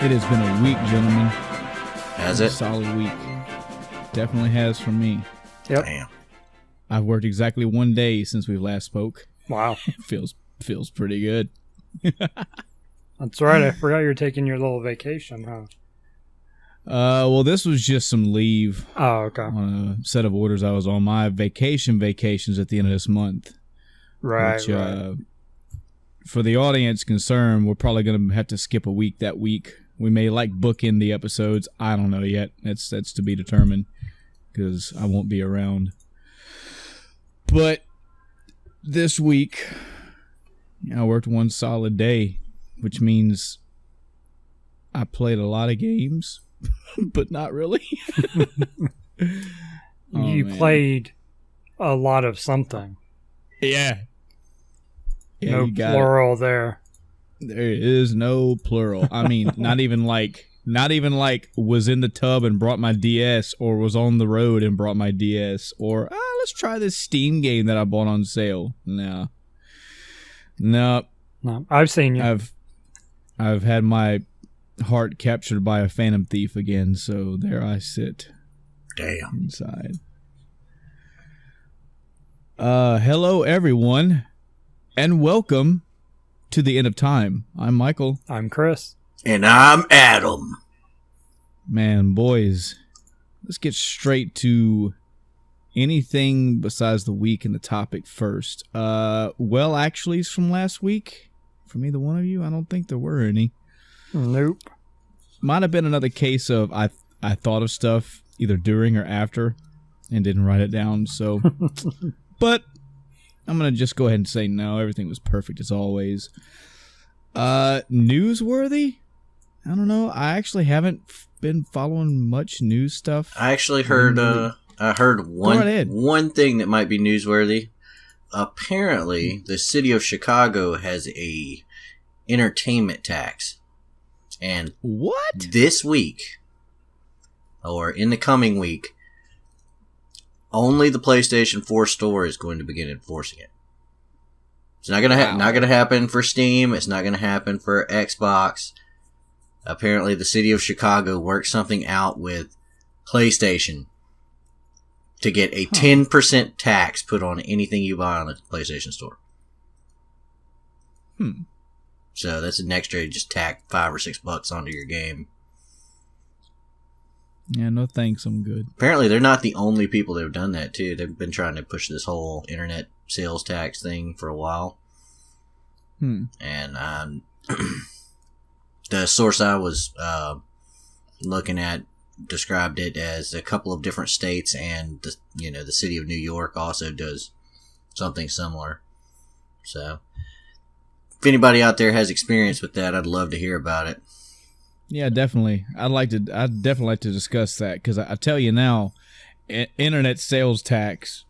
It has been a week, gentlemen. Has it? A solid week. Definitely has for me. Yep. Damn. I've worked exactly 1 day since we last spoke. Wow. Feels pretty good. That's right. I forgot you're taking your little vacation, huh? Well, this was just some leave Oh, okay. on a set of orders I was on. My vacations at the end of this month. Right, Which, right. For the audience concerned, we're probably going to have to skip a week that week. We may bookend the episodes. I don't know yet. That's to be determined because I won't be around. But this week, I worked one solid day, which means I played a lot of games, but not really. You played a lot of something. Yeah. No plural there. There is no plural. I mean, not even like was in the tub and brought my DS, or was on the road and brought my DS, or let's try this Steam game that I bought on sale. No. I've seen you. I've had my heart captured by a phantom thief again, so there I sit. Damn. Inside. Hello everyone, and welcome to the end of time. I'm Michael. I'm Chris. And I'm Adam. Man, boys, let's get straight to anything besides the week and the topic first. Well, actually, from last week, from either one of you, I don't think there were any. Nope. Might have been another case of I thought of stuff either during or after and didn't write it down. So, but I'm gonna just go ahead and say no. Everything was perfect as always. Newsworthy? I don't know. I actually haven't been following much news stuff. I actually heard one thing that might be newsworthy. Apparently, the city of Chicago has a entertainment tax. And what? This week, or in the coming week, only the PlayStation 4 store is going to begin enforcing it. It's not gonna happen for Steam. It's not gonna happen for Xbox. Apparently, the city of Chicago worked something out with PlayStation to get a 10% tax put on anything you buy on the PlayStation store. So that's an extra, just tack $5 or $6 onto your game. Yeah, no thanks. I'm good. Apparently, they're not the only people that have done that, too. They've been trying to push this whole internet sales tax thing for a while. And the source I was looking at described it as a couple of different states, and the city of New York also does something similar. So, if anybody out there has experience with that, I'd love to hear about it. Yeah, definitely. I'd definitely like to discuss that, because I tell you now, internet sales tax,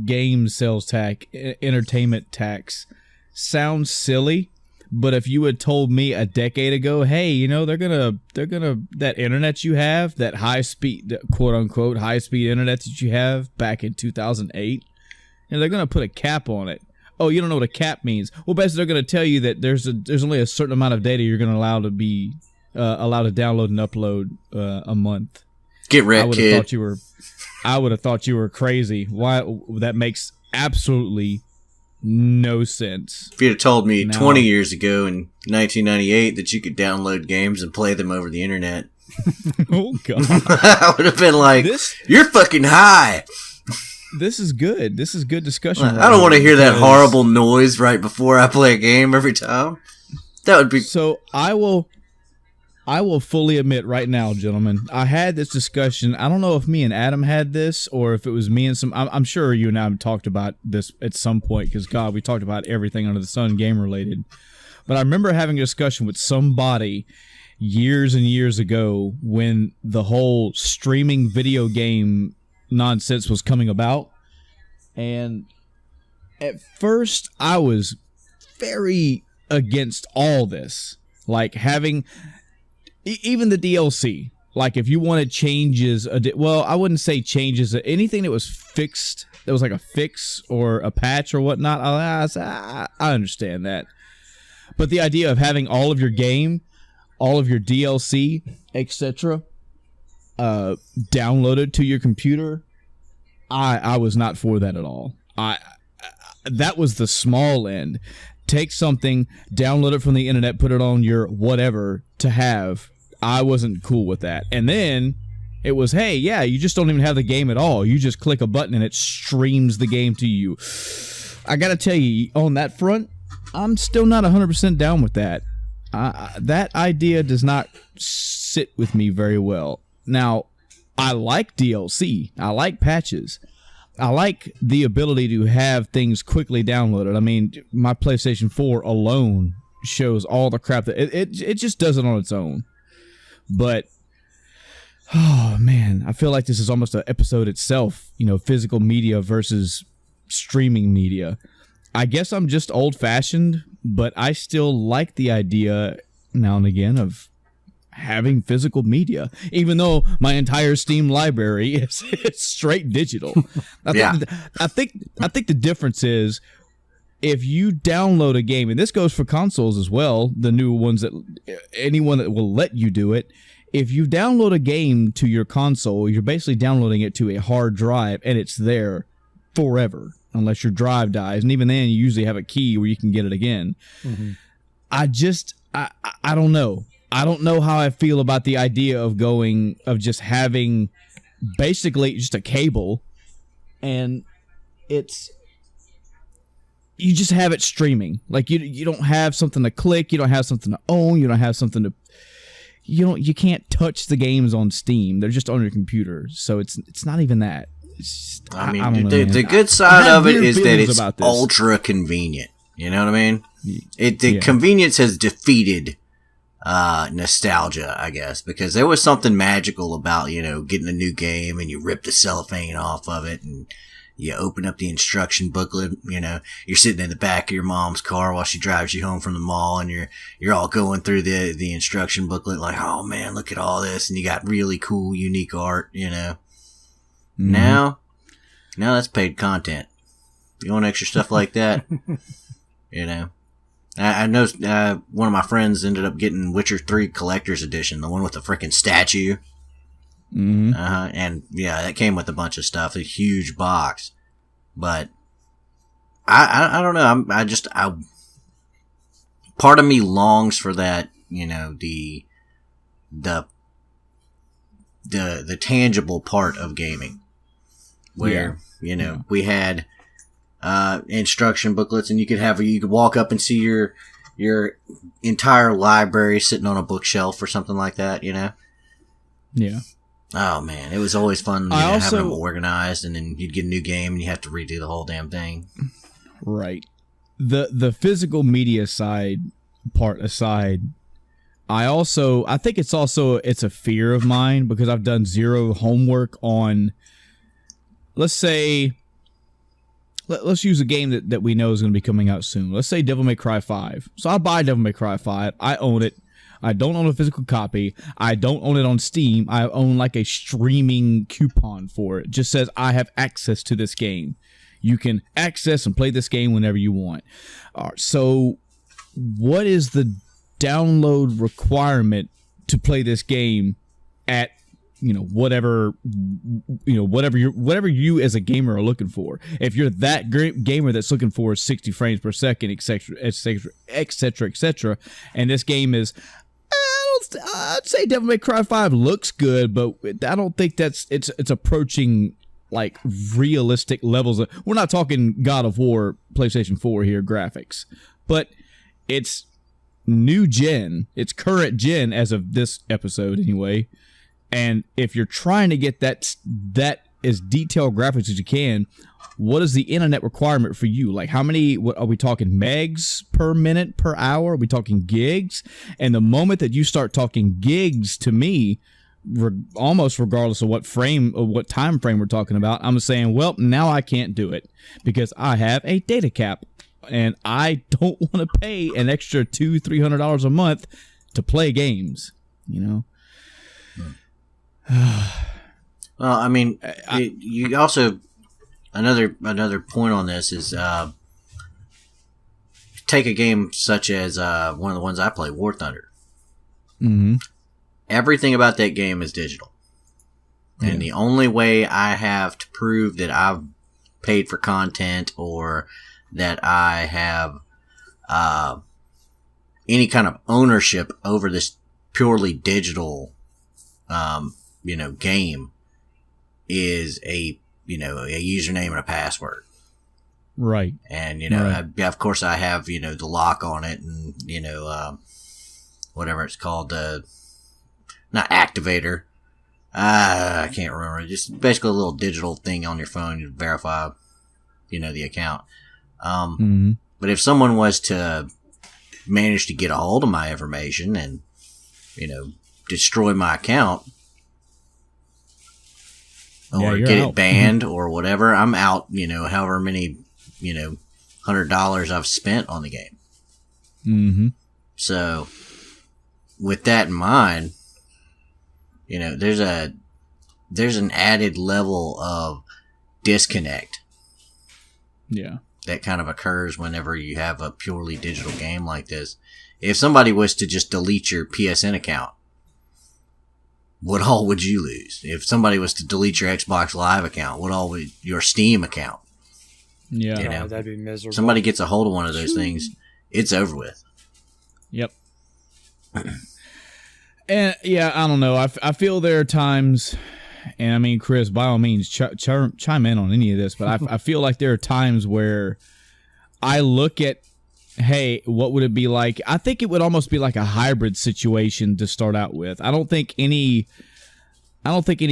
game sales tax, entertainment tax sounds silly, but if you had told me a decade ago, hey, they're gonna that internet you have, that high speed, quote unquote high speed internet that you have back in 2008, and they're gonna put a cap on it. Oh, you don't know what a cap means? Well, basically they're gonna tell you that there's only a certain amount of data you're gonna allow to be allowed to download and upload a month. Get wrecked, kid. I would have thought you were crazy. Why? That makes absolutely no sense. If you'd have told me 20 years ago in 1998 that you could download games and play them over the internet, oh god, I would have been like, "You're fucking high." This is good. This is good discussion. I don't want to hear that horrible noise right before I play a game every time. That would be so. I will fully admit right now, gentlemen, I had this discussion. I don't know if me and Adam had this or if it was me and I'm sure you and I have talked about this at some point because, God, we talked about everything under the sun game related. But I remember having a discussion with somebody years and years ago when the whole streaming video game nonsense was coming about. And at first, I was very against all this. Like having... even the DLC, like if you wanted changes, I wouldn't say changes, anything that was fixed, that was like a fix or a patch or whatnot, I understand that. But the idea of having all of your game all of your DLC, etc., downloaded to your computer, I was not for that at all. That was the small end. Take something, download it from the internet, put it on your whatever to have. I wasn't cool with that. And then it was, hey, yeah, you just don't even have the game at all. You just click a button and it streams the game to you. I gotta tell you, on that front, I'm still not 100% down with that. That idea does not sit with me very well. Now, I like DLC. I like patches. I like the ability to have things quickly downloaded. I mean, my PlayStation 4 alone shows all the crap that it just does it on its own. But oh man, I feel like this is almost an episode itself, physical media versus streaming media. I guess I'm just old-fashioned, but I still like the idea now and again of having physical media, even though my entire Steam library is straight digital. I think the difference is if you download a game, and this goes for consoles as well, the new ones that anyone that will let you do it. If you download a game to your console, you're basically downloading it to a hard drive, and it's there forever, unless your drive dies. And even then, you usually have a key where you can get it again. Mm-hmm. I don't know. I don't know how I feel about the idea of just having basically just a cable, and you just have it streaming. Like you don't have something to click, you don't have something to own, you don't have something to you can't touch the games on Steam. They're just on your computer. So it's not even that. Just, I mean, the good side of it is that it's ultra convenient. You know what I mean? The convenience has defeated nostalgia, I guess, because there was something magical about, getting a new game and you rip the cellophane off of it and you open up the instruction booklet, you're sitting in the back of your mom's car while she drives you home from the mall and you're all going through the instruction booklet like, oh man, look at all this. And you got really cool, unique art, Mm-hmm. Now that's paid content. You want extra stuff like that? I know one of my friends ended up getting Witcher 3 Collector's Edition, the one with the freaking statue. Mm-hmm. And yeah, that came with a bunch of stuff, a huge box. But I don't know. Part of me longs for that, the tangible part of gaming, where we had instruction booklets, and you could walk up and see your entire library sitting on a bookshelf or something like that, Yeah. Oh man, it was always fun having them organized, and then you'd get a new game and you have to redo the whole damn thing. Right. The physical media part aside, I think it's a fear of mine because I've done zero homework on, let's say, let's use a game that we know is going to be coming out soon. Let's say Devil May Cry 5. So I buy Devil May Cry 5. I own it. I don't own a physical copy. I don't own it on Steam. I own like a streaming coupon for it. It just says I have access to this game. You can access and play this game whenever you want. All right, so what is the download requirement to play this game at whatever you as a gamer are looking for? If you're that gamer that's looking for 60 frames per second, etc., and this game is, I'd say Devil May Cry 5 looks good, but I don't think it's approaching like realistic levels. We're not talking God of War PlayStation 4 here graphics, but it's new gen, it's current gen as of this episode anyway. And if you're trying to get that as detailed graphics as you can, what is the internet requirement for you? Like, what are we talking, megs per minute, per hour? Are we talking gigs? And the moment that you start talking gigs to me, almost regardless of what time frame we're talking about, I'm saying, well, now I can't do it because I have a data cap and I don't want to pay an extra $200-$300 a month to play games, Well, I mean, you also another point on this is take a game such as one of the ones I play, War Thunder. Mm-hmm. Everything about that game is digital. And the only way I have to prove that I've paid for content or that I have any kind of ownership over this purely digital, game is a username and a password. Right. And, of course I have, the lock on it and, whatever it's called, not activator. I can't remember. Just basically a little digital thing on your phone to verify, the account. But if someone was to manage to get a hold of my information and, destroy my account or get it banned or whatever, I'm out, however many, $100 I've spent on the game. Mm-hmm. So with that in mind, there's an added level of disconnect. Yeah. That kind of occurs whenever you have a purely digital game like this. If somebody was to just delete your PSN account, what all would you lose? If somebody was to delete your Xbox Live account, what all would your Steam account? Yeah. That'd be miserable. Somebody gets a hold of one of those things, it's over with. Yep. And I don't know. I feel there are times, and I mean, Chris, by all means, chime in on any of this, but I feel like there are times where I look at, hey, what would it be like? I think it would almost be like a hybrid situation to start out with. I don't think any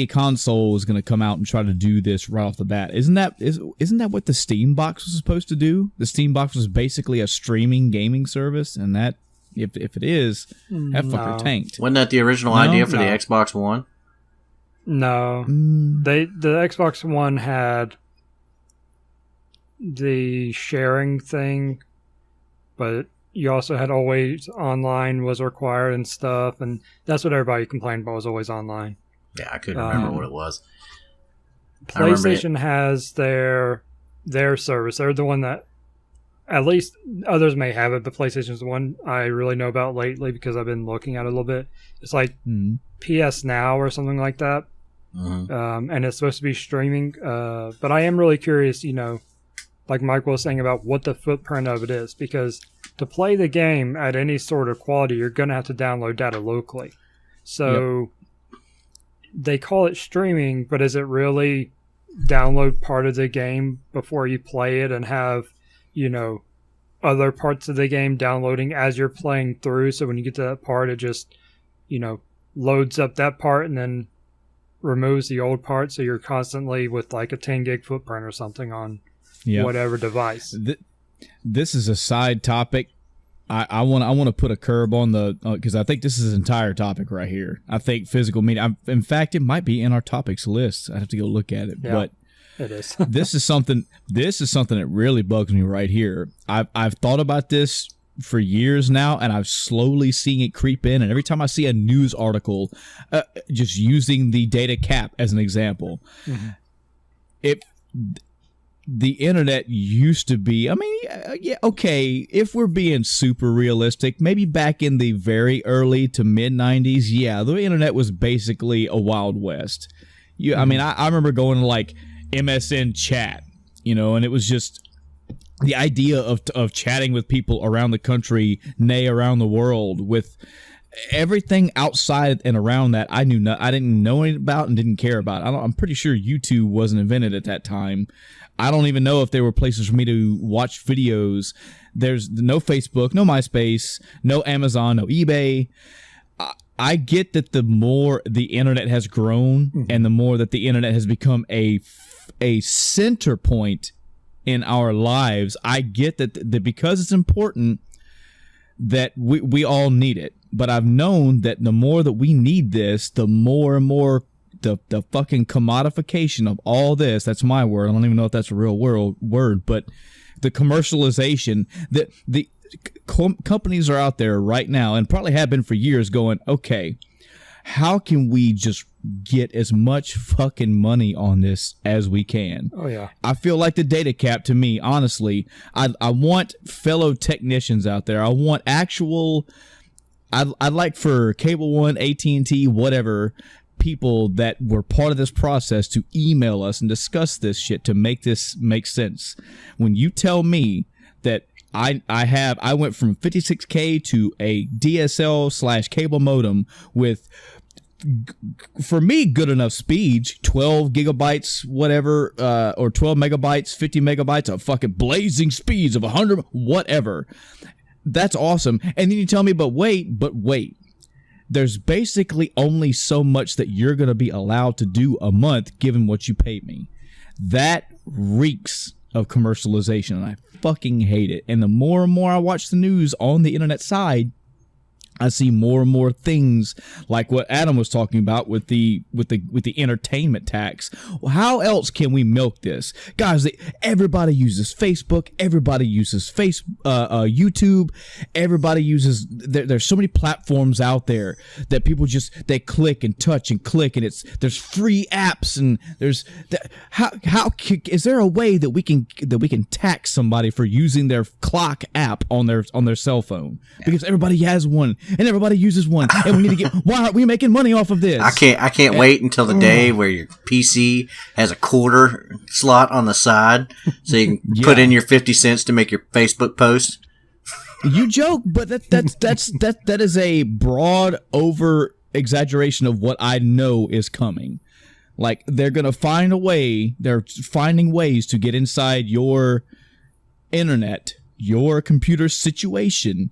console is going to come out and try to do this right off the bat. Isn't that what the Steam box was supposed to do? The Steam box was basically a streaming gaming service, and that if it is, that fucker tanked. Wasn't that the original idea for the Xbox One? No. The Xbox One had the sharing thing, but you also had always online was required and stuff, and that's what everybody complained about, was always online. Yeah, I couldn't remember what it was. PlayStation has their service. They're the one that, at least others may have it, but PlayStation's the one I really know about lately because I've been looking at it a little bit. It's like PS Now or something like that. Mm-hmm. And it's supposed to be streaming. But I am really curious, like Mike was saying, about what the footprint of it is, because to play the game at any sort of quality, you're going to have to download data locally. So they call it streaming, but is it really download part of the game before you play it and have, other parts of the game downloading as you're playing through? So when you get to that part, it just, loads up that part and then removes the old part. So you're constantly with like a 10 gig footprint or something on whatever device. This is a side topic. I want to put a curb on the, because I think this is an entire topic right here. I think physical media, in fact, it might be in our topics list. I have to go look at it, but it is. this is something that really bugs me right here. I've thought about this for years now, and I've slowly seen it creep in. And every time I see a news article, just using the data cap as an example, the internet used to be, if we're being super realistic, maybe back in the very early to mid 90s, the internet was basically a Wild West. I remember going to like MSN chat, and it was just the idea of chatting with people around the country, nay, around the world, with everything outside and around that I didn't know anything about and didn't care about. I'm pretty sure YouTube wasn't invented at that time. I don't even know if there were places for me to watch videos. There's no Facebook, no MySpace, no Amazon, no eBay. I get that the more the internet has grown and the more that the internet has become a center point in our lives, I get that because it's important that we all need it. But I've known that the more that we need this, the more and more the fucking commodification of all this, that's my word, I don't even know if that's a real word, but the commercialization, that the companies are out there right now, and probably have been for years, going, okay, how can we just get as much fucking money on this as we can? Oh, yeah. I feel like the data cap, to me, honestly, I want fellow technicians out there. I want actual I'd like for Cable One, AT&T, whatever people that were part of this process to email us and discuss this shit to make this make sense. When you tell me that I went from 56K to a DSL / cable modem with, for me, good enough speed, 12 gigabytes, whatever, or 12 megabytes, 50 megabytes of fucking blazing speeds of 100, whatever. That's awesome. And then you tell me, but wait, there's basically only so much that you're going to be allowed to do a month given what you paid me. That reeks of commercialization, and I fucking hate it. And the more and more I watch the news on the internet side, I see more and more things like what Adam was talking about with the entertainment tax. Well, how else can we milk this, guys? Everybody uses Facebook. Everybody uses YouTube. Everybody uses. There's so many platforms out there that people just they click and touch and click, and there's free apps and there's how is there a way that we can tax somebody for using their clock app on their cell phone, because everybody has one. And everybody uses one, and we need to get. Why aren't we making money off of this? I can't wait until the day where your PC has a quarter slot on the side, so you can put in your 50 cents to make your Facebook post. You joke, but that is a broad over exaggeration of what I know is coming. Like, they're gonna find a way. They're finding ways to get inside your internet, your computer situation,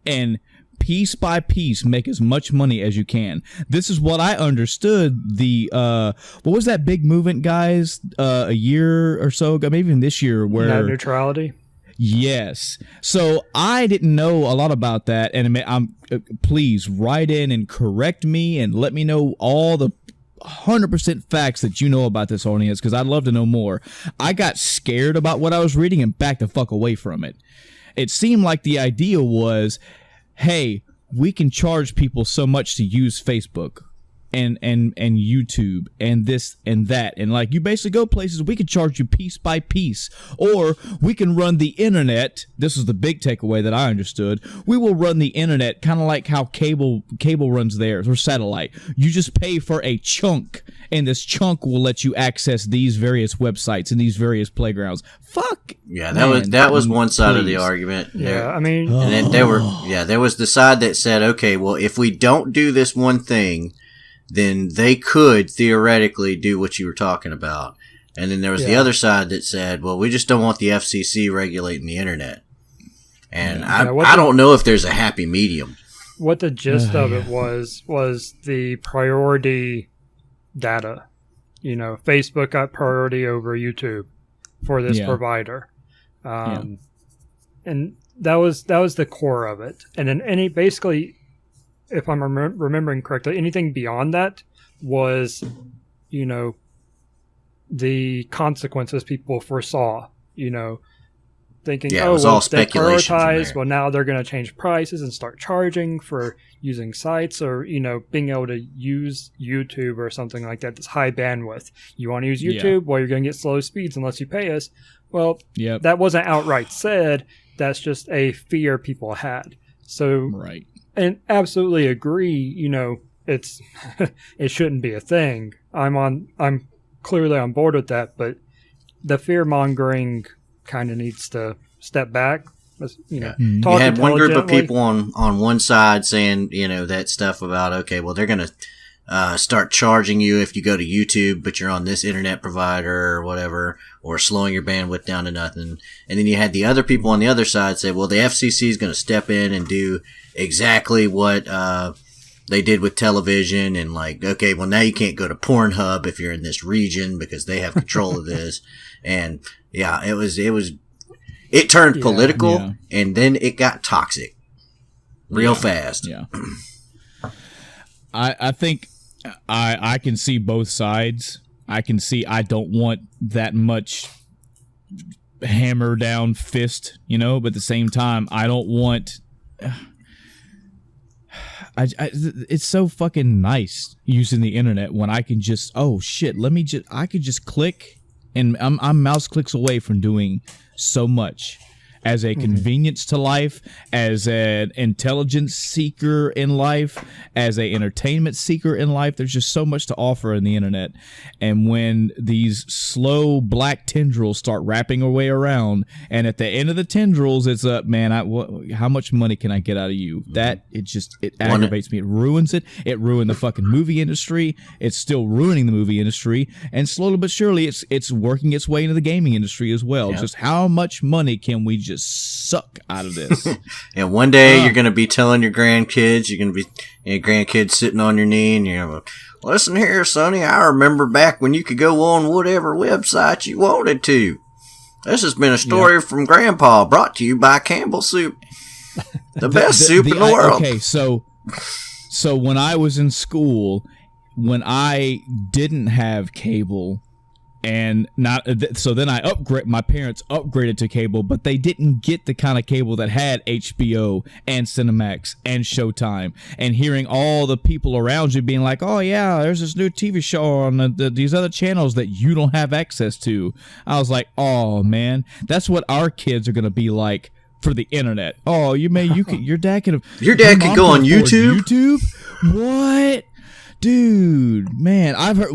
and piece by piece make as much money as you can. This is what I understood. What was that big movement, guys, a year or so ago, maybe even this year, where net neutrality? Yes. So I didn't know a lot about that, and please write in and correct me and let me know all the 100% facts that you know about this audience, because I'd love to know more. I got scared about what I was reading and backed the fuck away from it. It seemed like the idea was, hey, we can charge people so much to use Facebook and YouTube and this and that. And like, you basically go places, we can charge you piece by piece, or we can run the internet. This is the big takeaway that I understood. We will run the internet kind of like how cable runs theirs, or satellite. You just pay for a chunk, and this chunk will let you access these various websites and these various playgrounds. Fuck. Yeah, that was one side of the argument. Yeah, I mean, and then there was the side that said, okay, well, if we don't do this one thing, then they could theoretically do what you were talking about. And then there was the other side that said, well, we just don't want the FCC regulating the internet. And I don't know if there's a happy medium. What the gist of it was the priority data. You know, Facebook got priority over YouTube for this provider. And that was the core of it. And then basically, if I'm remembering correctly, anything beyond that was, you know, the consequences people foresaw, you know, thinking, it was all they speculation prioritize, well, now they're going to change prices and start charging for using sites, or, you know, being able to use YouTube or something like that that's high bandwidth. You want to use YouTube? Well, you're going to get slow speeds unless you pay us. Well, that wasn't outright said. That's just a fear people had. So, right. And absolutely agree, you know, it shouldn't be a thing. I'm clearly on board with that, but the fear mongering kind of needs to step back. You know, you had one group of people on one side saying, you know, that stuff about, okay, well, they're going to start charging you if you go to YouTube, but you're on this internet provider or whatever, or slowing your bandwidth down to nothing. And then you had the other people on the other side say, well, the FCC is going to step in and do exactly what they did with television, and like, okay, well, now you can't go to Pornhub if you're in this region because they have control of this. And it turned political, and then it got toxic real fast. Yeah. I think I can see both sides. I can see I don't want that much hammer down fist, you know, but at the same time, I don't want... it's so fucking nice using the internet when I can just, I could just click, and I'm mouse clicks away from doing so much. as a convenience to life, as an intelligence seeker in life, as a entertainment seeker in life. There's just so much to offer in the internet. And when these slow black tendrils start wrapping their way around, and at the end of the tendrils, it's up, man, how much money can I get out of you? That, it aggravates me. It ruins it. It ruined the fucking movie industry. It's still ruining the movie industry. And slowly but surely, it's working its way into the gaming industry as well. Yeah. Just how much money can we just suck out of this? And one day you're going to be telling your grandkids, you're going to be your grandkids sitting on your knee, and you're like, listen here, Sonny, I remember back when you could go on whatever website you wanted to. This has been a story from Grandpa, brought to you by Campbell Soup. The best soup in the world. Okay, so when I was in school, when I didn't have cable, and then my parents upgraded to cable, but they didn't get the kind of cable that had HBO and Cinemax and Showtime, and hearing all the people around you being like, oh yeah, there's this new TV show on these other channels that you don't have access to. I was like, oh man, that's what our kids are going to be like for the internet. Oh, your dad can go on YouTube? YouTube? What? Dude, man, I've heard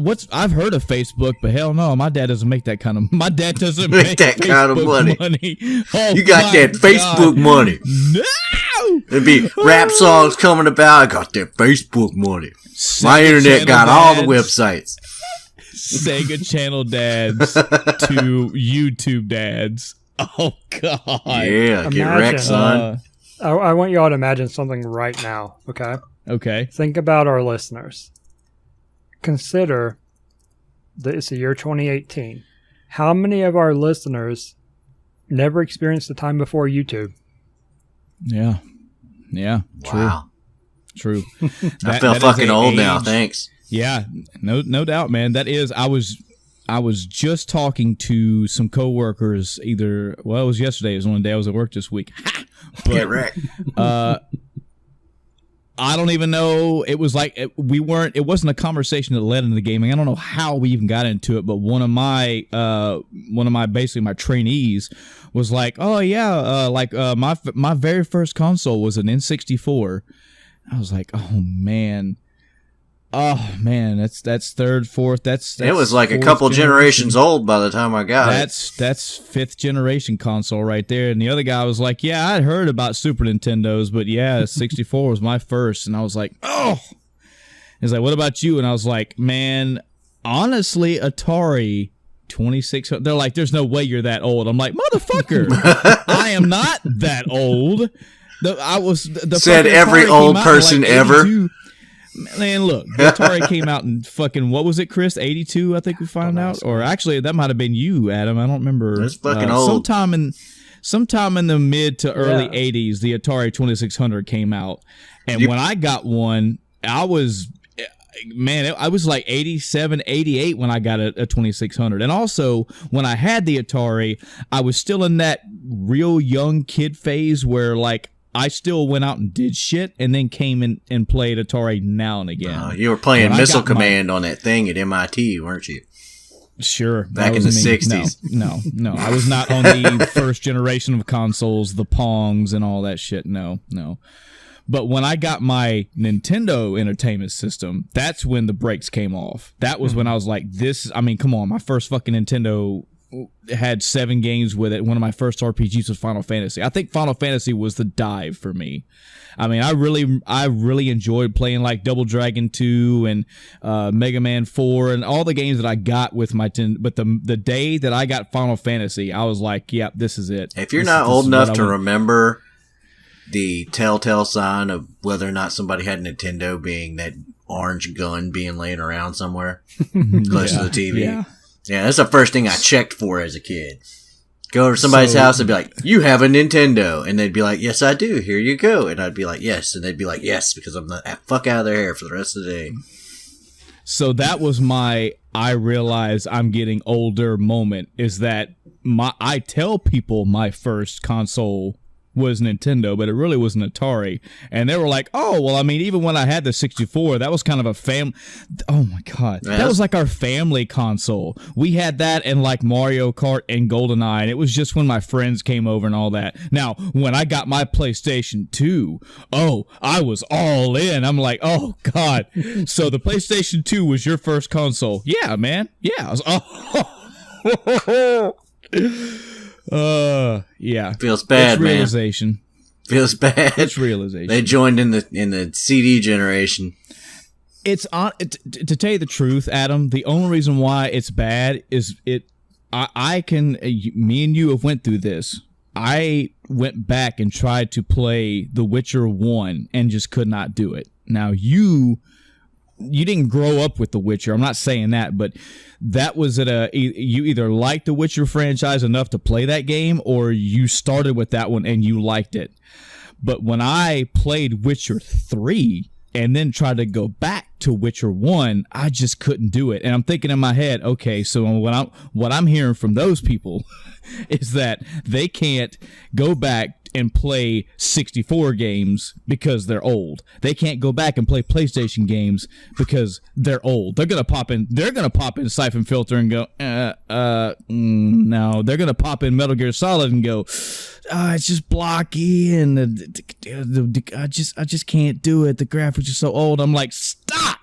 of Facebook, but hell no, my dad doesn't make that kind of money. Kind of money. Oh, you got that Facebook money. No, there'd be rap songs coming about. I got that Facebook money. Sega my internet got dads, all the websites. Sega Channel dads to YouTube dads. Oh god, yeah, get wrecked, son. I want you all to imagine something right now. Okay. Think about our listeners. Consider that it's the year 2018. How many of our listeners never experienced the time before YouTube? Yeah. True. Wow. True. I feel fucking old now. Thanks. Yeah. No doubt, man. That is. I was just talking to some coworkers. It was yesterday. It was one day I was at work this week. Get wrecked. I don't even know. It was like it wasn't a conversation that led into gaming. I don't know how we even got into it, but one of my basically my trainees was like, "Oh yeah, my very first console was an N64." I was like, "Oh man, that's third, fourth. That's it was like a couple generations old by the time I got it. That's fifth generation console right there." And the other guy was like, "Yeah, I'd heard about Super Nintendos, but yeah, 64 was my first." And I was like, "Oh." He's like, "What about you?" And I was like, "Man, honestly, Atari 2600." They're like, "There's no way you're that old." I'm like, "Motherfucker, I am not that old." Said every old person ever. Man, look, the Atari came out in fucking, what was it, Chris? 82, I think we found out. Or actually, that might have been you, Adam. I don't remember. It's fucking old. Sometime in the mid to early 80s, the Atari 2600 came out. And when I got one, I was like 87, 88 when I got a 2600. And also, when I had the Atari, I was still in that real young kid phase where, like, I still went out and did shit and then came in and played Atari now and again. You were playing Missile Command on that thing at MIT, weren't you? Sure. Back in the 60s. No. I was not on the first generation of consoles, the Pongs and all that shit. No. But when I got my Nintendo Entertainment System, that's when the brakes came off. That was when I was like, come on, my first fucking Nintendo had 7 games with it. One of my first RPGs was Final Fantasy. I think Final Fantasy was the dive for me. I mean, I really enjoyed playing like Double Dragon 2 and Mega Man 4 and all the games that I got with my but the day that I got Final Fantasy, I was like, yeah, this is it. If you're not old enough to remember the telltale sign of whether or not somebody had a Nintendo being that orange gun being laying around somewhere close to the TV. Yeah, that's the first thing I checked for as a kid. Go over to somebody's house and be like, "You have a Nintendo," and they'd be like, "Yes, I do. Here you go." And I'd be like, "Yes," and they'd be like, "Yes," because I'm the fuck out of their hair for the rest of the day. So that was my I realize I'm getting older moment. Is that I tell people my first console was Nintendo, but it really was an Atari. And they were like, oh, well, I mean, even when I had the 64, that was kind of a oh my God. That was like our family console. We had that and like Mario Kart and GoldenEye, and it was just when my friends came over and all that. Now, when I got my PlayStation 2, I was all in. I'm like, oh God. So the PlayStation 2 was your first console. Yeah, man. Yeah. I was, yeah. Feels bad, it's realization. Man. Feels bad. It's realization. They joined in the CD generation. It's on to tell you the truth, Adam. The only reason why it's bad is I can. Me and you have went through this. I went back and tried to play The Witcher 1 and just could not do it. Now you didn't grow up with The Witcher. I'm not saying that, but that was you either liked the Witcher franchise enough to play that game, or you started with that one and you liked it. But when I played Witcher 3 and then tried to go back to Witcher 1, I just couldn't do it. And I'm thinking in my head, okay, so what I'm hearing from those people is that they can't go back and play 64 games because they're old. They can't go back and play PlayStation games because they're old. They're gonna pop in Siphon Filter and go, no. They're gonna pop in Metal Gear Solid and go, it's just blocky and I just can't do it. The graphics are so old. I'm like, stop.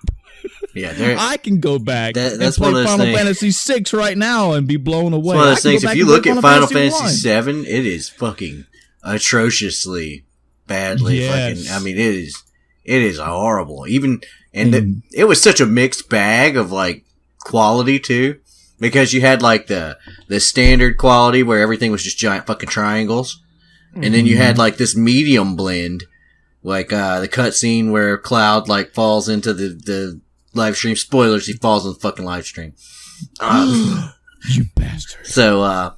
Yeah, I can go back and play Final Fantasy 6 right now and be blown away. It's one of those things. If you look at Final Fantasy 7, it is fucking atrociously badly fucking. I mean, it is horrible. Even it was such a mixed bag of like quality too, because you had like the standard quality where everything was just giant fucking triangles, and then you had like this medium blend, like the cutscene where Cloud like falls into the live stream. Spoilers: he falls in the fucking live stream. You bastard. So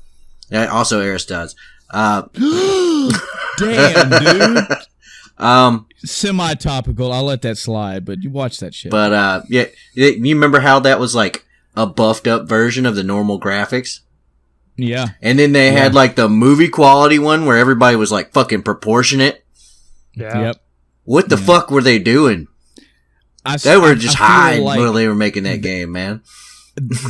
also Aristodes. Damn, dude. Semi-topical. I'll let that slide, but you watch that shit. But yeah, you remember how that was like a buffed up version of the normal graphics? Yeah. And then they had like the movie quality one where everybody was like fucking proportionate. Yeah. Yep. What the fuck were they doing? They were just high while they were making that game, man.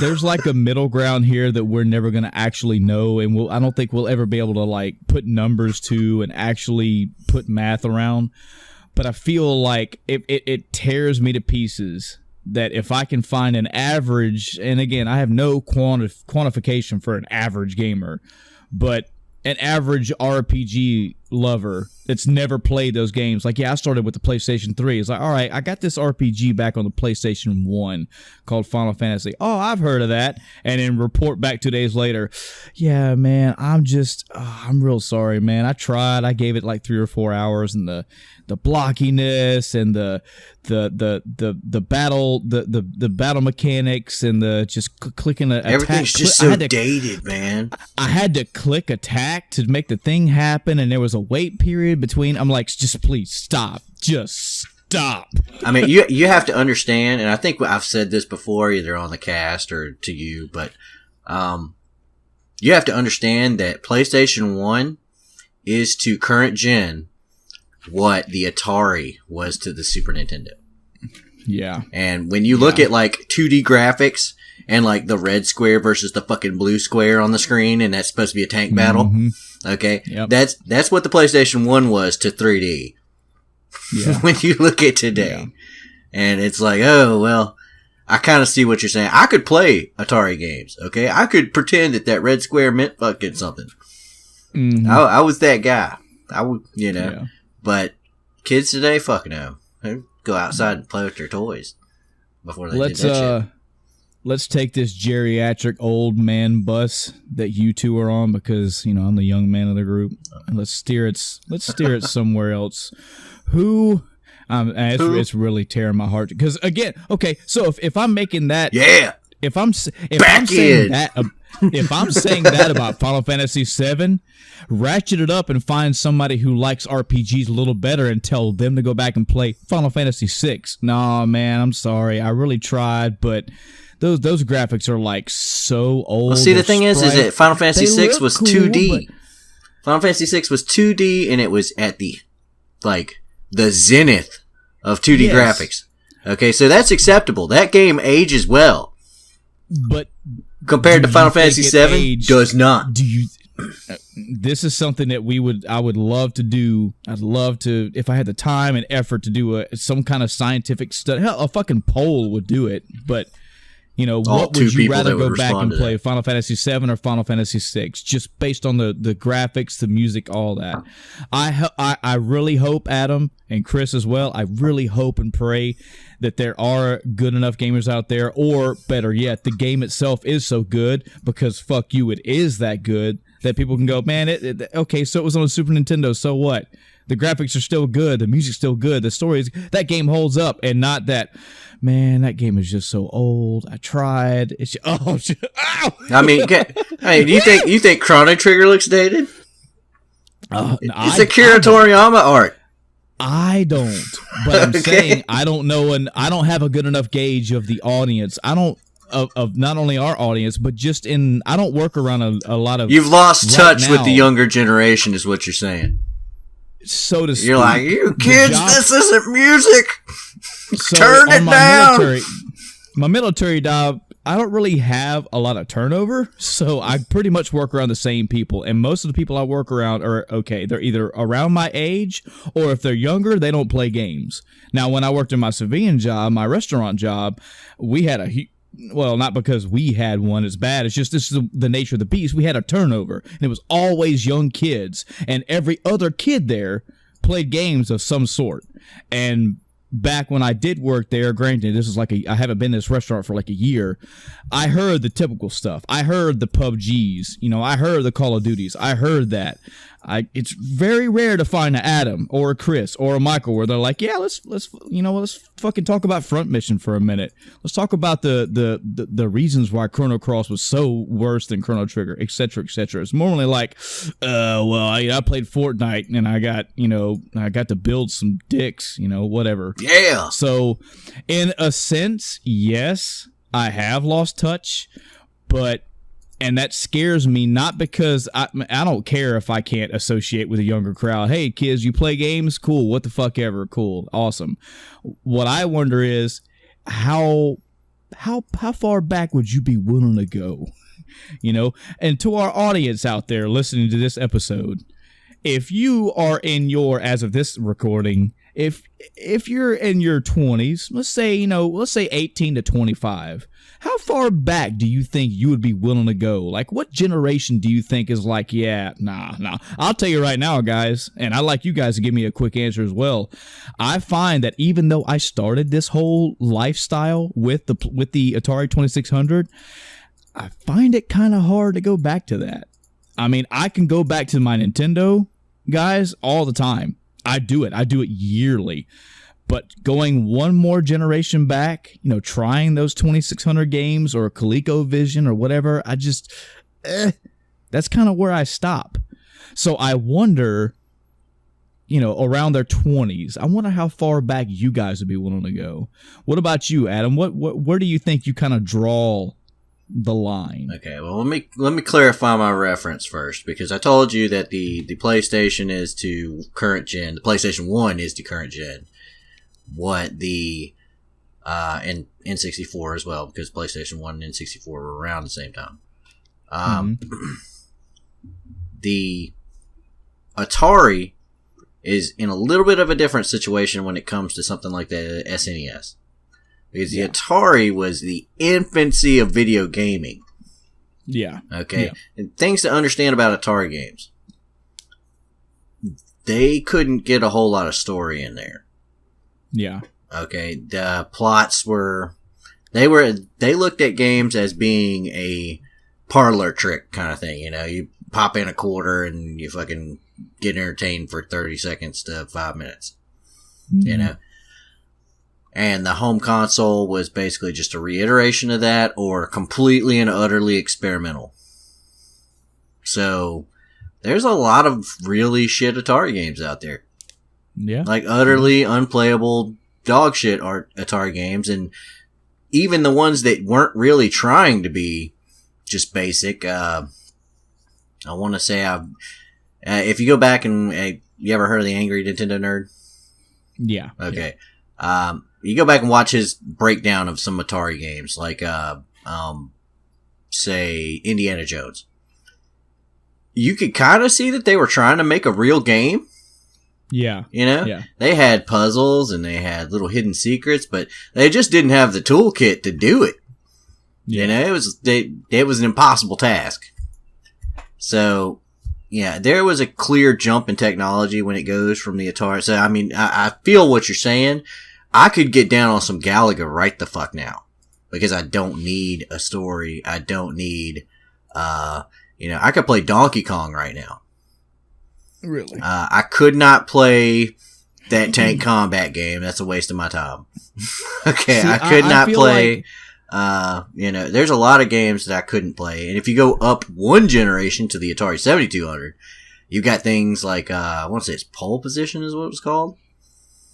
There's like a middle ground here that we're never going to actually know, and I don't think we'll ever be able to like put numbers to and actually put math around. But I feel like it tears me to pieces that if I can find an average, and again, I have no quantification for an average gamer, but an average RPG lover that's never played those games. Like, yeah, I started with the PlayStation 3. It's like, all right, I got this RPG back on the PlayStation 1 called Final Fantasy. Oh, I've heard of that. And then report back 2 days later, yeah, man, I'm real sorry, man. I tried. I gave it like 3 or 4 hours, and the blockiness and the battle mechanics and the just clicking a everything's attack. just so dated, man. I had to click attack to make the thing happen, and there was a wait period between. I'm like, just please stop. Just stop. I mean, you have to understand, and I think I've said this before, either on the cast or to you, but you have to understand that PlayStation 1 is to current gen what the Atari was to the Super Nintendo. Yeah. And when you look at like 2D graphics and like the red square versus the fucking blue square on the screen, and that's supposed to be a tank battle. Okay. Yep. That's what the PlayStation 1 was to 3D. Yeah. When you look at today. Yeah. And it's like, oh, well, I kind of see what you're saying. I could play Atari games. Okay. I could pretend that red square meant fucking something. I was that guy. I would, Yeah. But kids today, fuck no. They go outside and play with their toys before they did that shit. Let's take this geriatric old man bus that you two are on, because I'm the young man of the group, and let's steer it somewhere else. It's really tearing my heart, because again, okay, so if I'm making that, if I'm saying that about Final Fantasy VII, ratchet it up and find somebody who likes RPGs a little better and tell them to go back and play Final Fantasy VI. Nah, man, I'm sorry. I really tried, but those graphics are like so old. Well, see, the thing is that Final Fantasy VI was 2D. Final Fantasy VI was 2D, and it was at the zenith of 2D graphics. Okay, so that's acceptable. That game ages well. But compared to Final Fantasy VII, does not. Do you? This is something that I would love to do. I'd love to, if I had the time and effort to do some kind of scientific study. Hell, a fucking poll would do it. But what would you rather go back and play, Final Fantasy VII or Final Fantasy VI? Just based on the graphics, the music, all that. I really hope, Adam and Chris as well, I really hope and pray that there are good enough gamers out there, or better yet, the game itself is so good, because fuck you, it is that good, that people can go, man, okay, so it was on a Super Nintendo, so what? The graphics are still good, the music's still good, the stories, that game holds up, and not that, man, that game is just so old. I tried. It's ow! I mean, do you think Chrono Trigger looks dated? It's Akira Toriyama art. I don't, but I'm saying I don't know, and I don't have a good enough gauge of the audience. I don't of not only our audience, but just I don't work around a lot of. You've lost touch with the younger generation, is what you're saying. So to speak. You're like, you kids, this isn't music. Turn it down. My military job, I don't really have a lot of turnover, so I pretty much work around the same people, and most of the people I work around are okay. They're either around my age, or if they're younger, they don't play games. Now, when I worked in my civilian job, my restaurant job, we had not because we had one as bad. It's just this is the nature of the beast. We had a turnover, and it was always young kids, and every other kid there played games of some sort. And back when I did work there, granted, this is I haven't been in this restaurant for like a year, I heard the typical stuff. I heard the PUBGs, I heard the Call of Duties. I heard that. It's very rare to find an Adam or a Chris or a Michael where they're like, yeah, let's fucking talk about Front Mission for a minute. Let's talk about the reasons why Chrono Cross was so worse than Chrono Trigger, etc., etc. It's normally like, I played Fortnite and I got to build some dicks, whatever. Yeah. So, in a sense, yes, I have lost touch, and that scares me, not because I don't care if I can't associate with a younger crowd. Hey, kids, you play games? Cool. What the fuck ever. Cool. Awesome. What I wonder is how far back would you be willing to go? And to our audience out there listening to this episode, if you are as of this recording, if you're in your 20s, let's say 18 to 25, how far back do you think you would be willing to go? Like, what generation do you think is like, yeah, nah. I'll tell you right now, guys, and I'd like you guys to give me a quick answer as well. I find that even though I started this whole lifestyle with the Atari 2600, I find it kind of hard to go back to that. I mean, I can go back to my Nintendo, guys, all the time. I do it yearly. But going one more generation back, trying those 2600 games or ColecoVision or whatever, I just, that's kind of where I stop. So I wonder, around their 20s, I wonder how far back you guys would be willing to go. What about you, Adam? Where do you think you kind of draw the line? Okay, well, let me clarify my reference first, because I told you that the PlayStation is to current gen. The PlayStation 1 is to current gen. What the and N64 as well, because PlayStation 1 and N64 were around the same time. The Atari is in a little bit of a different situation when it comes to something like the SNES. Because the Atari was the infancy of video gaming. Yeah. Okay. Yeah. And things to understand about Atari games. They couldn't get a whole lot of story in there. Yeah. Okay. The plots they looked at games as being a parlor trick kind of thing. You pop in a quarter and you fucking get entertained for 30 seconds to 5 minutes. Mm-hmm. And the home console was basically just a reiteration of that, or completely and utterly experimental. So, there's a lot of really shit Atari games out there. Yeah. Like utterly unplayable dog shit Atari games, and even the ones that weren't really trying to be just basic. I want to say If you go back and you ever heard of the Angry Nintendo Nerd? Yeah. Okay. You go back and watch his breakdown of some Atari games, like say Indiana Jones. You could kind of see that they were trying to make a real game. Yeah. You know? Yeah. They had puzzles and they had little hidden secrets, but they just didn't have the toolkit to do it. Yeah. You know, it was an impossible task. So, yeah, there was a clear jump in technology when it goes from the Atari. So, I mean, I feel what you're saying. I could get down on some Galaga right the fuck now. Because I don't need a story. I don't need, I could play Donkey Kong right now. Really? I could not play that tank combat game. That's a waste of my time. Okay, See, I could not play, like... there's a lot of games that I couldn't play. And if you go up one generation to the Atari 7200, you got things like, I want to say it's Pole Position is what it was called.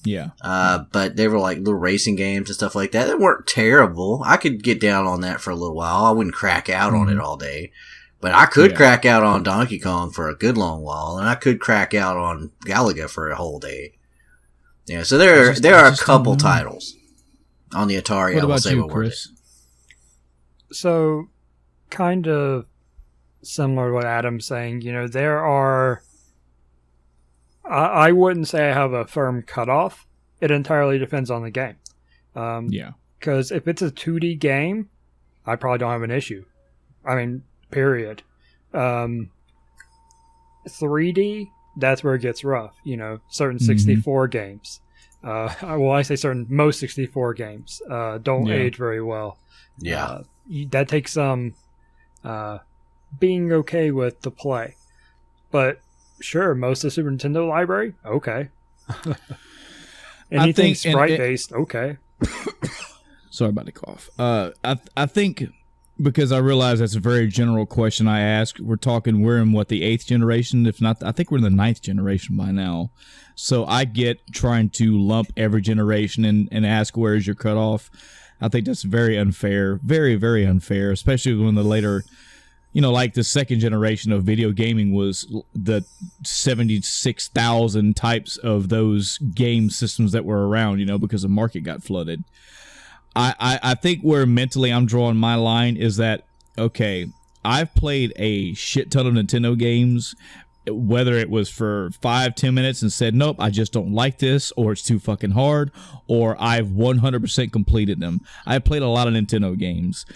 Yeah. But they were like little racing games and stuff like that. They weren't terrible. I could get down on that for a little while. I wouldn't crack out on it all day. But I could crack out on Donkey Kong for a good long while, and I could crack out on Galaga for a whole day. Yeah, so there are a couple titles on the Atari. What I will about say you, were Chris? So, kind of similar to what Adam's saying, there are... I wouldn't say I have a firm cutoff. It entirely depends on the game. Because if it's a 2D game, I probably don't have an issue. I mean, period. 3D, that's where it gets rough. Certain 64 games. I say certain, most 64 games don't age very well. Yeah. That takes some being okay with to play. But sure, most of the Super Nintendo library, okay. Anything sprite-based, okay. Sorry about the cough. I think... Because I realize that's a very general question I ask. We're in the 8th generation? If not, I think we're in the 9th generation by now. So I get trying to lump every generation and ask where is your cutoff. I think that's very unfair. Very, very unfair, especially when the later, like the 2nd generation of video gaming was the 76,000 types of those game systems that were around, because the market got flooded. I think where mentally I'm drawing my line is that, okay, I've played a shit ton of Nintendo games, whether it was for 5-10 minutes and said, nope, I just don't like this, or it's too fucking hard, or I've 100% completed them. I've played a lot of Nintendo games.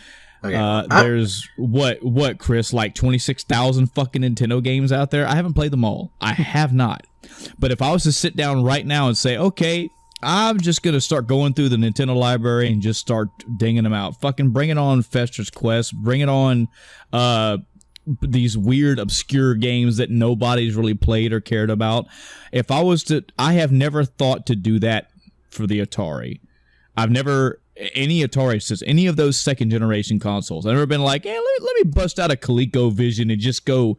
Okay. There's what, Chris, like 26,000 fucking Nintendo games out there. I haven't played them all. I have not. But if I was to sit down right now and say, okay, I'm just going to start going through the Nintendo library and just start dinging them out. Fucking bring it on Fester's Quest. Bring it on these weird, obscure games that nobody's really played or cared about. If I was to... I have never thought to do that for the Atari. I've never... Any Atari system, any of those 2nd generation consoles. I've never been like, hey, let me bust out a ColecoVision and just go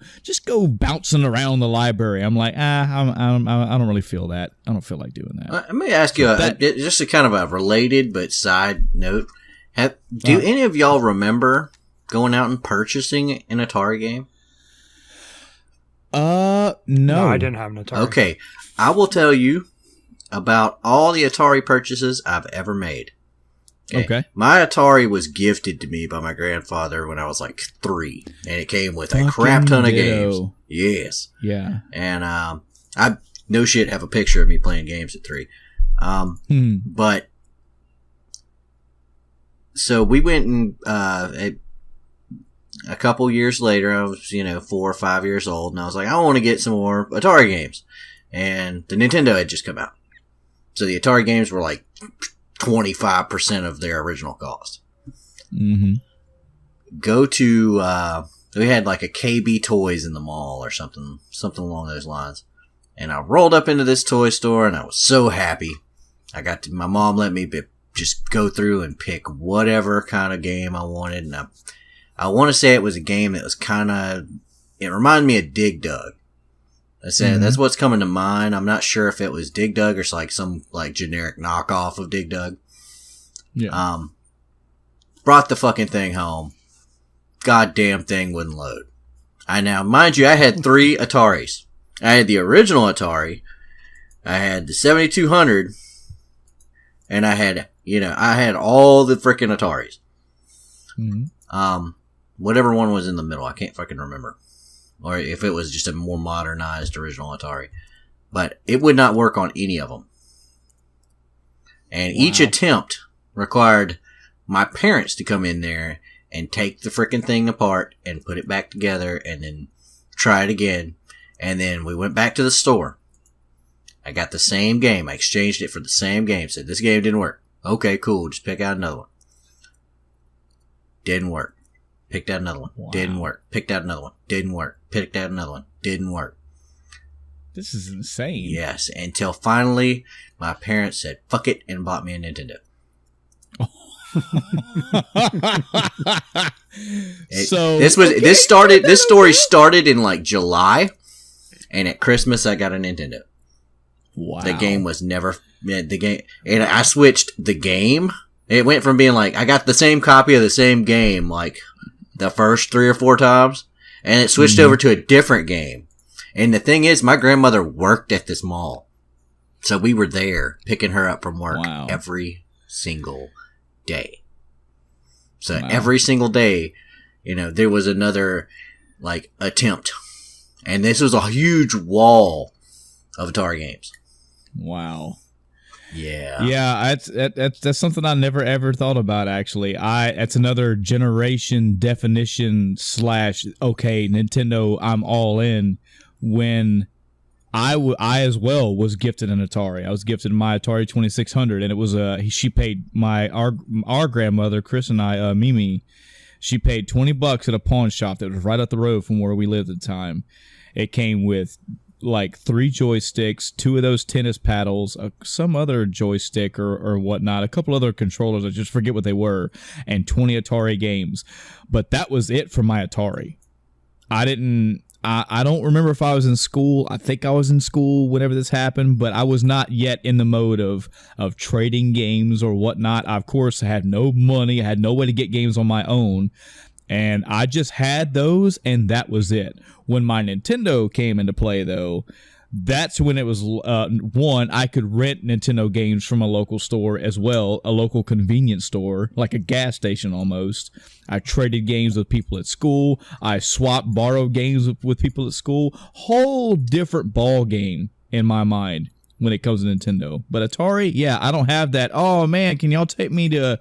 bouncing around the library. I'm like, I don't really feel that. I don't feel like doing that. Let me ask you just a kind of a related but side note. Do any of y'all remember going out and purchasing an Atari game? No, I didn't have an Atari. Okay, I will tell you about all the Atari purchases I've ever made. Okay. My Atari was gifted to me by my grandfather when I was like 3, and it came with a crap ton of games. Yes. Yeah. And I no shit have a picture of me playing games at 3. But so we went and a couple years later, I was 4 or 5 years old, and I was like, I want to get some more Atari games, and the Nintendo had just come out, so the Atari games were like 25% of their original cost. Mm-hmm. Go to, we had like a KB Toys in the mall or something along those lines. And I rolled up into this toy store and I was so happy. My mom let me just go through and pick whatever kind of game I wanted. And I want to say it was a game that was it reminded me of Dig Dug. I said, that's what's coming to mind. I'm not sure if it was Dig Dug or like some like generic knockoff of Dig Dug. Yeah. Brought the fucking thing home. Goddamn thing wouldn't load. Now, mind you, I had 3 Ataris. I had the original Atari. I had the 7200. And I had all the freaking Ataris. Whatever one was in the middle, I can't fucking remember. Or if it was just a more modernized original Atari. But it would not work on any of them. And each attempt required my parents to come in there and take the freaking thing apart and put it back together and then try it again. And then we went back to the store. I got the same game. I exchanged it for the same game. Said, this game didn't work. Okay, cool. Just pick out another one. Didn't work. Picked out another one. Wow. Didn't work. Picked out another one. Didn't work. Picked out another one. Didn't work. This is insane. Yes, until finally my parents said, fuck it, and bought me a Nintendo. This story started in like July, and at Christmas I got a Nintendo. Wow. The game was never the game, and I switched the game. It went from being like I got the same copy of the same game like the first 3 or 4 times, and it switched over to a different game. And the thing is, my grandmother worked at this mall, so we were there picking her up from work every single day. So every single day, there was another like attempt, and this was a huge wall of Atari games. Wow. Yeah. That's something I never ever thought about. Actually, that's another generation definition / okay, Nintendo, I'm all in. When I as well was gifted an Atari. I was gifted my Atari 2600, and it was she paid our grandmother, Chris and I, Mimi. She paid $20 at a pawn shop that was right up the road from where we lived at the time. It came with like 3 joysticks, 2 of those tennis paddles, some other joystick or whatnot, a couple other controllers, I just forget what they were, and 20 Atari games. But that was it for my Atari. I don't remember if I was in school. I think I was in school whenever this happened, but I was not yet in the mode of trading games or whatnot. Of course, I had no money. I had no way to get games on my own. And I just had those, and that was it. When my Nintendo came into play, though, that's when it was, one, I could rent Nintendo games from a local store as well, a local convenience store, like a gas station almost. I traded games with people at school. I swapped, borrowed games with people at school. Whole different ball game in my mind when it comes to Nintendo. But Atari, yeah, I don't have that. Oh, man, can y'all take me to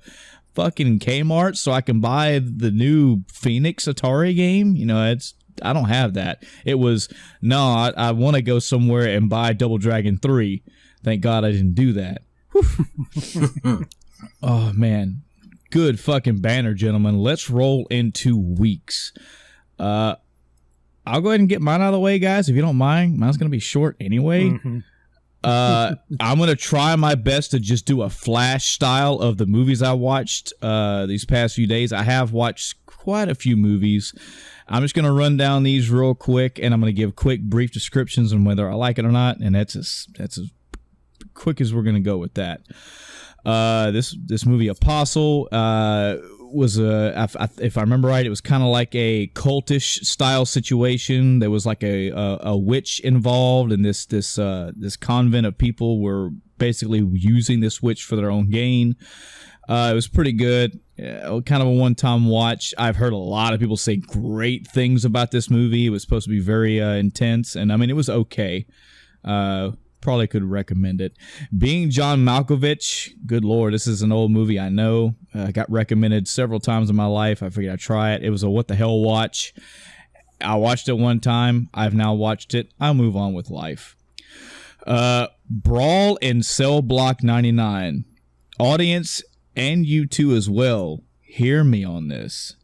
fucking Kmart so I can buy the new Phoenix Atari game? I don't have that. It was, no, I want to go somewhere and buy Double Dragon 3. Thank God I didn't do that. Oh, man. Good fucking banner, gentlemen. Let's roll into weeks. I'll go ahead and get mine out of the way, guys, if you don't mind. Mine's going to be short anyway. Mm-hmm. I'm going to try my best to just do a flash style of the movies I watched these past few days. I have watched quite a few movies. I'm just going to run down these real quick, and I'm going to give quick, brief descriptions on whether I like it or not, and that's as quick as we're going to go with that. This movie, Apostle, was if I remember right, it was kind of like a cultish style situation. There was like a witch involved, and this convent of people were basically using this witch for their own gain. It was pretty good. Kind of a one-time watch. I've heard a lot of people say great things about this movie. It was supposed to be very intense, and I mean, it was okay. Probably could recommend it. Being John Malkovich, good lord, this is an old movie, I know. Got recommended several times in my life. I figured I'd try it. It was a what the hell watch. I watched it one time. I've now watched it. I'll move on with life. Brawl in Cell Block 99. Audience, and you too as well, hear me on this.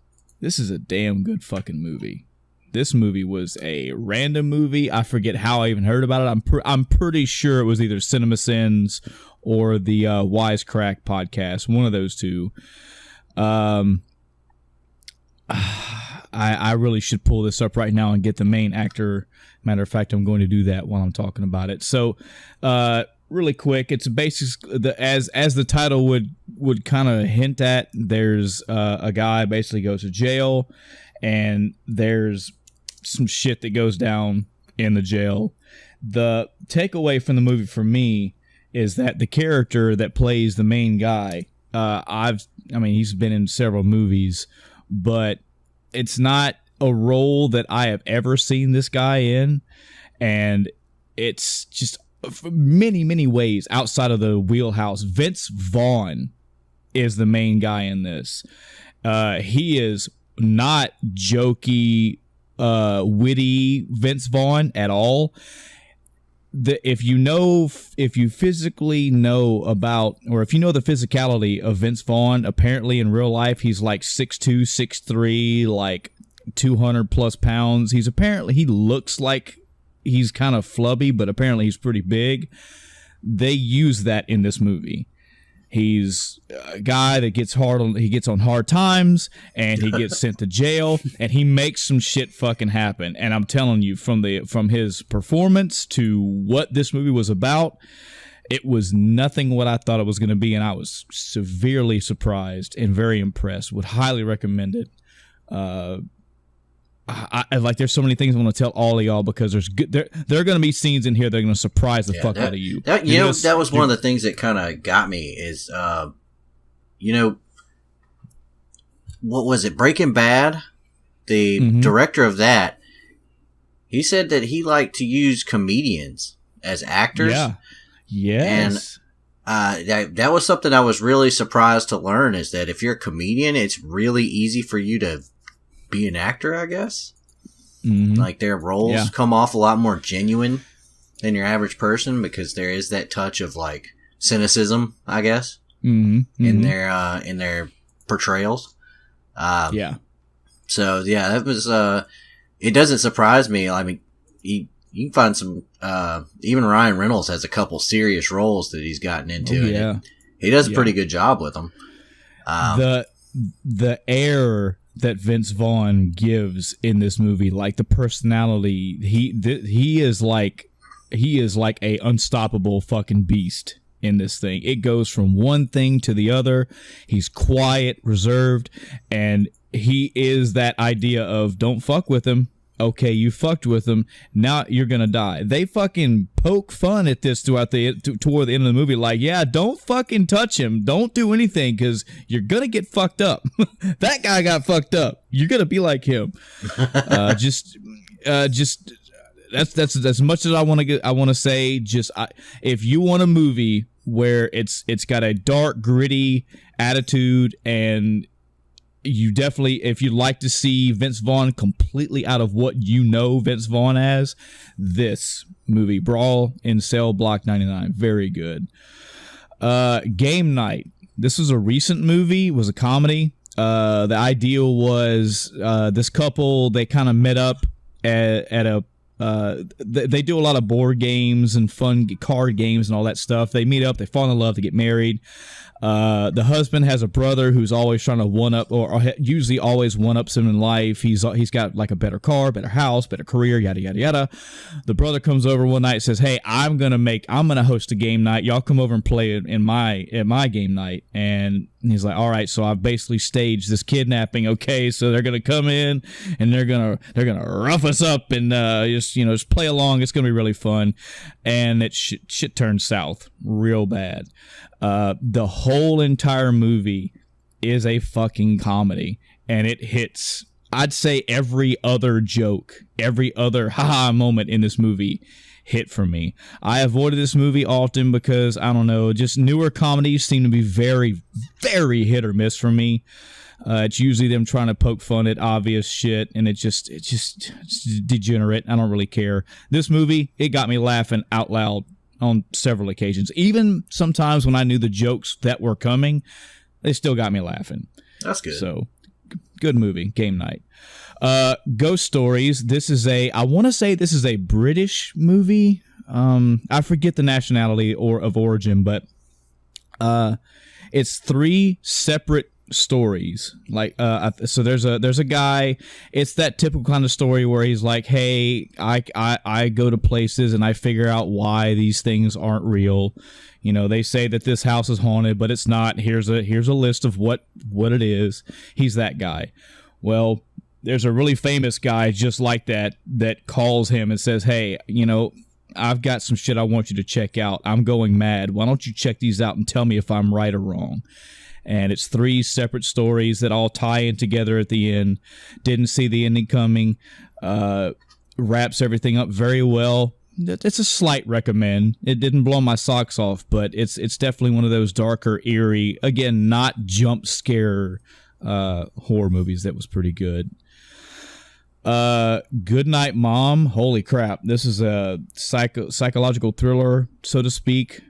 This is a damn good fucking movie. This movie was a random movie. I forget how I even heard about it. I'm pretty sure it was either CinemaSins or the Wisecrack podcast, one of those two. I really should pull this up right now and get the main actor. Matter of fact, I'm going to do that while I'm talking about it. So, really quick, it's basically as the title would kind of hint at. There's a guy basically goes to jail, and there's some shit that goes down in the jail. The takeaway from the movie for me is that the character that plays the main guy, he's been in several movies, but it's not a role that I have ever seen this guy in, and it's just many, many ways outside of the wheelhouse. Vince Vaughn is the main guy in this. He is not jokey, witty Vince Vaughn at all. If you physically know about, or if you know the physicality of Vince Vaughn, apparently in real life he's like 6'2", 6'3", like 200 plus pounds. He looks like he's kind of flubby, but apparently he's pretty big. They use that in this movie. He's a guy that gets on hard times, and he gets sent to jail, and he makes some shit fucking happen. And I'm telling you, from his performance to what this movie was about, it was nothing what I thought it was going to be, and I was severely surprised and very impressed. Would highly recommend it. There's so many things I want to tell all of y'all, because there are going to be scenes in here that are going to surprise the fuck out of you. That was one of the things that kind of got me is, what was it? Breaking Bad. The director of that, he said that he liked to use comedians as actors. Yeah. Yes. And that was something I was really surprised to learn, is that if you're a comedian, it's really easy for you to be an actor, I guess. Like, their roles come off a lot more genuine than your average person, because there is that touch of like cynicism, I guess, in their portrayals. So yeah, that was it doesn't surprise me. I mean, you can find some even Ryan Reynolds has a couple serious roles that he's gotten into. He does a pretty good job with them. The air that Vince Vaughn gives in this movie, like the personality, he is like a unstoppable fucking beast in this thing. It goes from one thing to the other. He's quiet, reserved, and he is that idea of don't fuck with him. Okay, you fucked with him. Now you're gonna die. They fucking poke fun at this toward the end of the movie. Like, yeah, don't fucking touch him. Don't do anything, because you're gonna get fucked up. That guy got fucked up. You're gonna be like him. Just that's as much as I want to say. If you want a movie where it's got a dark, gritty attitude, and you definitely, if you'd like to see Vince Vaughn completely out of what you know Vince Vaughn as, this movie, Brawl in Cell Block 99, very good. Game Night. This was a recent movie. It was a comedy. The idea was this couple, they kind of met up at a they do a lot of board games and fun card games and all that stuff. They meet up, they fall in love, they get married. The husband has a brother who's always trying to one-up, or usually always one-ups him in life. He's got like a better car, better house, better career, yada yada yada. The brother comes over one night and says, "Hey, I'm gonna host a game night. Y'all come over and play at my game night." And he's like, "All right, so I've basically staged this kidnapping. Okay, so they're gonna come in and they're gonna rough us up and just play along. It's gonna be really fun." And it shit turns south real bad. The whole entire movie is a fucking comedy, and it hits, I'd say, every other joke, every other haha moment in this movie hit for me. I avoided this movie often because, I don't know, just newer comedies seem to be very, very hit or miss for me. It's usually them trying to poke fun at obvious shit, and it's degenerate. I don't really care. This movie, it got me laughing out loud on several occasions. Even sometimes when I knew the jokes that were coming, they still got me laughing. That's good. So, good movie, Game Night. Ghost Stories. I want to say this is a British movie. I forget the nationality or of origin, but it's 3 separate stories. Like so there's a guy. It's that typical kind of story where he's like, hey, I go to places and I figure out why these things aren't real. They say that this house is haunted, but it's not. Here's a list of what it is. He's that guy. Well, there's a really famous guy just like that calls him and says, hey, I've got some shit I want you to check out. I'm going mad. Why don't you check these out and tell me if I'm right or wrong? And it's 3 separate stories that all tie in together at the end. Didn't see the ending coming. Wraps everything up very well. It's a slight recommend. It didn't blow my socks off, but it's definitely one of those darker, eerie, again, not jump scare horror movies that was pretty good. Goodnight Mom. Holy crap. This is a psychological thriller, so to speak.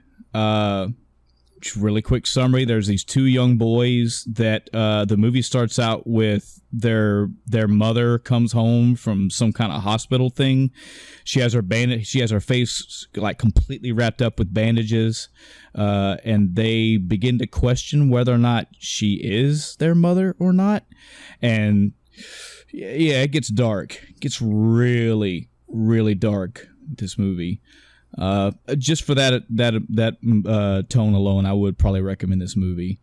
Really quick summary. There's these 2 young boys that the movie starts out with their mother comes home from some kind of hospital thing. She has her face like completely wrapped up with bandages, and they begin to question whether or not she is their mother or not. And yeah, it gets dark. It gets really, really dark, this movie. Just for that tone alone, I would probably recommend this movie.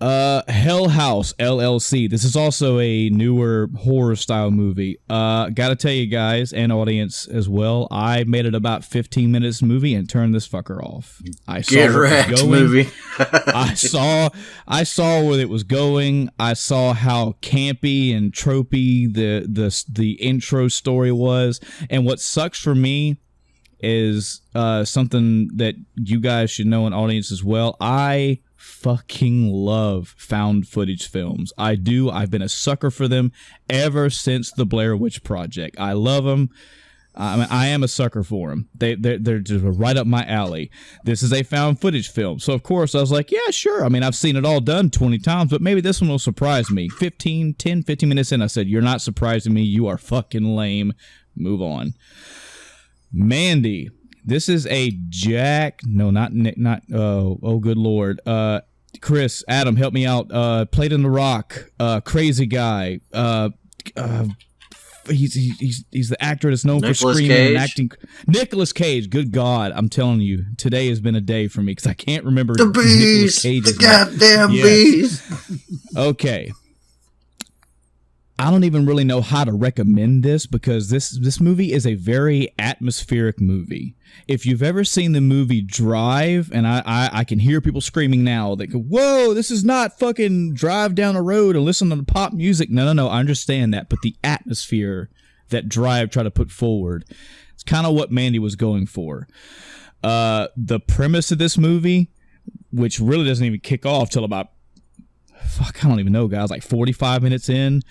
Hell House LLC. This is also a newer horror style movie. Gotta tell you guys and audience as well, I made it about 15 minutes movie and turned this fucker off. I saw Get wrecked movie. I saw where it was going. I saw how campy and tropey the intro story was. And what sucks for me is something that you guys should know, an audience as well. I fucking love found footage films. I do. I've been a sucker for them ever since the Blair Witch Project. I love them. I am a sucker for them. They're just right up my alley. This is a found footage film. So, of course, I was like, yeah, sure. I mean, I've seen it all done 20 times, but maybe this one will surprise me. 15 minutes in, I said, you're not surprising me. You are fucking lame. Move on. Mandy. This is a Jack. No, not Nick. Not. Oh, good Lord. Chris, Adam, help me out. Played in The Rock. Crazy guy. He's the actor that's known for screaming and acting. Nicolas Cage. Good God, I'm telling you, today has been a day for me because I can't remember the bees. The goddamn bees. Okay. I don't even really know how to recommend this because this movie is a very atmospheric movie. If you've ever seen the movie Drive, and I can hear people screaming now, they go, whoa, this is not fucking drive down the road and listen to the pop music. No, I understand that. But the atmosphere that Drive tried to put forward, it's kind of what Mandy was going for. The premise of this movie, which really doesn't even kick off till about, I don't even know, guys, like 45 minutes in.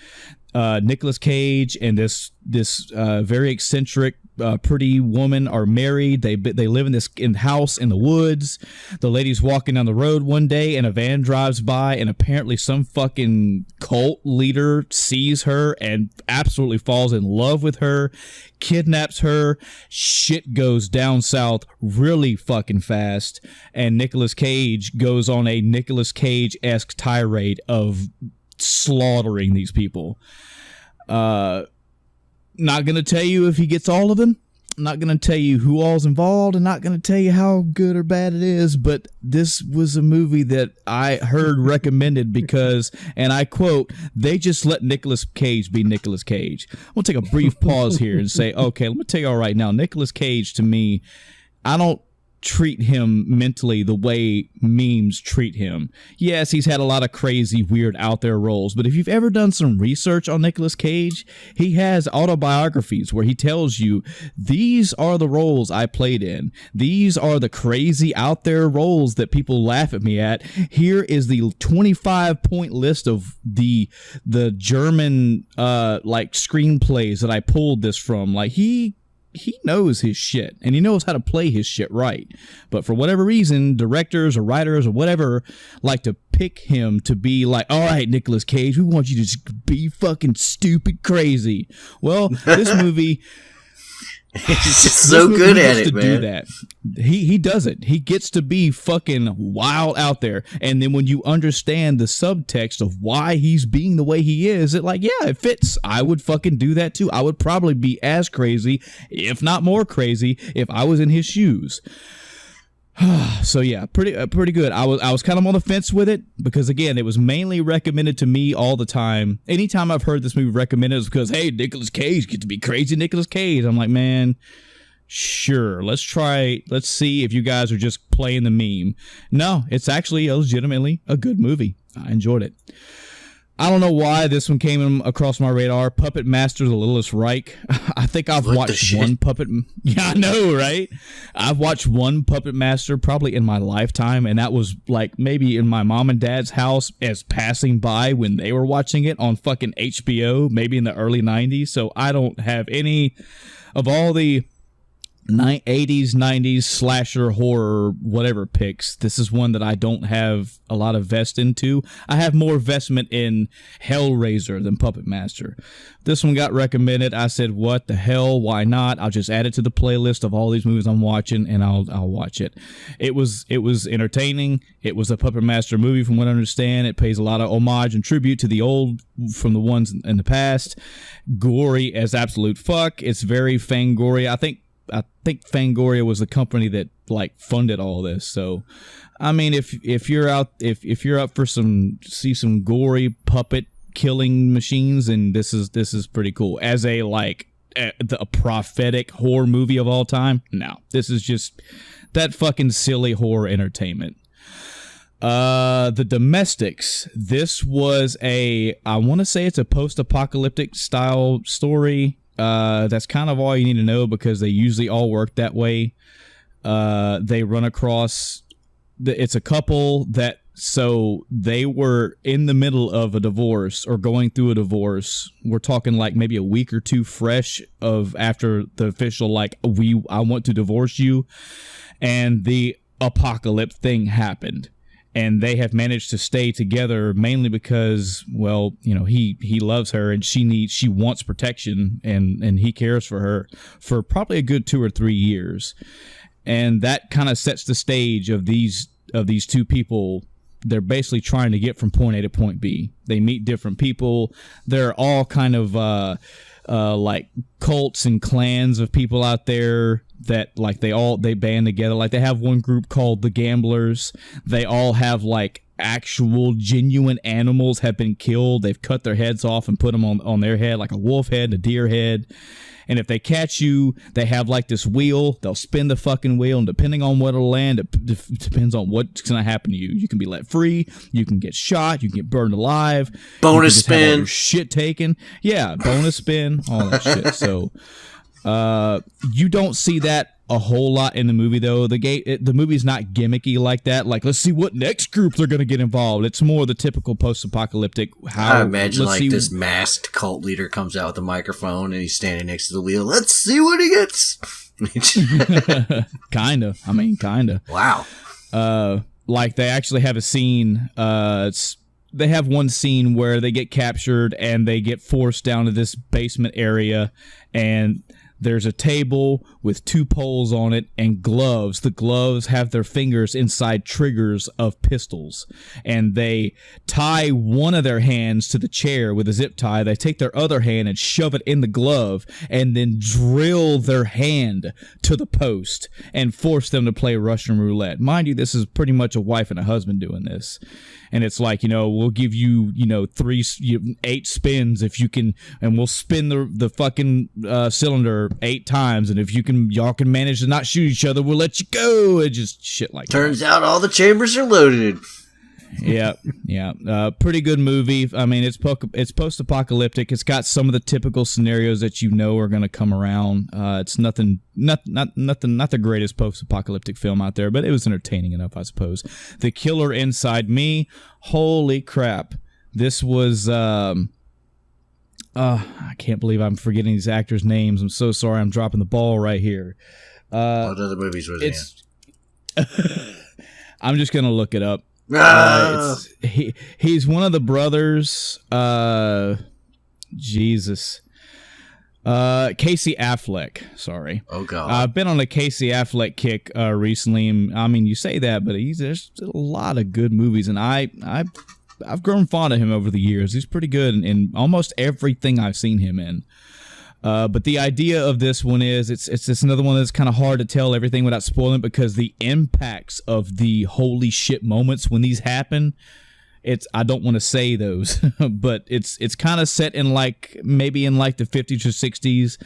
Nicolas Cage and this very eccentric pretty woman are married. They live in this house in the woods. The lady's walking down the road one day and a van drives by, and apparently some fucking cult leader sees her and absolutely falls in love with her, kidnaps her. Shit goes down south really fucking fast, and Nicolas Cage goes on a Nicolas Cage-esque tirade of slaughtering these people. Not gonna tell you if he gets all of them. Not gonna tell you who all's involved, and not gonna tell you how good or bad it is. But this was a movie that I heard recommended because, and I quote, they just let Nicolas Cage be Nicolas Cage. We'll take a brief pause here and say, okay, let me tell you all right now, Nicolas Cage, to me, I don't treat him mentally the way memes treat him. Yes, he's had a lot of crazy, weird, out there roles, but if you've ever done some research on Nicolas Cage, he has autobiographies where he tells you, these are the roles I played in. These are the crazy, out there roles that people laugh at me at. Here is the 25-point list of the German like screenplays that I pulled this from. Like, he knows his shit, and he knows how to play his shit right. But for whatever reason, directors or writers or whatever like to pick him to be like, all right, Nicolas Cage, we want you to just be fucking stupid crazy. Well, this movie... He's just so good at it, man. Do that. He does it. He gets to be fucking wild out there. And then when you understand the subtext of why he's being the way he is, it like, yeah, it fits. I would fucking do that too. I would probably be as crazy, if not more crazy, if I was in his shoes. So yeah, pretty good. I was kind of on the fence with it because again, it was mainly recommended to me all the time. Anytime I've heard this movie recommended, it's because hey, Nicolas Cage gets to be crazy. Nicolas Cage. I'm like, man, sure. Let's see if you guys are just playing the meme. No, it's actually legitimately a good movie. I enjoyed it. I don't know why this one came across my radar. Puppet Master: The Littlest Reich. I think I've watched one Puppet. Yeah, I know, right? I've watched one Puppet Master probably in my lifetime, and that was like maybe in my mom and dad's house as passing by when they were watching it on fucking HBO, maybe in the early 90s. So I don't have any of all the 80s, 90s slasher horror whatever picks. This is one that I don't have a lot of vest into. I have more vestment in Hellraiser than Puppet Master. This one got recommended. I said, what the hell, why not? I'll just add it to the playlist of all these movies I'm watching, and I'll watch it. It was entertaining. It was a Puppet Master movie from what I understand. It pays a lot of homage and tribute to the old from the ones in the past. Gory as absolute fuck. It's very Fangoria. I think Fangoria was the company that like funded all this. So, I mean, if you're up for some gory puppet killing machines, and this is pretty cool. As a prophetic horror movie of all time, no, this is just that fucking silly horror entertainment. The Domestics. This was I want to say it's a post-apocalyptic style story. That's kind of all you need to know because they usually all work that way. They run across it's a couple so they were in the middle of a divorce or going through a divorce. We're talking like maybe a week or two fresh of after the official I want to divorce you, and the apocalypse thing happened. And they have managed to stay together mainly because, well, you know, he loves her and she wants protection and he cares for her for probably a good 2 or 3 years. And that kind of sets the stage of these two people. They're basically trying to get from point A to point B. They meet different people. They're all kind of like cults and clans of people out there that like they band together. Like they have one group called the Gamblers. They all have like actual genuine animals have been killed. They've cut their heads off and put them on their head, like a wolf head, a deer head. And if they catch you, they have like this wheel. They'll spin the fucking wheel, and depending on what'll land, it depends on what's going to happen to you. You can be let free. You can get shot. You can get burned alive. Bonus spin. Have all your shit taken. Yeah, bonus spin. All that shit. So you don't see that a whole lot in the movie, though. The movie's not gimmicky like that. Like, let's see what next group they're going to get involved. It's more the typical post-apocalyptic. I imagine this masked cult leader comes out with a microphone and he's standing next to the wheel. Let's see what he gets. Kinda. Wow. Like they actually have a scene. They have one scene where they get captured and they get forced down to this basement area, and there's a table with 2 poles on it and gloves. The gloves have their fingers inside triggers of pistols. And they tie one of their hands to the chair with a zip tie. They take their other hand and shove it in the glove and then drill their hand to the post and force them to play Russian roulette. Mind you, this is pretty much a wife and a husband doing this. And it's like, we'll give you, 8 spins if you can, and we'll spin the fucking cylinder 8 times. And if y'all can manage to not shoot each other, we'll let you go. And just shit like Turns out all the chambers are loaded. Yeah. Pretty good movie. I mean, it's post-apocalyptic. It's got some of the typical scenarios that are going to come around. It's not the greatest post-apocalyptic film out there, but it was entertaining enough, I suppose. The Killer Inside Me. Holy crap! This was. I can't believe I'm forgetting these actors' names. I'm so sorry. I'm dropping the ball right here. What other movies was it in? I'm just gonna look it up. He's one of the brothers. Jesus. Casey Affleck. Sorry. Oh God. I've been on a Casey Affleck kick recently. I mean, you say that, but there's a lot of good movies, and I've grown fond of him over the years. He's pretty good in almost everything I've seen him in. But the idea of this one is it's just another one that's kind of hard to tell everything without spoiling, because the impacts of the holy shit moments when these happen, I don't want to say those, but it's kind of set in maybe in the 50s or 60s.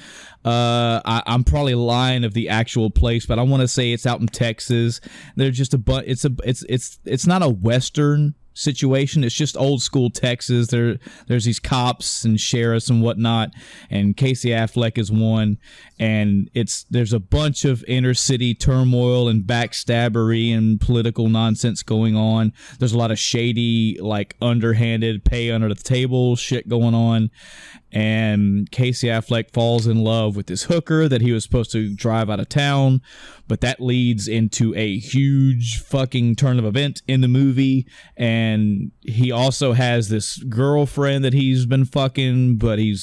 I'm probably lying of the actual place, but I want to say it's out in Texas. There's just it's not a Western situation. It's just old school Texas. There's these cops and sheriffs and whatnot, and Casey Affleck is one, and there's a bunch of inner city turmoil and backstabbery and political nonsense going on. There's a lot of shady, underhanded, pay under the table shit going on, and Casey Affleck falls in love with this hooker that he was supposed to drive out of town, but that leads into a huge fucking turn of event in the movie. And he also has this girlfriend that he's been fucking, but he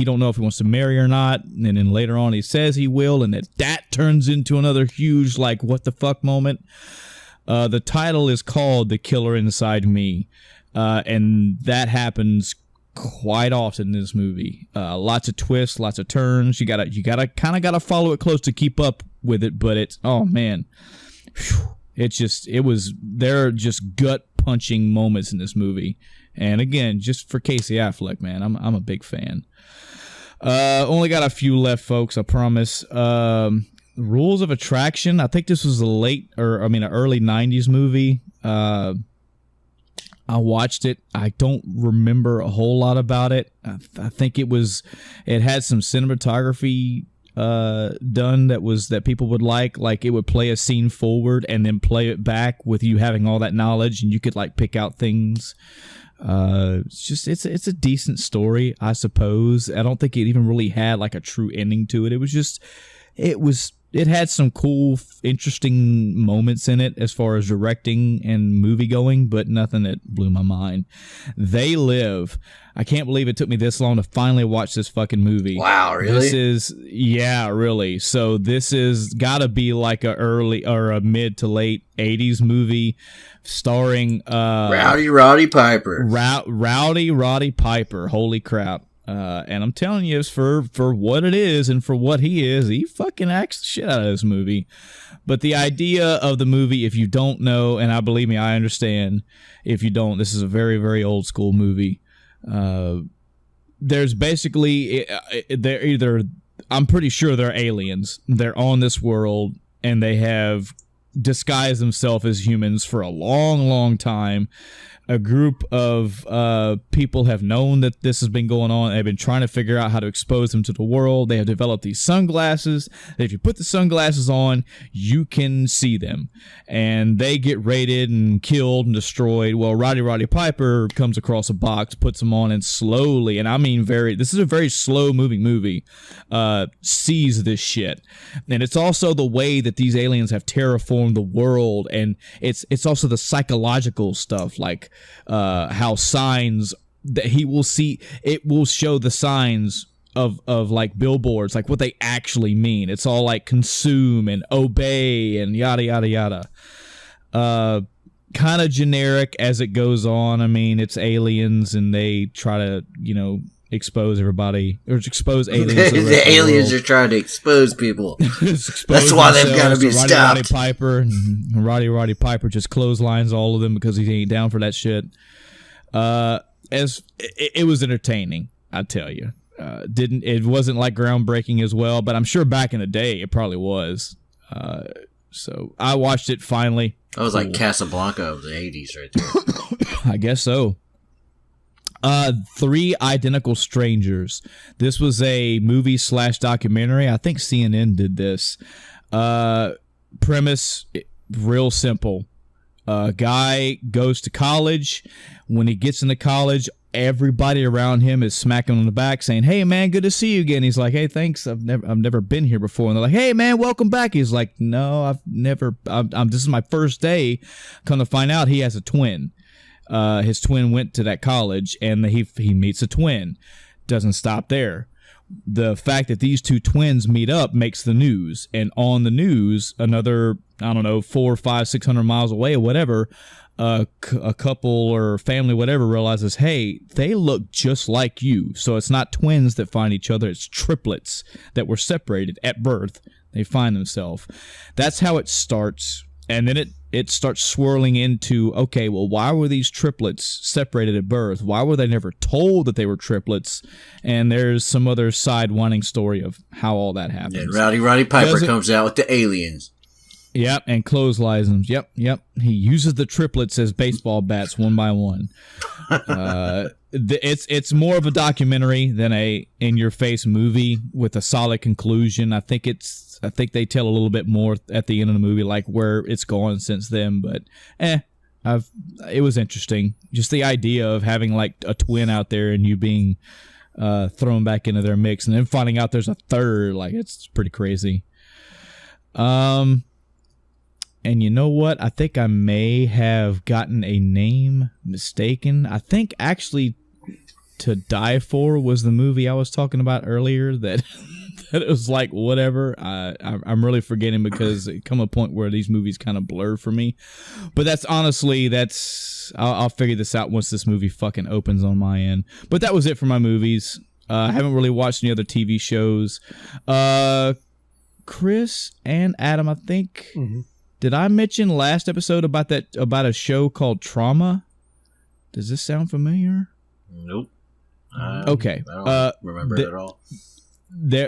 don't know if he wants to marry or not. And then later on he says he will, and that turns into another huge what the fuck moment. The title is called The Killer Inside Me, and that happens quite often in this movie. Lots of twists, lots of turns. You gotta follow it close to keep up with it, but oh man, there are just gut punching moments in this movie. And again, just for Casey Affleck, man, I'm a big fan. Only got a few left, folks, I promise. Rules of Attraction, I think this was an early 90s movie. I watched it. I don't remember a whole lot about it. I think it had some cinematography done that people would like it would play a scene forward and then play it back with you having all that knowledge, and you could pick out things. It's a decent story, I suppose. I don't think it even really had a true ending to it. It had some cool, interesting moments in it as far as directing and movie going, but nothing that blew my mind. They Live. I can't believe it took me this long to finally watch this fucking movie. Wow, really? Yeah, really. So this is gotta be a early or a mid to late 80s movie starring Rowdy Roddy Piper. Rowdy Roddy Piper. Holy crap. And I'm telling you, for what it is and for what he is, he fucking acts the shit out of this movie. But the idea of the movie, if you don't know, and believe me, I understand if you don't, this is a very, very old school movie. There's basically, I'm pretty sure they're aliens. They're on this world, and they have disguised themselves as humans for a long, long time. A group of people have known that this has been going on. They've been trying to figure out how to expose them to the world. They have developed these sunglasses. If you put the sunglasses on, you can see them. And they get raided and killed and destroyed. Well, Roddy Piper comes across a box, puts them on, and slowly, and I mean this is a very slow moving movie, sees this shit. And it's also the way that these aliens have terraformed the world, and it's also the psychological stuff, how signs that he will see, it will show the signs of billboards, what they actually mean. It's all consume and obey and yada yada yada. Kind of generic as it goes on. I mean, it's aliens and they try to expose everybody or expose aliens. The aliens are trying to expose people. That's why they've got to be stopped. Roddy Piper and Roddy Piper just clotheslines all of them because he ain't down for that shit. It was entertaining, I tell you. It wasn't groundbreaking as well, but I'm sure back in the day it probably was. So I watched it finally. That was like Casablanca of the 80s right there. I guess so. Three Identical Strangers. This was a movie / documentary. I think CNN did this. Premise, real simple. A guy goes to college. When he gets into college, everybody around him is smacking him on the back saying, "Hey man, good to see you again." He's like, "Hey, thanks. I've never been here before." And they're like, "Hey man, welcome back." He's like, "No, I've never. This is my first day." Come to find out, he has a twin. His twin went to that college, and he meets a twin. Doesn't stop there. the fact that these two twins meet up makes the news. And on the news, another, I don't know, 400, 500, 600 miles away or whatever, a couple or family, whatever, realizes, hey, they look just like you. So it's not twins that find each other. It's triplets that were separated at birth. They find themselves. That's how it starts. And then it starts swirling into, okay, well, why were these triplets separated at birth? Why were they never told that they were triplets? And there's some other side-winding story of how all that happens. And Roddy Piper comes out with the aliens. Yep, and clotheslines them. Yep. He uses the triplets as baseball bats one by one. It's more of a documentary than a in-your-face movie with a solid conclusion. I think they tell a little bit more at the end of the movie, like where it's gone since then. But it was interesting. Just the idea of having like a twin out there and you being thrown back into their mix, and then finding out there's a third. Like, it's pretty crazy. And you know what? I think I may have gotten a name mistaken. I think actually To Die For was the movie I was talking about earlier that that it was like whatever. I'm really forgetting because it come a point where these movies kind of blur for me. But that's honestly, I'll figure this out once this movie fucking opens on my end. But that was it for my movies. I haven't really watched any other TV shows. Chris and Adam, I think... Mm-hmm. Did I mention last episode about a show called Trauma? Does this sound familiar? Nope. Okay. I don't remember it at all.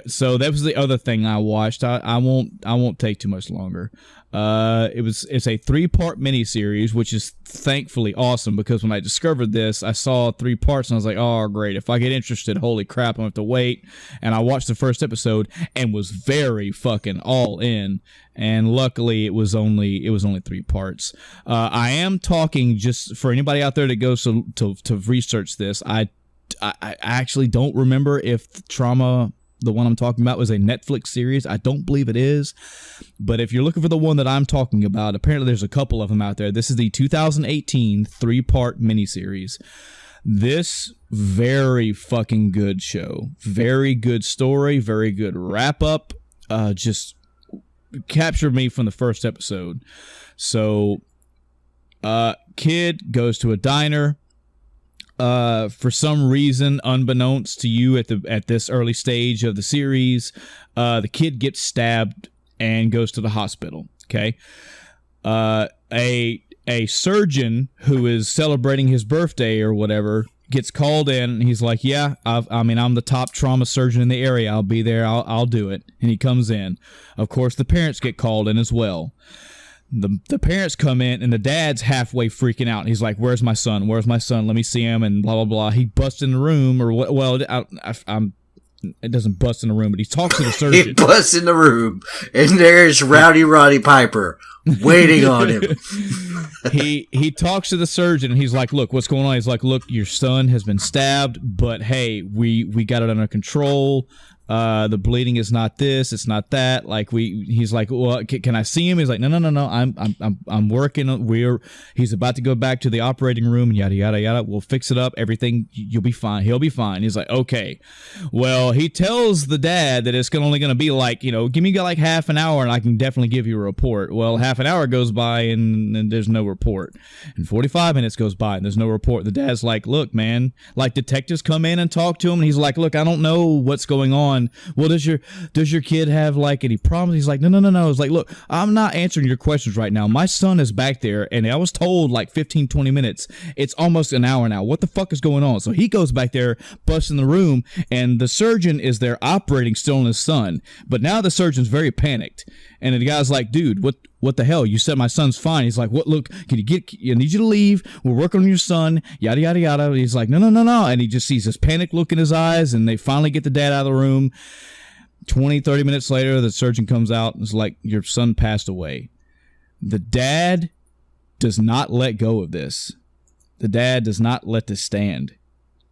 So that was the other thing I watched. I won't take too much longer. It's a 3-part miniseries, which is thankfully awesome because when I discovered this, I saw 3 parts and I was like, oh great, if I get interested, holy crap, I'm gonna have to wait. And I watched the first episode and was very fucking all in. And luckily it was only 3 parts. I am talking, just for anybody out there that goes to research this, I actually don't remember if Trauma, the one I'm talking about, was a Netflix series. I don't believe it is. But if you're looking for the one that I'm talking about, apparently there's a couple of them out there. This is the 2018 3-part miniseries. This very fucking good show. Very good story. Very good wrap-up. Just captured me from the first episode. So, kid goes to a diner. For some reason, unbeknownst to you at this early stage of the series, the kid gets stabbed and goes to the hospital. Okay, a surgeon who is celebrating his birthday or whatever gets called in, and he's like, "Yeah, I'm the top trauma surgeon in the area. I'll be there. I'll do it." And he comes in. Of course, the parents get called in as well. The parents come in and the dad's halfway freaking out. He's like, "Where's my son? Where's my son? Let me see him." And blah blah blah. He busts in the room, or what? Well, it doesn't bust in the room, but he talks to the surgeon. He busts in the room, and there's Roddy Piper waiting on him. He talks to the surgeon, and he's like, "Look, what's going on?" He's like, "Look, your son has been stabbed, but hey, we got it under control. The bleeding is not this, it's not that. Like he's like, well, can I see him?" He's like, no. I'm working. He's about to go back to the operating room and yada yada yada. We'll fix it up. Everything, you'll be fine. He'll be fine. He's like, okay. Well, he tells the dad that it's only going to be like, give me like half an hour and I can definitely give you a report. Well, half an hour goes by and there's no report. And 45 minutes goes by and there's no report. The dad's like, look, man, like detectives come in and talk to him, and he's like, look, I don't know what's going on. Well, does your kid have like any problems? He's like, no. It's like, look, I'm not answering your questions right now. My son is back there, and I was told like 15, 20 minutes. It's almost an hour now. What the fuck is going on? So he goes back there, busts in the room, and the surgeon is there operating still on his son. But now the surgeon's very panicked, and the guy's like, dude, what the hell? You said my son's fine. He's like, what? Look, I need you to leave. We're working on your son. Yada, yada, yada. He's like, no. And he just sees this panic look in his eyes, and they finally get the dad out of the room. 20, 30 minutes later, the surgeon comes out and is like, your son passed away. The dad does not let go of this. The dad does not let this stand.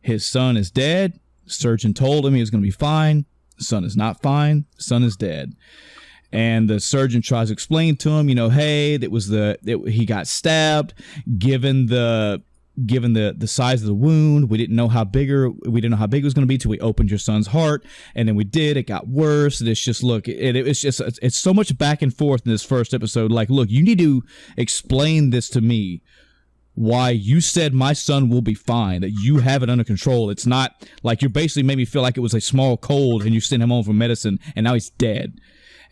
His son is dead. The surgeon told him he was going to be fine. The son is not fine. The son is dead. And the surgeon tries to explain to him, hey, he got stabbed. Given the given the size of the wound, we didn't know how big it was going to be till we opened your son's heart, and then we did. It got worse. And it's just it's so much back and forth in this first episode. Like, look, you need to explain this to me. Why you said my son will be fine, that you have it under control. It's not like you basically made me feel like it was a small cold and you sent him home for medicine and now he's dead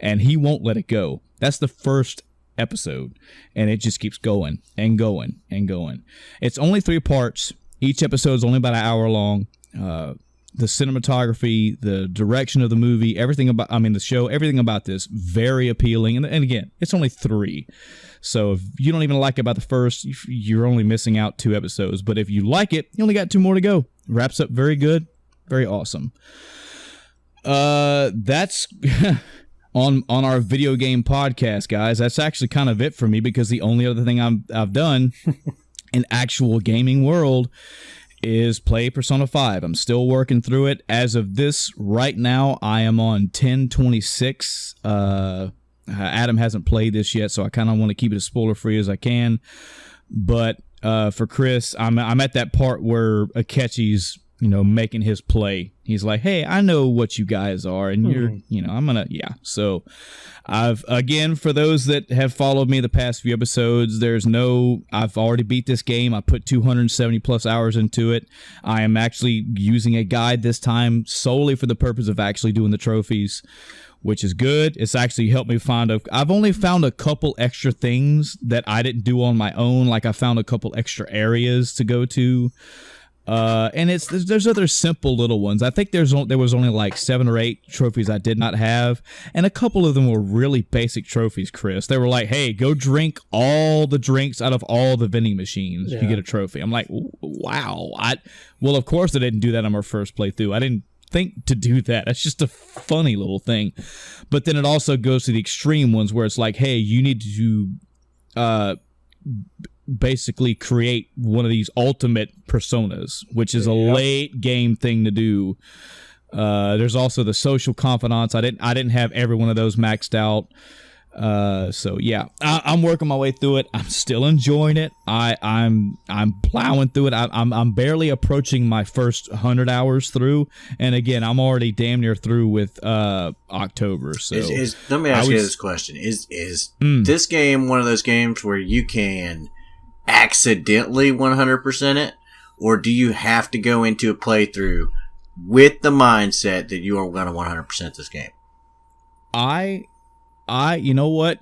and he won't let it go. That's the first episode, and it just keeps going and going and going. It's only 3 parts. Each episode is only about an hour long. The cinematography, the direction of the movie, the show, everything about this, very appealing. And again, it's only 3. So if you don't even like about the first, you're only missing out 2 episodes. But if you like it, you only got 2 more to go. Wraps up very good. Very awesome. That's on our video game podcast, guys. That's actually kind of it for me, because the only other thing I've done in actual gaming world is play Persona 5. I'm still working through it. As of this right now, I am on 1026. Adam hasn't played this yet, so I kind of want to keep it as spoiler free as I can. But for Chris, I'm at that part where Akechi's making his play. He's like, hey, I know what you guys are, and I'm gonna, So again, for those that have followed me the past few episodes, I've already beat this game. I put 270 plus hours into it. I am actually using a guide this time solely for the purpose of actually doing the trophies, which is good. It's actually helped me I've only found a couple extra things that I didn't do on my own. Like I found a couple extra areas to go to. And there's other simple little ones. I think there was only like 7 or 8 trophies I did not have, and a couple of them were really basic trophies, Chris. They were like, hey, go drink all the drinks out of all the vending machines. You get a trophy. I'm like, wow. Well, of course I didn't do that on our first playthrough. I didn't think to do that. That's just a funny little thing. But then it also goes to the extreme ones where it's like, hey, you need to basically create one of these ultimate personas, which is a late game thing to do. There's also the social confidants. I didn't have every one of those maxed out. So yeah, I'm working my way through it. I'm still enjoying it. I'm plowing through it. I'm barely approaching my first 100 hours through, and again, I'm already damn near through with October. So let me ask you this question: Is this game one of those games where you can accidentally 100% it, or do you have to go into a playthrough with the mindset that you are going to 100% this game? You know what?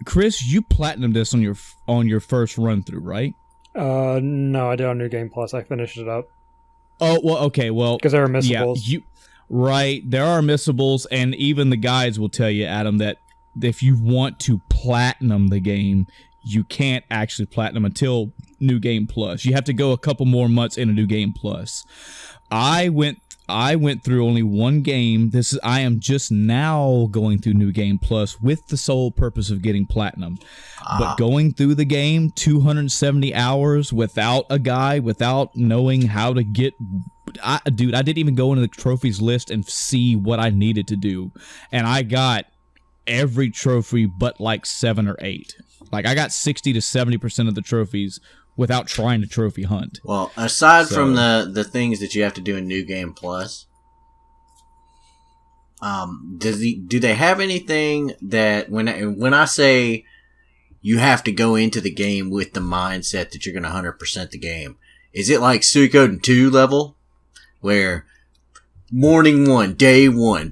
Chris, you platinumed this on your first run through, right? No, I did on New Game Plus. I finished it up. Oh, well, okay, well, because there are missables. Yeah, right, there are missables, and even the guides will tell you, Adam, that if you want to platinum the game, you can't actually platinum until New Game Plus. You have to go a couple more months in a New Game Plus. I went through only one game. I am just now going through New Game Plus with the sole purpose of getting platinum. But going through the game 270 hours without a guide, without knowing how to get... I didn't even go into the trophies list and see what I needed to do. And I got every trophy but like 7 or 8. Like I got 60 to 70% of the trophies without trying to trophy hunt. Well, aside from the things that you have to do in New Game Plus, do they have anything that when I say you have to go into the game with the mindset that you're going to 100% the game, is it like Suikoden 2 level where morning 1, day 1,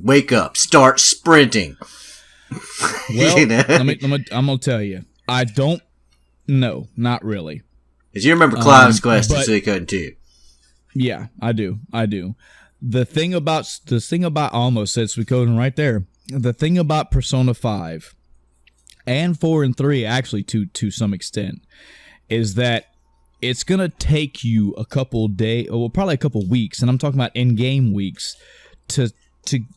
wake up, start sprinting? Well, I'm gonna tell you, I don't know, not really. Because you remember Clive's Quest and Suikoden 2. Yeah, I do. The thing about I almost said Suikoden right there. The thing about Persona 5 and 4 and 3, actually to some extent, is that it's gonna take you a couple days, well, probably a couple weeks, and I'm talking about in-game weeks, to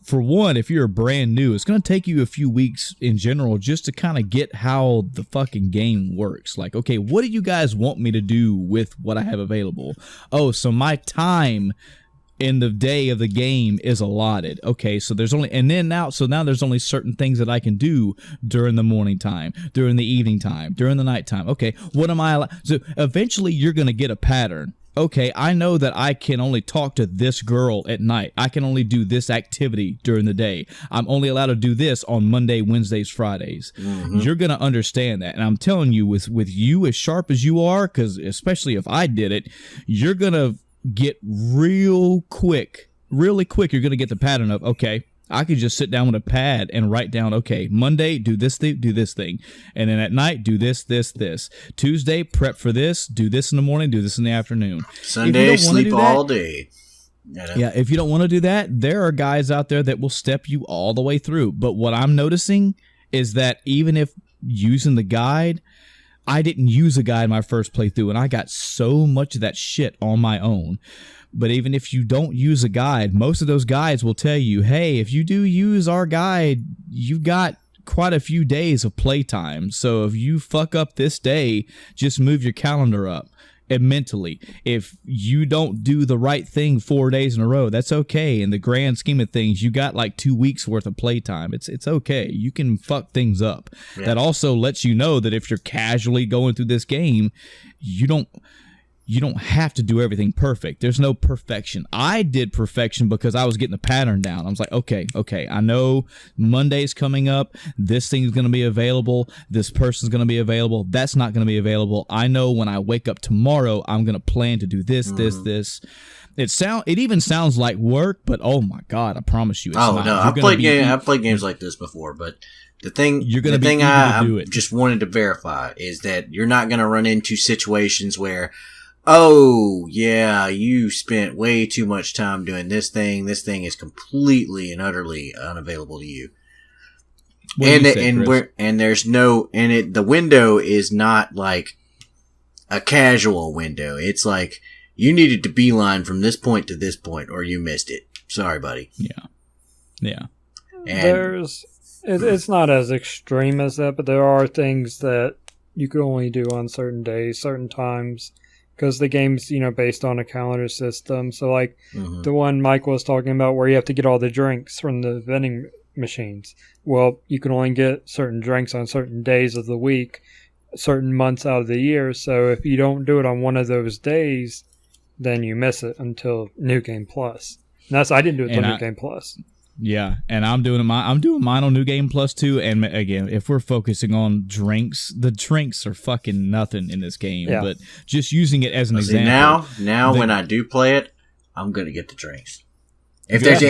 for one, if you're brand new, it's going to take you a few weeks in general just to kind of get how the fucking game works. Like, okay, what do you guys want me to do with what I have available? Oh, so my time in the day of the game is allotted. Okay, so there's only, and then now, so now there's only certain things that I can do during the morning time, during the evening time, during the night time. Okay, what am I allowed? So eventually you're going to get a pattern. Okay, I know that I can only talk to this girl at night. I can only do this activity during the day. I'm only allowed to do this on Monday, Wednesdays, Fridays. Mm-hmm. You're going to understand that. And I'm telling you, with you as sharp as you are, because especially if I did it, you're going to get really quick, you're going to get the pattern of, okay, I could just sit down with a pad and write down, okay, Monday, do this thing. And then at night, do this. Tuesday, prep for this, do this in the morning, do this in the afternoon. Sunday, sleep all day. Yeah, if you don't want to do that, there are guys out there that will step you all the way through. But what I'm noticing is that even if using the guide, I didn't use a guide my first playthrough, and I got so much of that shit on my own. But even if you don't use a guide, most of those guides will tell you, hey, if you do use our guide, you've got quite a few days of playtime. So if you fuck up this day, just move your calendar up. And mentally, if you don't do the right thing 4 days in a row, that's okay. In the grand scheme of things, you got like 2 weeks worth of playtime. It's okay. You can fuck things up. Yeah. That also lets you know that if you're casually going through this game, you don't have to do everything perfect. There's no perfection. I did perfection because I was getting the pattern down. I was like, okay, I know Monday's coming up. This thing's going to be available. This person's going to be available. That's not going to be available. I know when I wake up tomorrow, I'm going to plan to do this. It even sounds like work, but oh my God, I promise you it's not. No, I've played games like this before, but the thing I just wanted to verify is that you're not going to run into situations where, oh, yeah, you spent way too much time doing this thing. This thing is completely and utterly unavailable to you. The window is not like a casual window. It's like you needed to beeline from this point to this point or you missed it. Sorry, buddy. Yeah. And it's not as extreme as that, but there are things that you can only do on certain days, certain times. Because the game's, based on a calendar system. So, like, the one Mike was talking about where you have to get all the drinks from the vending machines. Well, you can only get certain drinks on certain days of the week, certain months out of the year. So, if you don't do it on one of those days, then you miss it until New Game Plus. And I didn't do it until New Game Plus. Yeah, and I'm doing mine on New Game Plus too. And again, if we're focusing on drinks, the drinks are fucking nothing in this game. Yeah. But just using it as an example. Now when I do play it, I'm gonna get the drinks. If there's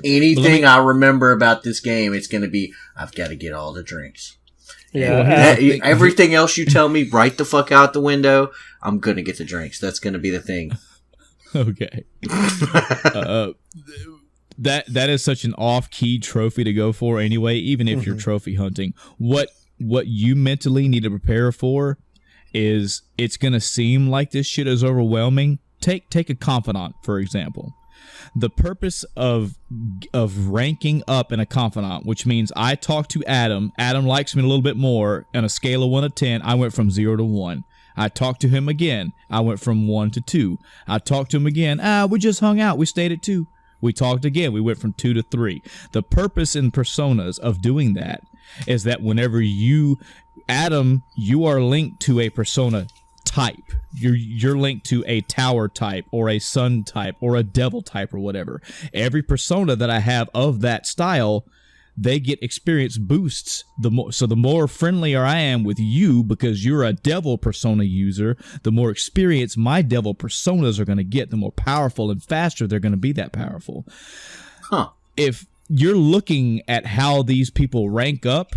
anything I remember about this game, it's gonna be I've got to get all the drinks. Yeah. Everything else you tell me, right the fuck out the window. I'm gonna get the drinks. That's gonna be the thing. Okay. That is such an off-key trophy to go for anyway, even if you're trophy hunting. What you mentally need to prepare for is it's going to seem like this shit is overwhelming. Take a confidant, for example. The purpose of ranking up in a confidant, which means I talk to Adam. Adam likes me a little bit more. On a scale of 1 to 10, I went from 0 to 1. I talked to him again. I went from 1 to 2. I talked to him again. We just hung out. We stayed at 2. We talked again. We went from 2 to 3. The purpose in personas of doing that is that whenever you are linked to a persona type. You're linked to a tower type or a sun type or a devil type or whatever. Every persona that I have of that style, they get experience boosts. The more friendlier I am with you because you're a devil persona user, the more experience my devil personas are going to get, the more powerful and faster they're going to be that powerful. Huh. If you're looking at how these people rank up,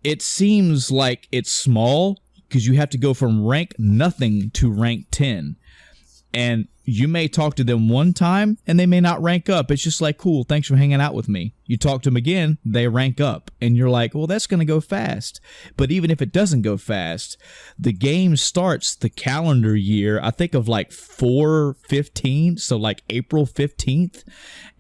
it seems like it's small because you have to go from rank nothing to rank 10. And you may talk to them one time and they may not rank up. It's just like, cool, thanks for hanging out with me. You talk to them again, they rank up. And you're like, well, that's going to go fast. But even if it doesn't go fast, the game starts the calendar year, I think of like 4/15, so like April 15th.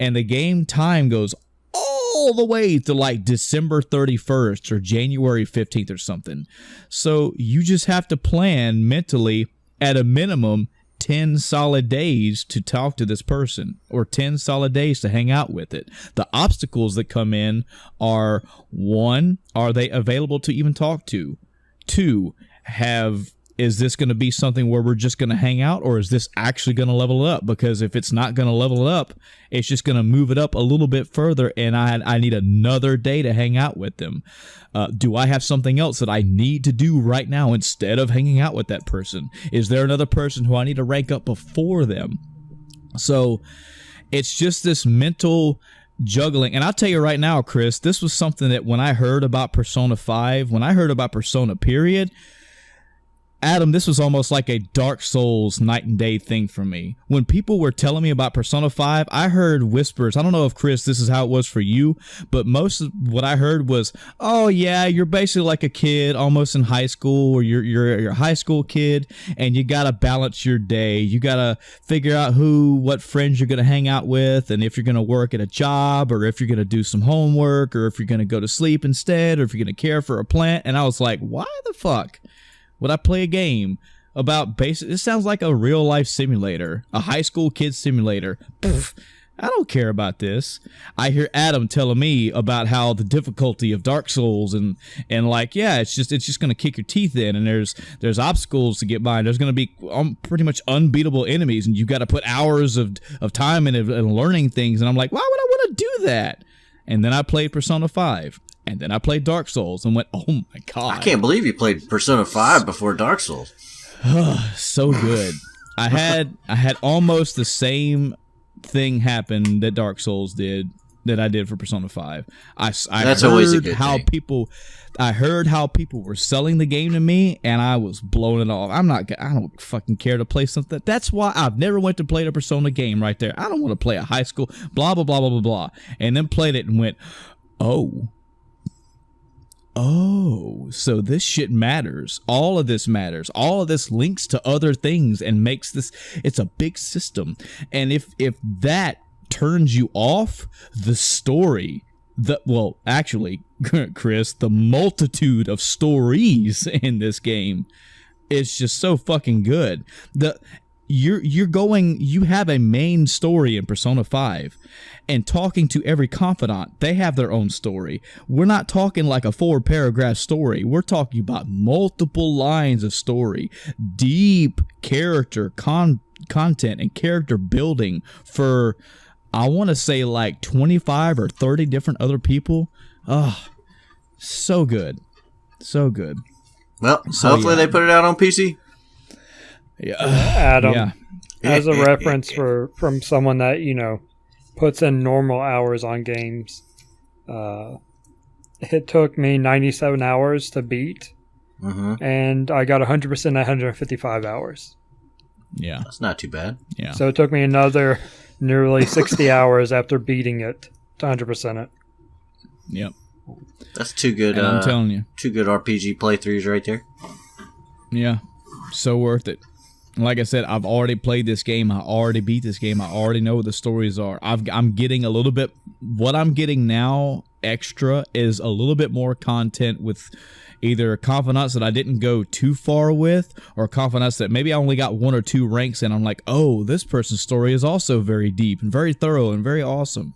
And the game time goes all the way to like December 31st or January 15th or something. So you just have to plan mentally at a minimum 10 solid days to talk to this person or 10 solid days to hang out with it. The obstacles that come in are, 1, are they available to even talk to? 2, is this going to be something where we're just going to hang out, or is this actually going to level it up? Because if it's not going to level it up, it's just going to move it up a little bit further, and I need another day to hang out with them. Do I have something else that I need to do right now instead of hanging out with that person? Is there another person who I need to rank up before them? So it's just this mental juggling. And I'll tell you right now, Chris, this was something that when I heard about Persona 5, when I heard about Persona period, Adam, this was almost like a Dark Souls night and day thing for me. When people were telling me about Persona 5, I heard whispers. I don't know if, Chris, this is how it was for you, but most of what I heard was, oh, yeah, you're basically like a kid almost in high school, or you're a high school kid, and you got to balance your day. You got to figure out what friends you're going to hang out with, and if you're going to work at a job, or if you're going to do some homework, or if you're going to go to sleep instead, or if you're going to care for a plant. And I was like, why the fuck would I play a game about this sounds like a real life simulator, a high school kid simulator. Pfft, I don't care about this. I hear Adam telling me about how the difficulty of Dark Souls and like, yeah, it's just going to kick your teeth in, and there's obstacles to get by, and there's going to be pretty much unbeatable enemies, and you've got to put hours of time in and learning things. And I'm like, why would I want to do that? And then I played Persona 5. And then I played Dark Souls and went, oh my God. I can't believe you played Persona 5 before Dark Souls. So good. I had almost the same thing happen that Dark Souls did that I did for Persona 5. That's always a good thing. I heard how people were selling the game to me, and I was blowing it off. I don't fucking care to play something. That's why I've never went to play a Persona game right there. I don't want to play a high school, blah, blah, blah, blah, blah, blah. And then played it and went, oh, so this shit matters. All of this matters. All of this links to other things and makes this, it's a big system. And if that turns you off, the story, actually, Chris, the multitude of stories in this game is just so fucking good. You have a main story in Persona 5, and talking to every confidant, they have their own story. We're not talking like a 4-paragraph story. We're talking about multiple lines of story, deep character content and character building for, I want to say, like 25 or 30 different other people. Oh, so good. So good. Well, hopefully they put it out on PC. Yeah, Adam, as a reference from someone that, puts in normal hours on games, it took me 97 hours to beat, and I got 100% at 155 hours. Yeah. That's not too bad. Yeah. So it took me another nearly 60 hours after beating it to 100% it. Yep. That's two good, I'm telling you. 2 good RPG playthroughs right there. Yeah. So worth it. Like I said, I've already played this game. I already beat this game. I already know what the stories are. I'm getting a little bit. What I'm getting now extra is a little bit more content with either confidants that I didn't go too far with, or confidants that maybe I only got 1 or 2 ranks in. I'm like, oh, this person's story is also very deep and very thorough and very awesome.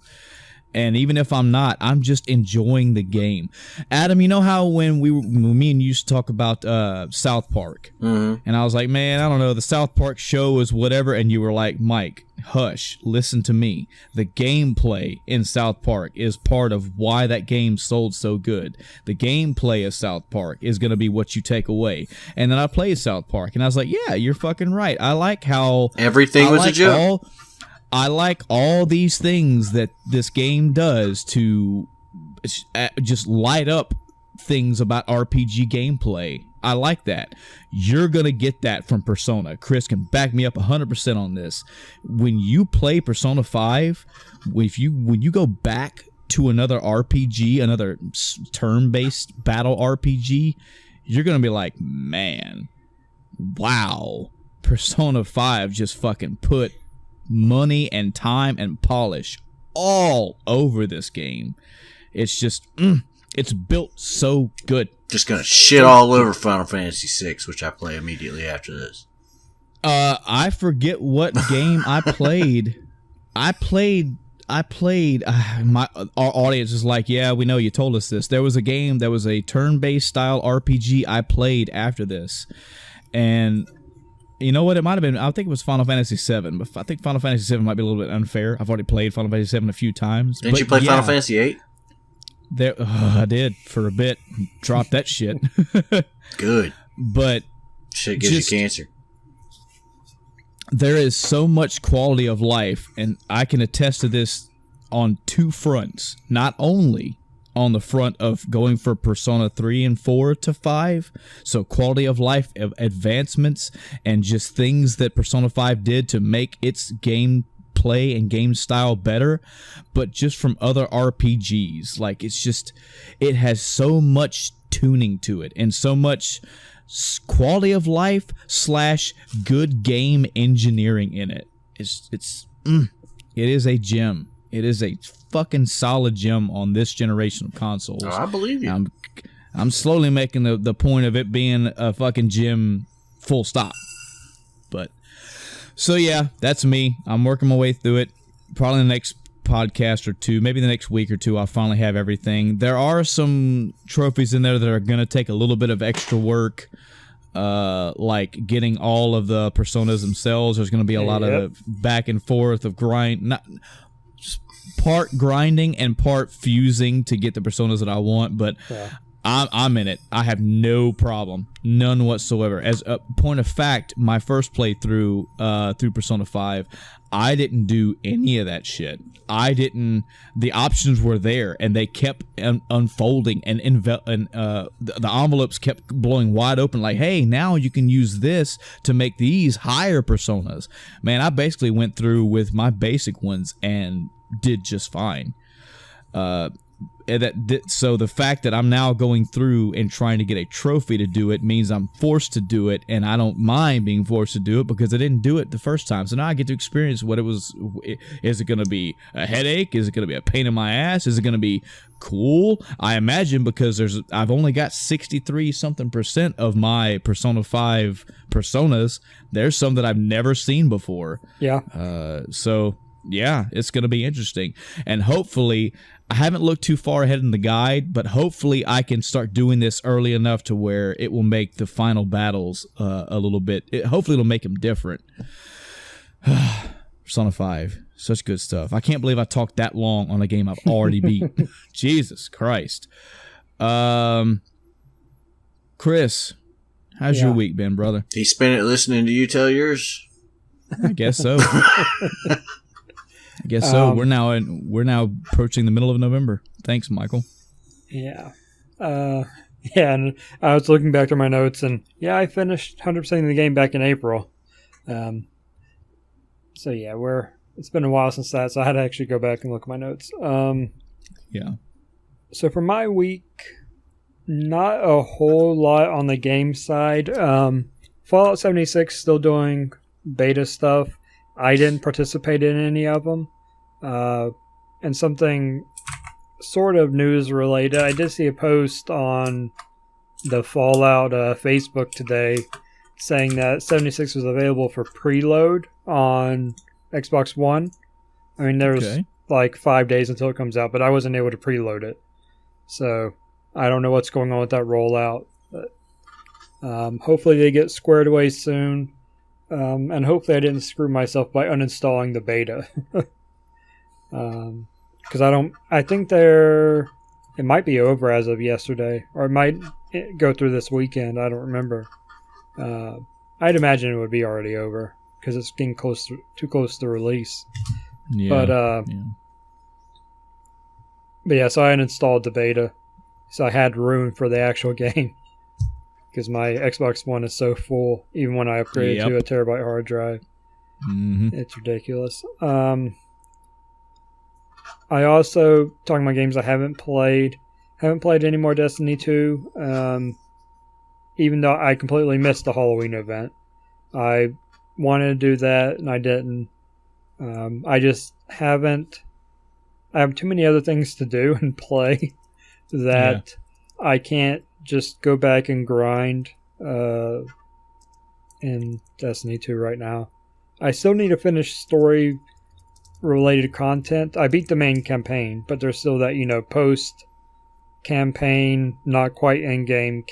And even if I'm not, I'm just enjoying the game. Adam, you know how when me and you used to talk about South Park, and I was like, man, I don't know, the South Park show is whatever, and you were like, Mike, hush, listen to me. The gameplay in South Park is part of why that game sold so good. The gameplay of South Park is going to be what you take away. And then I played South Park, and I was like, yeah, you're fucking right. I like how everything was a joke. I like all these things that this game does to just light up things about RPG gameplay. I like that. You're going to get that from Persona. Chris can back me up 100% on this. When you play Persona 5, when you go back to another RPG, another turn-based battle RPG, you're going to be like, man, wow, Persona 5 just fucking put money and time and polish all over this game. It's just it's built so good. Just gonna shit all over Final Fantasy VI, which I play immediately after this. I forget what game I played. Our audience is like, yeah, we know you told us this. There was a game that was a turn-based style RPG I played after this, and you know what? It might have been. I think it was Final Fantasy VII, but I think Final Fantasy VII might be a little bit unfair. I've already played Final Fantasy VII a few times. Didn't you play Final Fantasy VIII? I did for a bit. Dropped that shit. Good, but shit gives you cancer. There is so much quality of life, and I can attest to this on two fronts. Not only on the front of going for Persona 3 and 4 to 5, so quality of life advancements and just things that Persona 5 did to make its gameplay and game style better, but just from other RPGs. Like, it has so much tuning to it and so much quality of life / good game engineering in it. It is a gem. It is a fucking solid gem on this generation of consoles. Oh, I believe you. I'm slowly making the point of it being a fucking gem, full stop. But so yeah, that's me. I'm working my way through it. Probably the next podcast or two, maybe the next week or two, I'll finally have everything. There are some trophies in there that are going to take a little bit of extra work, like getting all of the personas themselves. There's going to be a lot of back and forth of part grinding and part fusing to get the personas that I want, but I'm in it. I have no problem, none whatsoever. As a point of fact, my first playthrough through Persona 5, I didn't do any of that shit. The options were there, and they kept unfolding, and the envelopes kept blowing wide open, like, hey, now you can use this to make these higher personas. Man, I basically went through with my basic ones and did just fine. So the fact that I'm now going through and trying to get a trophy to do it means I'm forced to do it, and I don't mind being forced to do it because I didn't do it the first time. So now I get to experience what it was. Is it going to be a headache? Is it going to be a pain in my ass? Is it going to be cool? I imagine, because I've only got 63% of my Persona 5 personas. There's some that I've never seen before. Yeah. So yeah, it's going to be interesting, and hopefully, I haven't looked too far ahead in the guide, but hopefully I can start doing this early enough to where it will make the final battles a little bit. Hopefully it'll make them different. Persona 5, such good stuff. I can't believe I talked that long on a game I've already beat. Jesus Christ. Chris, how's your week been, brother? He spent it listening to you tell yours? I guess so. I guess so. We're now approaching the middle of November. Thanks, Michael. Yeah. And I was looking back to my notes, and I finished 100% of the game back in April. So yeah, it's been a while since that, so I had to actually go back and look at my notes. Yeah. So for my week, not a whole lot on the game side. Fallout 76 still doing beta stuff. I didn't participate in any of them. And something sort of news related, I did see a post on the Fallout Facebook today saying that 76 was available for preload on Xbox One. I mean, there's like 5 days until it comes out, but I wasn't able to preload it. So I don't know what's going on with that rollout. But hopefully they get squared away soon. And hopefully I didn't screw myself by uninstalling the beta. Because I think it might be over as of yesterday, or it might go through this weekend. I don't remember. I'd imagine it would be already over because it's getting too close to release. Yeah. But yeah, so I uninstalled the beta, so I had room for the actual game. Because my Xbox One is so full, even when I upgraded to a terabyte hard drive. Mm-hmm. It's ridiculous. I also, talking about games I haven't played any more Destiny 2, even though I completely missed the Halloween event. I wanted to do that, and I didn't. I just haven't. I have too many other things to do and play that I can't just go back and grind and in Destiny 2 right now. I still need to finish story related content. I beat the main campaign, but there's still that, post campaign, not quite end game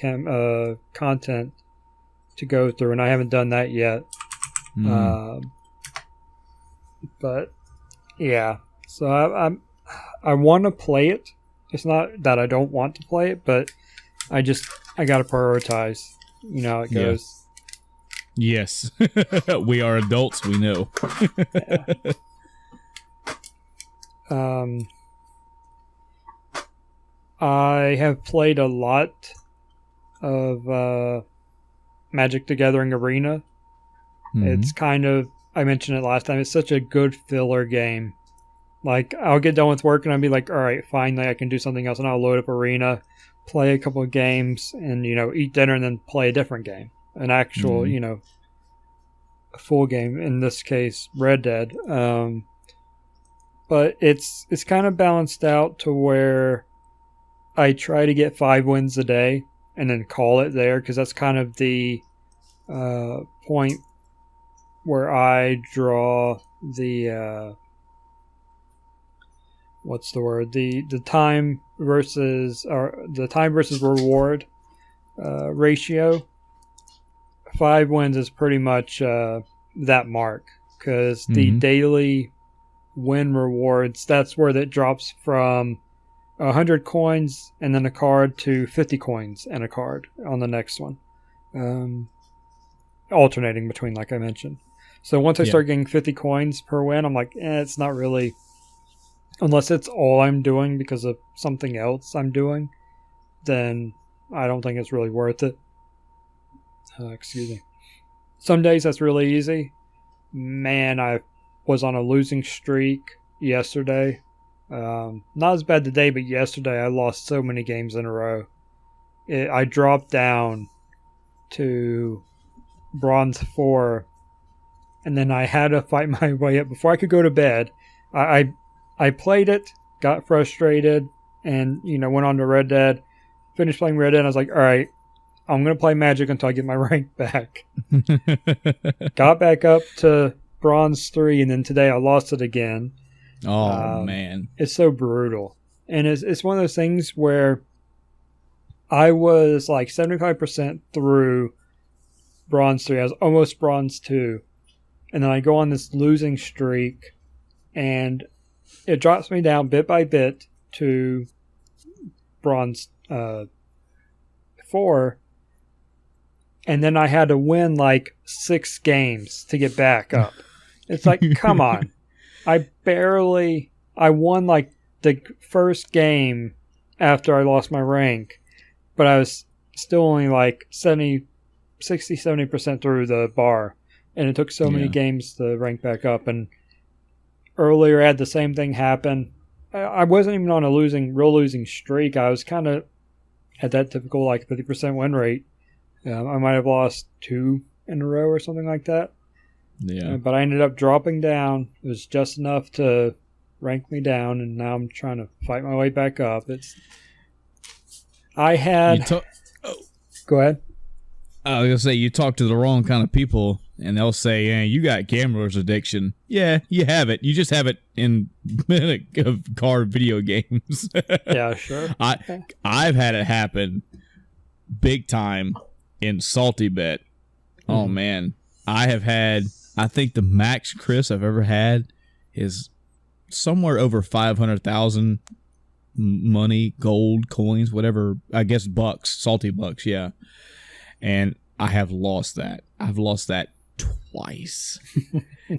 content to go through, and I haven't done that yet. But yeah, so I want to play it. It's not that I don't want to play it, but I got to prioritize. You know how it goes. Yes. We are adults, we know. I have played a lot of Magic the Gathering Arena. It's kind of, I mentioned it last time, it's such a good filler game. Like, I'll get done with work and I'll be like, all right, finally I can do something else, and I'll load up Arena, play a couple of games, and, eat dinner and then play a different game. An actual, a full game, in this case, Red Dead. But it's kind of balanced out to where I try to get 5 wins a day and then call it there, because that's kind of the point where I draw the what's the word? The time versus reward ratio. 5 wins is pretty much that mark, because the daily win rewards, that's where that drops from 100 coins and then a card to 50 coins and a card on the next one, alternating between, like I mentioned. So once I start getting 50 coins per win, I'm like, it's not really, unless it's all I'm doing because of something else I'm doing, then I don't think it's really worth it. Excuse me. Some days that's really easy. Man, I was on a losing streak yesterday. Not as bad today, but yesterday I lost so many games in a row. I dropped down to Bronze 4, and then I had to fight my way up before I could go to bed. I played it, got frustrated, and went on to Red Dead. Finished playing Red Dead, and I was like, all right, I'm going to play Magic until I get my rank back. Got back up to Bronze 3, and then today I lost it again. Oh, man. It's so brutal. And it's one of those things where I was like 75% through Bronze 3. I was almost Bronze 2. And then I go on this losing streak, and it drops me down bit by bit to Bronze 4. And then I had to win like 6 games to get back up. It's like, come on. I won like the first game after I lost my rank, but I was still only like 60-70% through the bar. And it took so many games to rank back up. And earlier I had the same thing happen. I wasn't even on a real losing streak. I was kind of at that typical like 50% win rate. I might have lost 2 in a row or something like that. Yeah. But I ended up dropping down. It was just enough to rank me down, and now I'm trying to fight my way back up. Go ahead. I was going to say, you talk to the wrong kind of people, and they'll say, yeah, you got gambler's addiction. Yeah, you have it. You just have it in card video games. Yeah, sure. I've had it happen big time in Salty Bet. Oh, man. I have had, I think the max Chris I've ever had is somewhere over 500,000 money, gold, coins, whatever, I guess bucks, salty bucks, yeah. And I have lost that. I've lost that twice.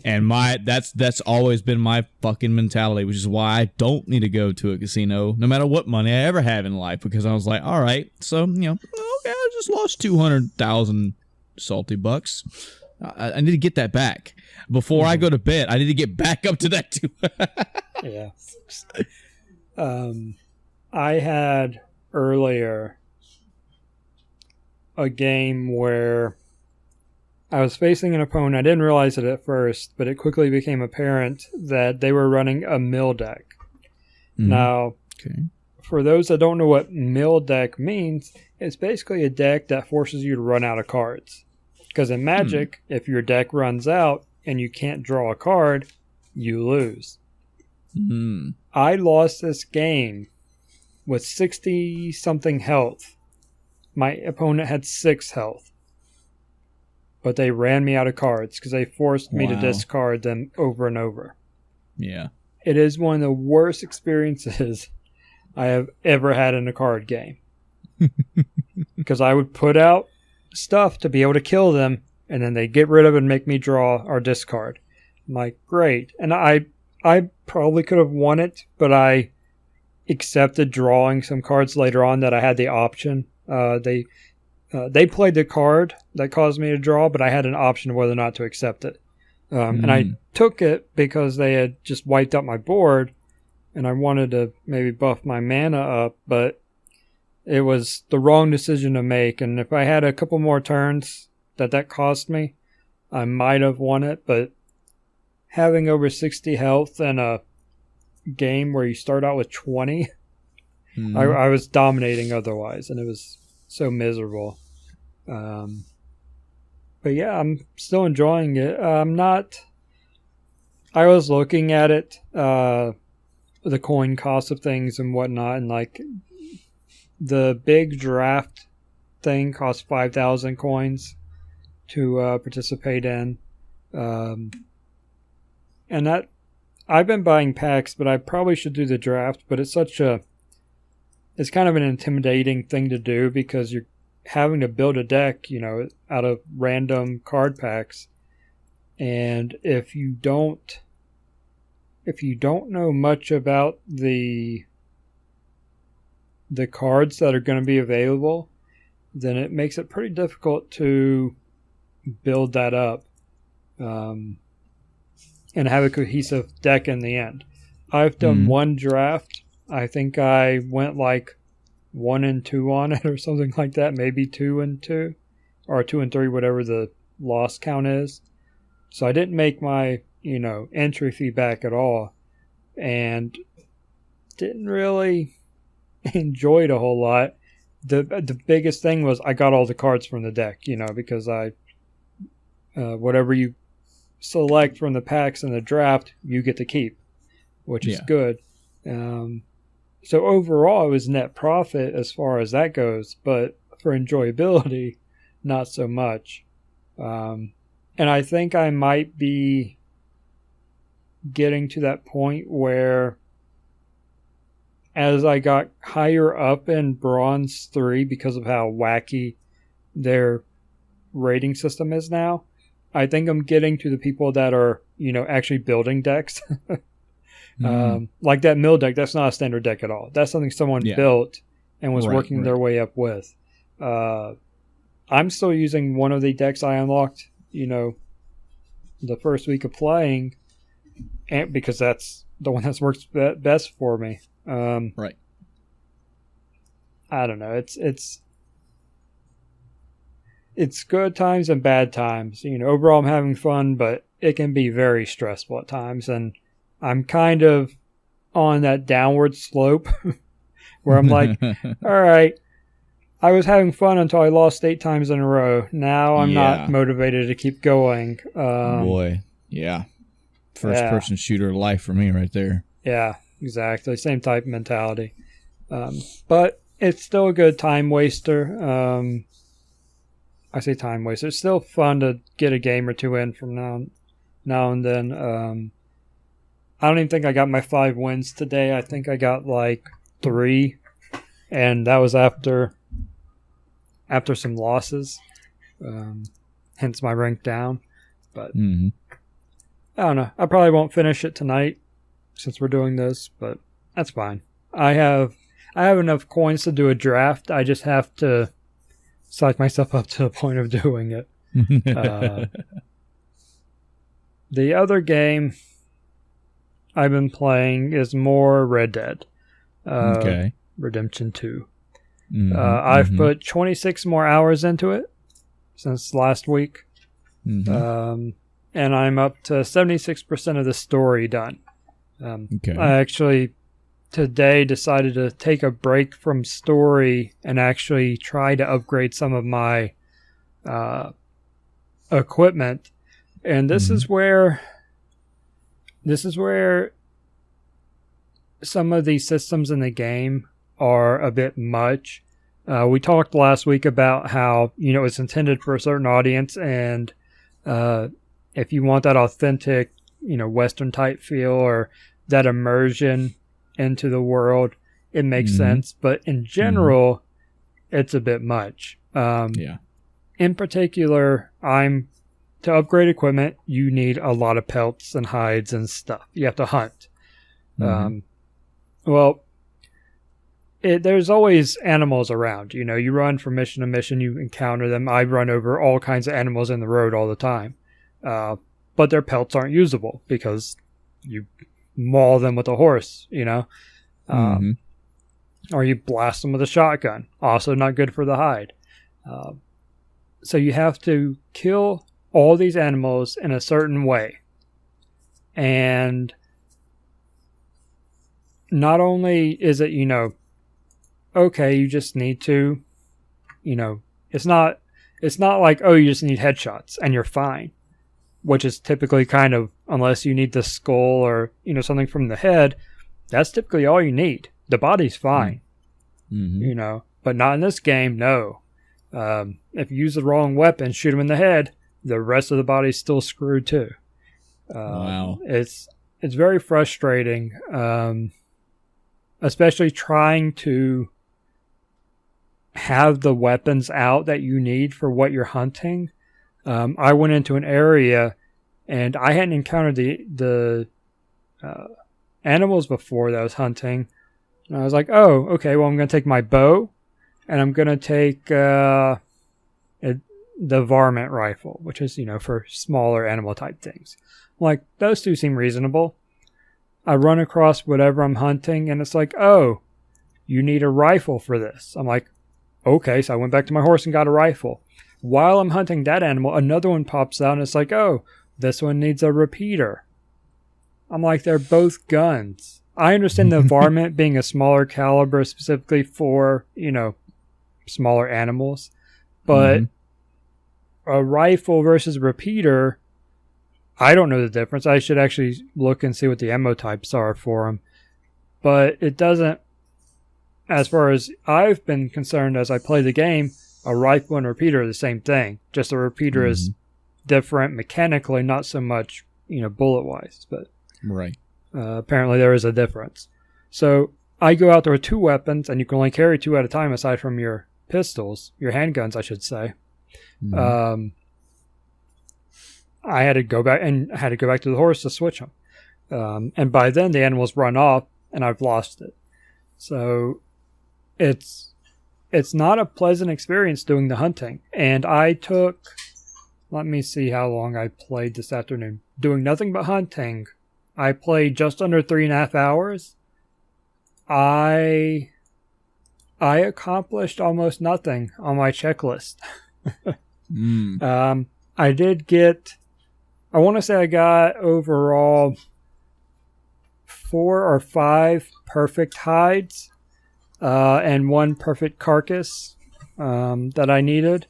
And that's always been my fucking mentality, which is why I don't need to go to a casino no matter what money I ever have in life, because I was like, all right, so, okay, I just lost 200,000 salty bucks. I need to get that back. Before I go to bed, I need to get back up to that too. Yeah. I had earlier a game where I was facing an opponent. I didn't realize it at first, but it quickly became apparent that they were running a mill deck. Now, for those that don't know what mill deck means, it's basically a deck that forces you to run out of cards. Because in Magic, if your deck runs out and you can't draw a card, you lose. I lost this game with 60-something health. My opponent had 6 health. But they ran me out of cards because they forced me to discard them over and over. Yeah. It is one of the worst experiences I have ever had in a card game. Because I would put out stuff to be able to kill them, and then they get rid of it and make me draw or discard. I'm like, great. And I probably could have won it, but I accepted drawing some cards later on that I had the option. They played the card that caused me to draw, but I had an option of whether or not to accept it. And I took it because they had just wiped out my board, and I wanted to maybe buff my mana up, but it was the wrong decision to make. And if I had a couple more turns that cost me, I might have won it. But having over 60 health in a game where you start out with 20, I was dominating otherwise, and it was so miserable. But yeah, I'm still enjoying it. I was looking at it, the coin cost of things and whatnot, and like the big draft thing costs 5,000 coins to participate in. And that I've been buying packs, but I probably should do the draft, but it's kind of an intimidating thing to do because you're having to build a deck, out of random card packs. And if you don't know much about the cards that are going to be available, then it makes it pretty difficult to build that up and have a cohesive deck in the end. I've done one draft. I think I went like 1 and 2 on it or something like that, maybe 2 and 2 or 2 and 3, whatever the loss count is. So I didn't make my, entry fee back at all, and didn't really enjoy it a whole lot. The biggest thing was I got all the cards from the deck, because whatever you select from the packs in the draft, you get to keep, which is good. So overall, it was net profit as far as that goes, but for enjoyability, not so much. And I think I might be getting to that point where as I got higher up in Bronze 3 because of how wacky their rating system is now, I think I'm getting to the people that are, actually building decks. Like that mill deck, that's not a standard deck at all. That's something someone built and was working their way up with. I'm still using one of the decks I unlocked, the first week of playing, and because that's the one that works best for me. Right. I don't know. It's good times and bad times. Overall I'm having fun, but it can be very stressful at times, and I'm kind of on that downward slope where I'm like, all right, I was having fun until I lost 8 times in a row. Now I'm not motivated to keep going. Boy, yeah. First-person shooter life for me right there. Yeah, exactly. Same type of mentality. But it's still a good time waster. I say time waster. It's still fun to get a game or two in from now and then. I don't even think I got my 5 wins today. I think I got like 3, and that was after some losses. Hence my rank down. But I don't know. I probably won't finish it tonight since we're doing this, but that's fine. I have enough coins to do a draft. I just have to psych myself up to the point of doing it. The other game I've been playing is more Red Dead Redemption 2. I've put 26 more hours into it since last week. And I'm up to 76% of the story done. I actually today decided to take a break from story and actually try to upgrade some of my equipment, and this is where some of these systems in the game are a bit much. We talked last week about how, it's intended for a certain audience, and if you want that authentic, Western type feel or that immersion into the world, it makes sense. But in general, it's a bit much. In particular, to upgrade equipment, you need a lot of pelts and hides and stuff. You have to hunt. There's always animals around. You run from mission to mission, you encounter them. I run over all kinds of animals in the road all the time. But their pelts aren't usable because you maul them with a horse, or you blast them with a shotgun. Also not good for the hide. So you have to kill all these animals in a certain way. And not only is it, okay, you just need to, it's not like, oh, you just need headshots and you're fine, which is typically kind of, unless you need the skull or, something from the head, that's typically all you need. The body's fine, but not in this game, no. If you use the wrong weapon, shoot him in the head, the rest of the body's still screwed too. Wow. It's very frustrating, especially trying to have the weapons out that you need for what you're hunting. I went into an area and I hadn't encountered the animals before that I was hunting. And I was like, oh, okay, well, I'm going to take my bow and I'm going to take the varmint rifle, which is, for smaller animal type things. Like, those two seem reasonable. I run across whatever I'm hunting and it's like, oh, you need a rifle for this. I'm like, okay, so I went back to my horse and got a rifle. While I'm hunting that animal, another one pops out and it's like, oh, this one needs a repeater. I'm like, they're both guns. I understand the varmint being a smaller caliber specifically for, smaller animals, but a rifle versus a repeater, I don't know the difference. I should actually look and see what the ammo types are for them. But it doesn't, as far as I've been concerned as I play the game, a rifle and a repeater are the same thing. Just the repeater is different mechanically, not so much, bullet-wise. But right. Apparently there is a difference. So I go out there with two weapons, and you can only carry two at a time aside from your pistols, your handguns, I should say. I had to go back to the horse to switch them. And by then the animals run off and I've lost it. So it's not a pleasant experience doing the hunting. And let me see how long I played this afternoon. Doing nothing but hunting, I played just under 3.5 hours. I accomplished almost nothing on my checklist. I did get, I want to say I got overall 4 or 5 perfect hides and 1 perfect carcass that I needed.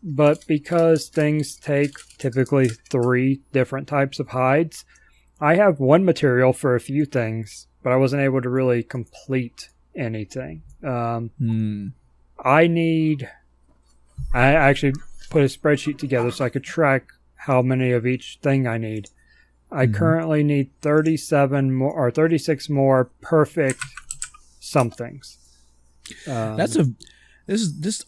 But because things take typically 3 different types of hides, I have 1 material for a few things, but I wasn't able to really complete anything. I actually put a spreadsheet together so I could track how many of each thing I need. I currently need 37 more or 36 more perfect somethings. This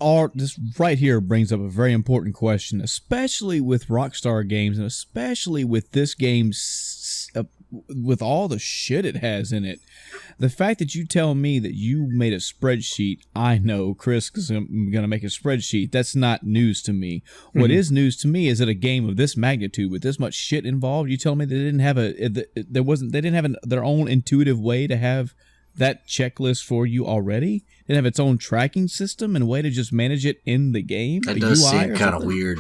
right here brings up a very important question, especially with Rockstar games and especially with this game with all the shit it has in it. The fact that you tell me that you made a spreadsheet, I know Chris is going to make a spreadsheet. That's not news to me. What is news to me is that a game of this magnitude with this much shit involved, you tell me they didn't have their own intuitive way to have that checklist for you already. They have its own tracking system and way to just manage it in the game. That does seem kind of weird.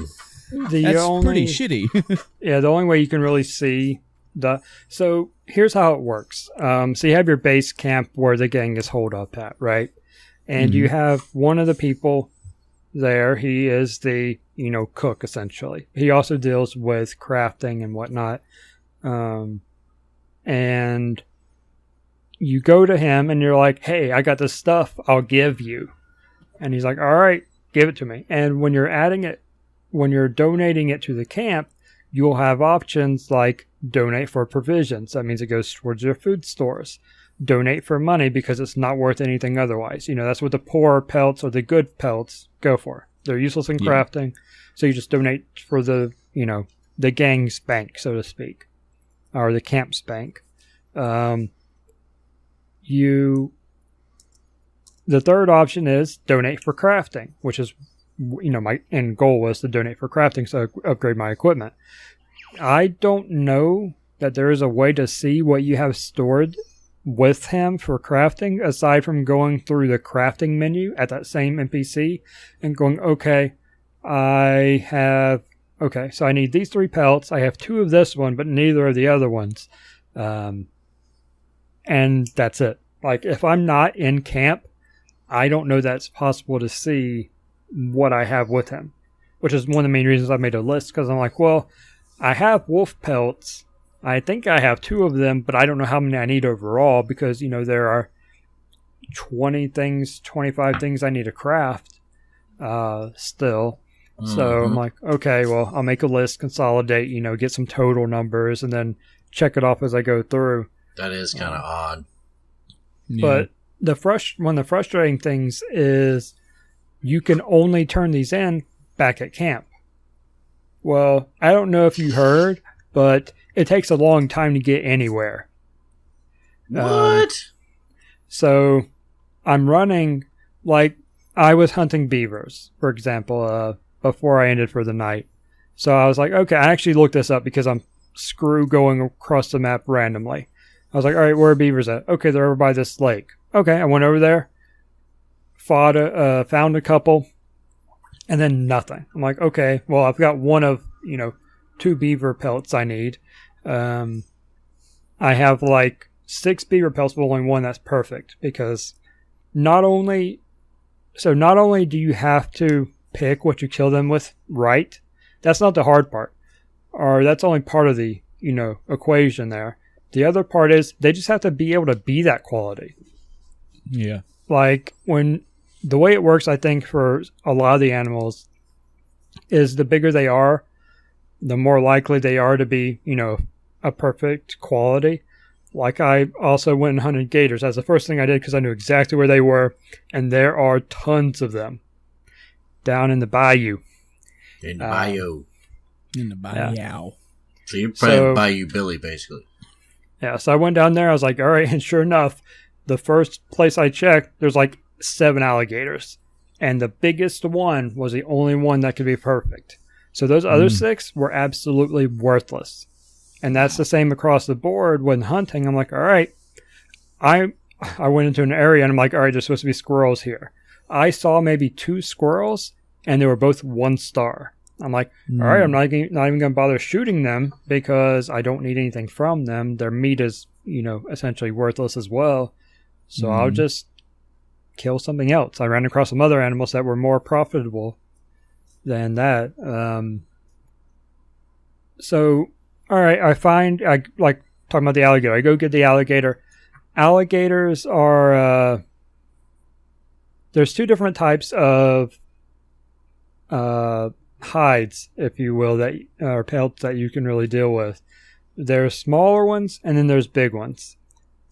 That's pretty shitty. Yeah, the only way you can really see so here's how it works. So you have your base camp where the gang is holed up at, right? And you have one of the people there. He is the, cook, essentially. He also deals with crafting and whatnot. And you go to him and you're like, hey, I got this stuff I'll give you. And he's like, all right, give it to me. And when you're donating it to the camp, you'll have options like donate for provisions. That means it goes towards your food stores. Donate for money because it's not worth anything otherwise. That's what the poor pelts or the good pelts go for. They're useless in crafting. So you just donate for the gang's bank, so to speak, or the camp's bank. The third option is donate for crafting, which is, my end goal was to donate for crafting, so I upgrade my equipment. I don't know that there is a way to see what you have stored with him for crafting, aside from going through the crafting menu at that same NPC and going, okay, so I need these 3 pelts. I have 2 of this one, but neither of the other ones. And that's it. Like, if I'm not in camp, I don't know that it's possible to see what I have with him, which is one of the main reasons I made a list, because I'm like, well, I have wolf pelts. I think I have 2 of them, but I don't know how many I need overall, because, there are 20 things, 25 things I need to craft still. Mm-hmm. So I'm like, okay, well, I'll make a list, consolidate, get some total numbers, and then check it off as I go through. That is kind of odd. But one of the frustrating things is you can only turn these in back at camp. Well, I don't know if you heard, but it takes a long time to get anywhere. What? So I'm running, like, I was hunting beavers, for example, before I ended for the night. So I was like, okay, I actually looked this up because I'm going across the map randomly. I was like, all right, where are beavers at? Okay, they're over by this lake. Okay, I went over there, found a couple, and then nothing. I'm like, okay, well, I've got one of, 2 beaver pelts I need. I have like 6 beaver pelts, but only 1 that's perfect, because not only do you have to pick what you kill them with right, that's not the hard part, or that's only part of the, equation there. The other part is they just have to be able to be that quality. Yeah. Like, the way it works, I think, for a lot of the animals is the bigger they are, the more likely they are to be, a perfect quality. Like, I also went and hunted gators. That's the first thing I did because I knew exactly where they were, and there are tons of them down in the bayou. In the bayou. Yeah. So you're playing Bayou Billy, basically. Yeah, so I went down there. I was like, all right, and sure enough, the first place I checked, there's like 7 alligators. And the biggest one was the only one that could be perfect. So those other 6 were absolutely worthless. And that's the same across the board when hunting. I'm like, all right, I went into an area and I'm like, all right, there's supposed to be squirrels here. I saw maybe 2 squirrels and they were both 1 star. I'm like, all right, I'm not even going to bother shooting them because I don't need anything from them. Their meat is, essentially worthless as well. So I'll just kill something else. I ran across some other animals that were more profitable than that. So, all right, I like talking about the alligator. I go get the alligator. Alligators are, there's 2 different types of hides, if you will, that are pelts that you can really deal with. There's smaller ones and then there's big ones.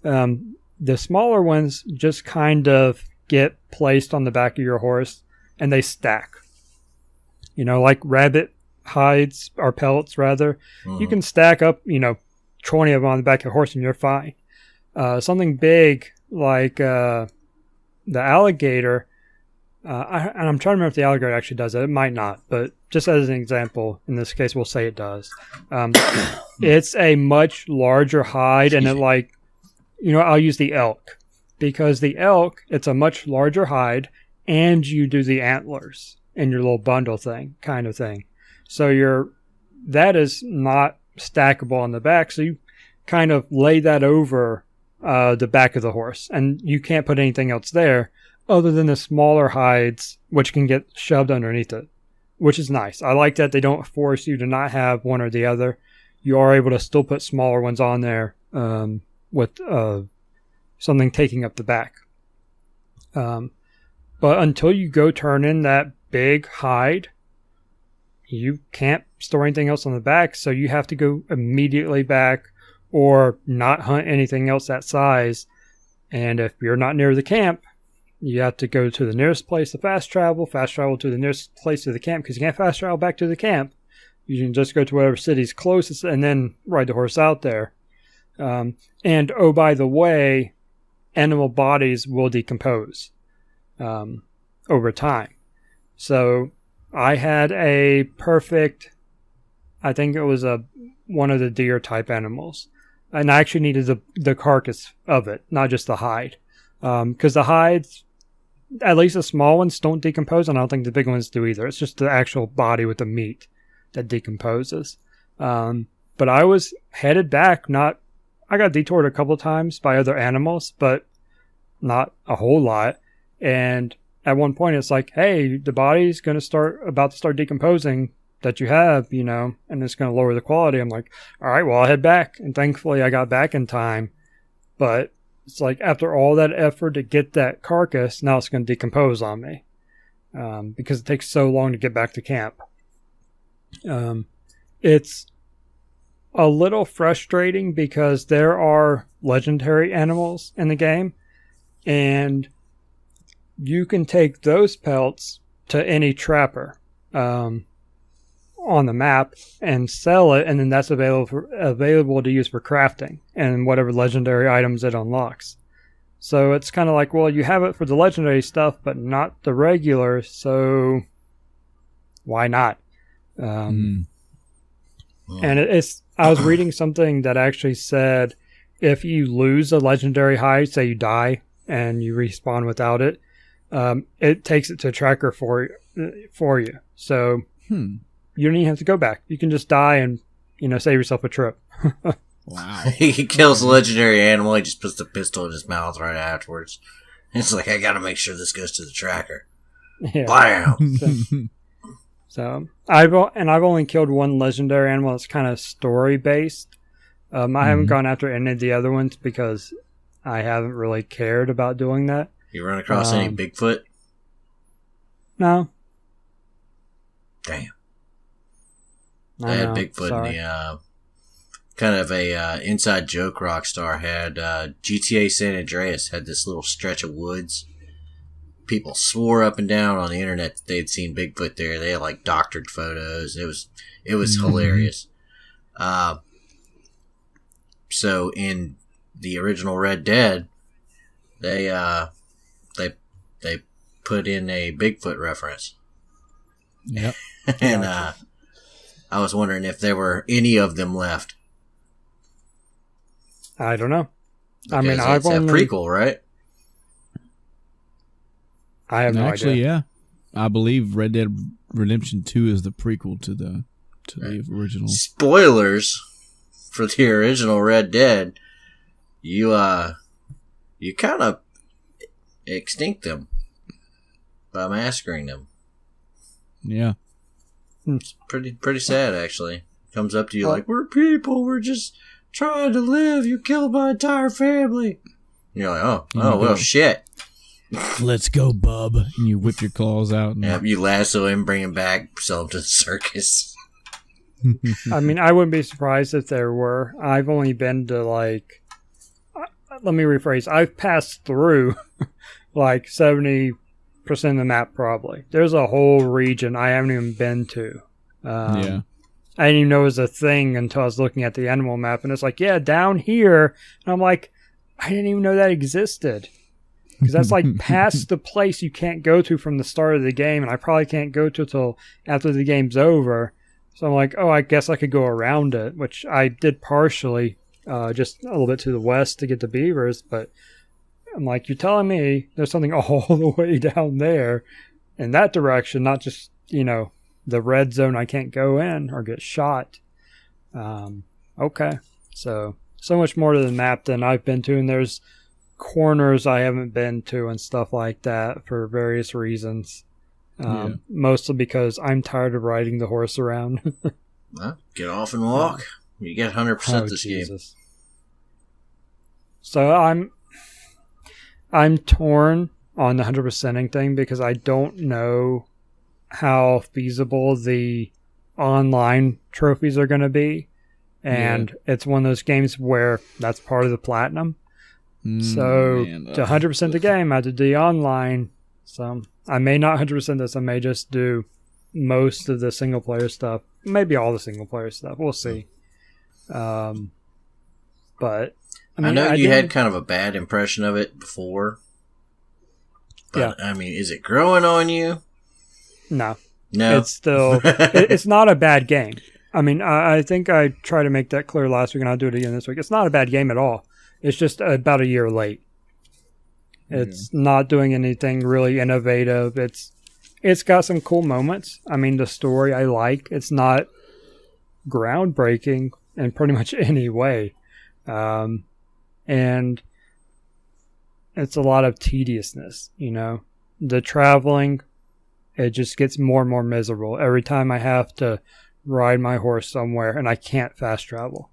The smaller ones just kind of get placed on the back of your horse and they stack. Like rabbit hides or pellets rather. You can stack up, 20 of them on the back of a horse and you're fine. Something big like the alligator, and I'm trying to remember if the alligator actually does it. It might not, but just as an example, in this case, we'll say it does. It's a much larger hide, and it I'll use the elk. Because the elk, it's a much larger hide, and you do the antlers in your little bundle thing, kind of thing. So that is not stackable on the back, so you kind of lay that over the back of the horse, and you can't put anything else there other than the smaller hides, which can get shoved underneath it, which is nice. I like that they don't force you to not have one or the other. You are able to still put smaller ones on there with something taking up the back. But until you go turn in that big hide, you can't store anything else on the back, so you have to go immediately back or not hunt anything else that size. And if you're not near the camp, you have to go to the nearest place to fast travel to the nearest place to the camp, because you can't fast travel back to the camp. You can just go to whatever city's closest and then ride the horse out there. And oh, by the way, animal bodies will decompose over time. So I had a perfect, I think it was one of the deer type animals. And I actually needed the carcass of it, not just the hide. Because the hides, at least the small ones, don't decompose, and I don't think the big ones do either. It's just the actual body with the meat that decomposes. But I was headed back, I got detoured a couple times by other animals, but not a whole lot. And at one point it's like, hey, the body's about to start decomposing that you have, and it's going to lower the quality. I'm like, all right, well, I'll head back. And thankfully I got back in time. But it's like, after all that effort to get that carcass, now it's going to decompose on me. Because it takes so long to get back to camp. It's a little frustrating because there are legendary animals in the game, and you can take those pelts to any trapper on the map and sell it, and then that's available to use for crafting and whatever legendary items it unlocks. So it's kind of like, well, you have it for the legendary stuff, but not the regular, so why not? And I was reading something that actually said if you lose a legendary hide, say you die and you respawn without it, it takes it to a tracker for you. So you don't even have to go back. You can just die and, save yourself a trip. Wow. He kills a legendary animal. He just puts the pistol in his mouth right afterwards. It's like, I gotta make sure this goes to the tracker. Yeah. Bam! So I've only killed one legendary animal that's kind of story based. I haven't gone after any of the other ones because I haven't really cared about doing that. You run across any Bigfoot? No. Damn. I had Bigfoot in the kind of a inside joke Rockstar had. GTA San Andreas had this little stretch of woods. People swore up and down on the internet that they'd seen Bigfoot there. They had doctored photos. It was hilarious. So in the original Red Dead, they put in a Bigfoot reference. Yep. And I was wondering if there were any of them left. I don't know. Because it's a prequel, right? I have no idea. Yeah. I believe Red Dead Redemption 2 is the prequel to the original. Spoilers for the original Red Dead. You kind of extinct them by massacring them. Yeah. It's pretty sad, actually. Comes up to you like, we're people, we're just trying to live. You killed my entire family. And you're like, oh well, shit. Let's go, bub. And you whip your claws out. Yeah, you lasso him, bring him back, sell him to the circus. I mean, I wouldn't be surprised if there were. I've only been to let me rephrase. I've passed through 70% of the map probably. There's a whole region I haven't even been to. Yeah. I didn't even know it was a thing until I was looking at the animal map, and it's like, yeah, down here. And I'm like, I didn't even know that existed. Because that's past the place you can't go to from the start of the game, and I probably can't go to till after the game's over. So I'm like, oh, I guess I could go around it, which I did partially, just a little bit to the west to get the beavers. But I'm like, you're telling me there's something all the way down there in that direction, not just, the red zone I can't go in or get shot. Okay. So much more to the map than I've been to, and there's corners I haven't been to and stuff like that for various reasons. Mostly because I'm tired of riding the horse around. Well, get off and walk. You get 100% this game. So I'm torn on the 100%ing thing because I don't know how feasible the online trophies are going to be. And it's one of those games where that's part of the platinum. To 100% the game, I have to do the online. So I may not 100% this. I may just do most of the single player stuff. Maybe all the single player stuff. We'll see. But I know you had kind of a bad impression of it before. But, I mean, is it growing on you? No. No? It's still... it's not a bad game. I mean, I think I tried to make that clear last week, and I'll do it again this week. It's not a bad game at all. It's just about a year late. It's not doing anything really innovative. It's got some cool moments. I mean, the story I like. It's not groundbreaking in pretty much any way. And it's a lot of tediousness, you know. The traveling, it just gets more and more miserable every time I have to ride my horse somewhere and I can't fast travel.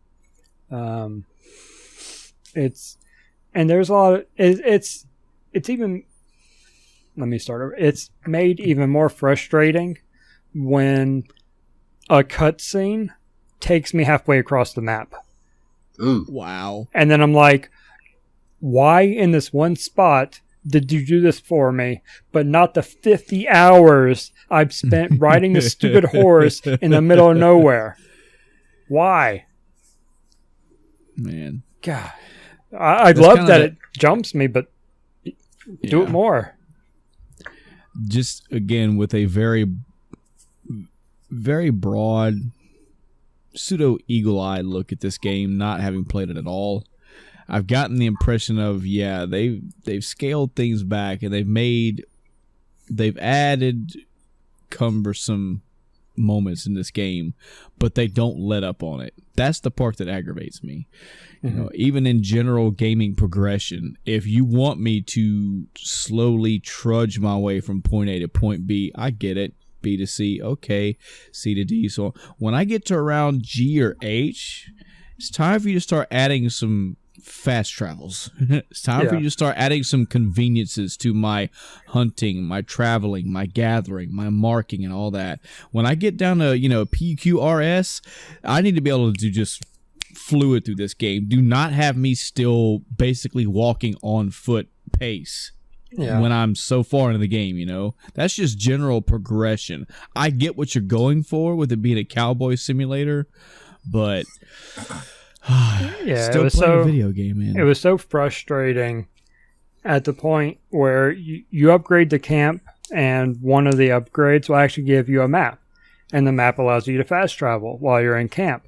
There's a lot of it's even, let me start over. It's made even more frustrating when a cutscene takes me halfway across the map. Ooh. Wow. And then I'm like, why in this one spot did you do this for me, but not the 50 hours I've spent riding this stupid horse in the middle of nowhere? Why? Man. God. I'd love that it jumps me, but do it more. Just, again, with a very, very broad, pseudo eagle-eyed look at this game, not having played it at all, I've gotten the impression of, they've scaled things back and they've added cumbersome moments in this game, but they don't let up on it. That's the part that aggravates me. You know, even in general gaming progression, if you want me to slowly trudge my way from point A to point B, I get it. B to C, okay, C to D. So when I get to around G or H, it's time for you to start adding some fast travels. It's time for you to start adding some conveniences to my hunting, my traveling, my gathering, my marking, and all that. When I get down to, PQRS, I need to be able to do just fluid through this game. Do not have me still basically walking on foot pace when I'm so far into the game, That's just general progression. I get what you're going for with it being a cowboy simulator, but still playing a video game, man. It was so frustrating at the point where you upgrade the camp, and one of the upgrades will actually give you a map, and the map allows you to fast travel while you're in camp,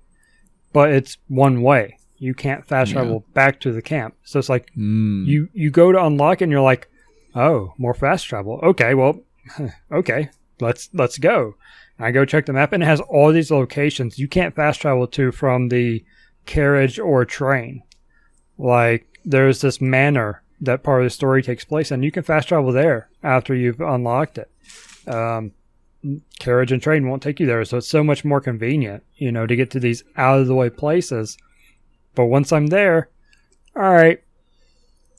but it's one way. You can't fast travel back to the camp. So it's like you go to unlock it and you're like, oh, more fast travel. Okay, well, okay, let's go. And I go check the map, and it has all these locations you can't fast travel to from the carriage or train. Like, there's this manor that part of the story takes place, and you can fast travel there after you've unlocked it. Carriage and train won't take you there, so it's so much more convenient, to get to these out of the way places. But once I'm there, all right,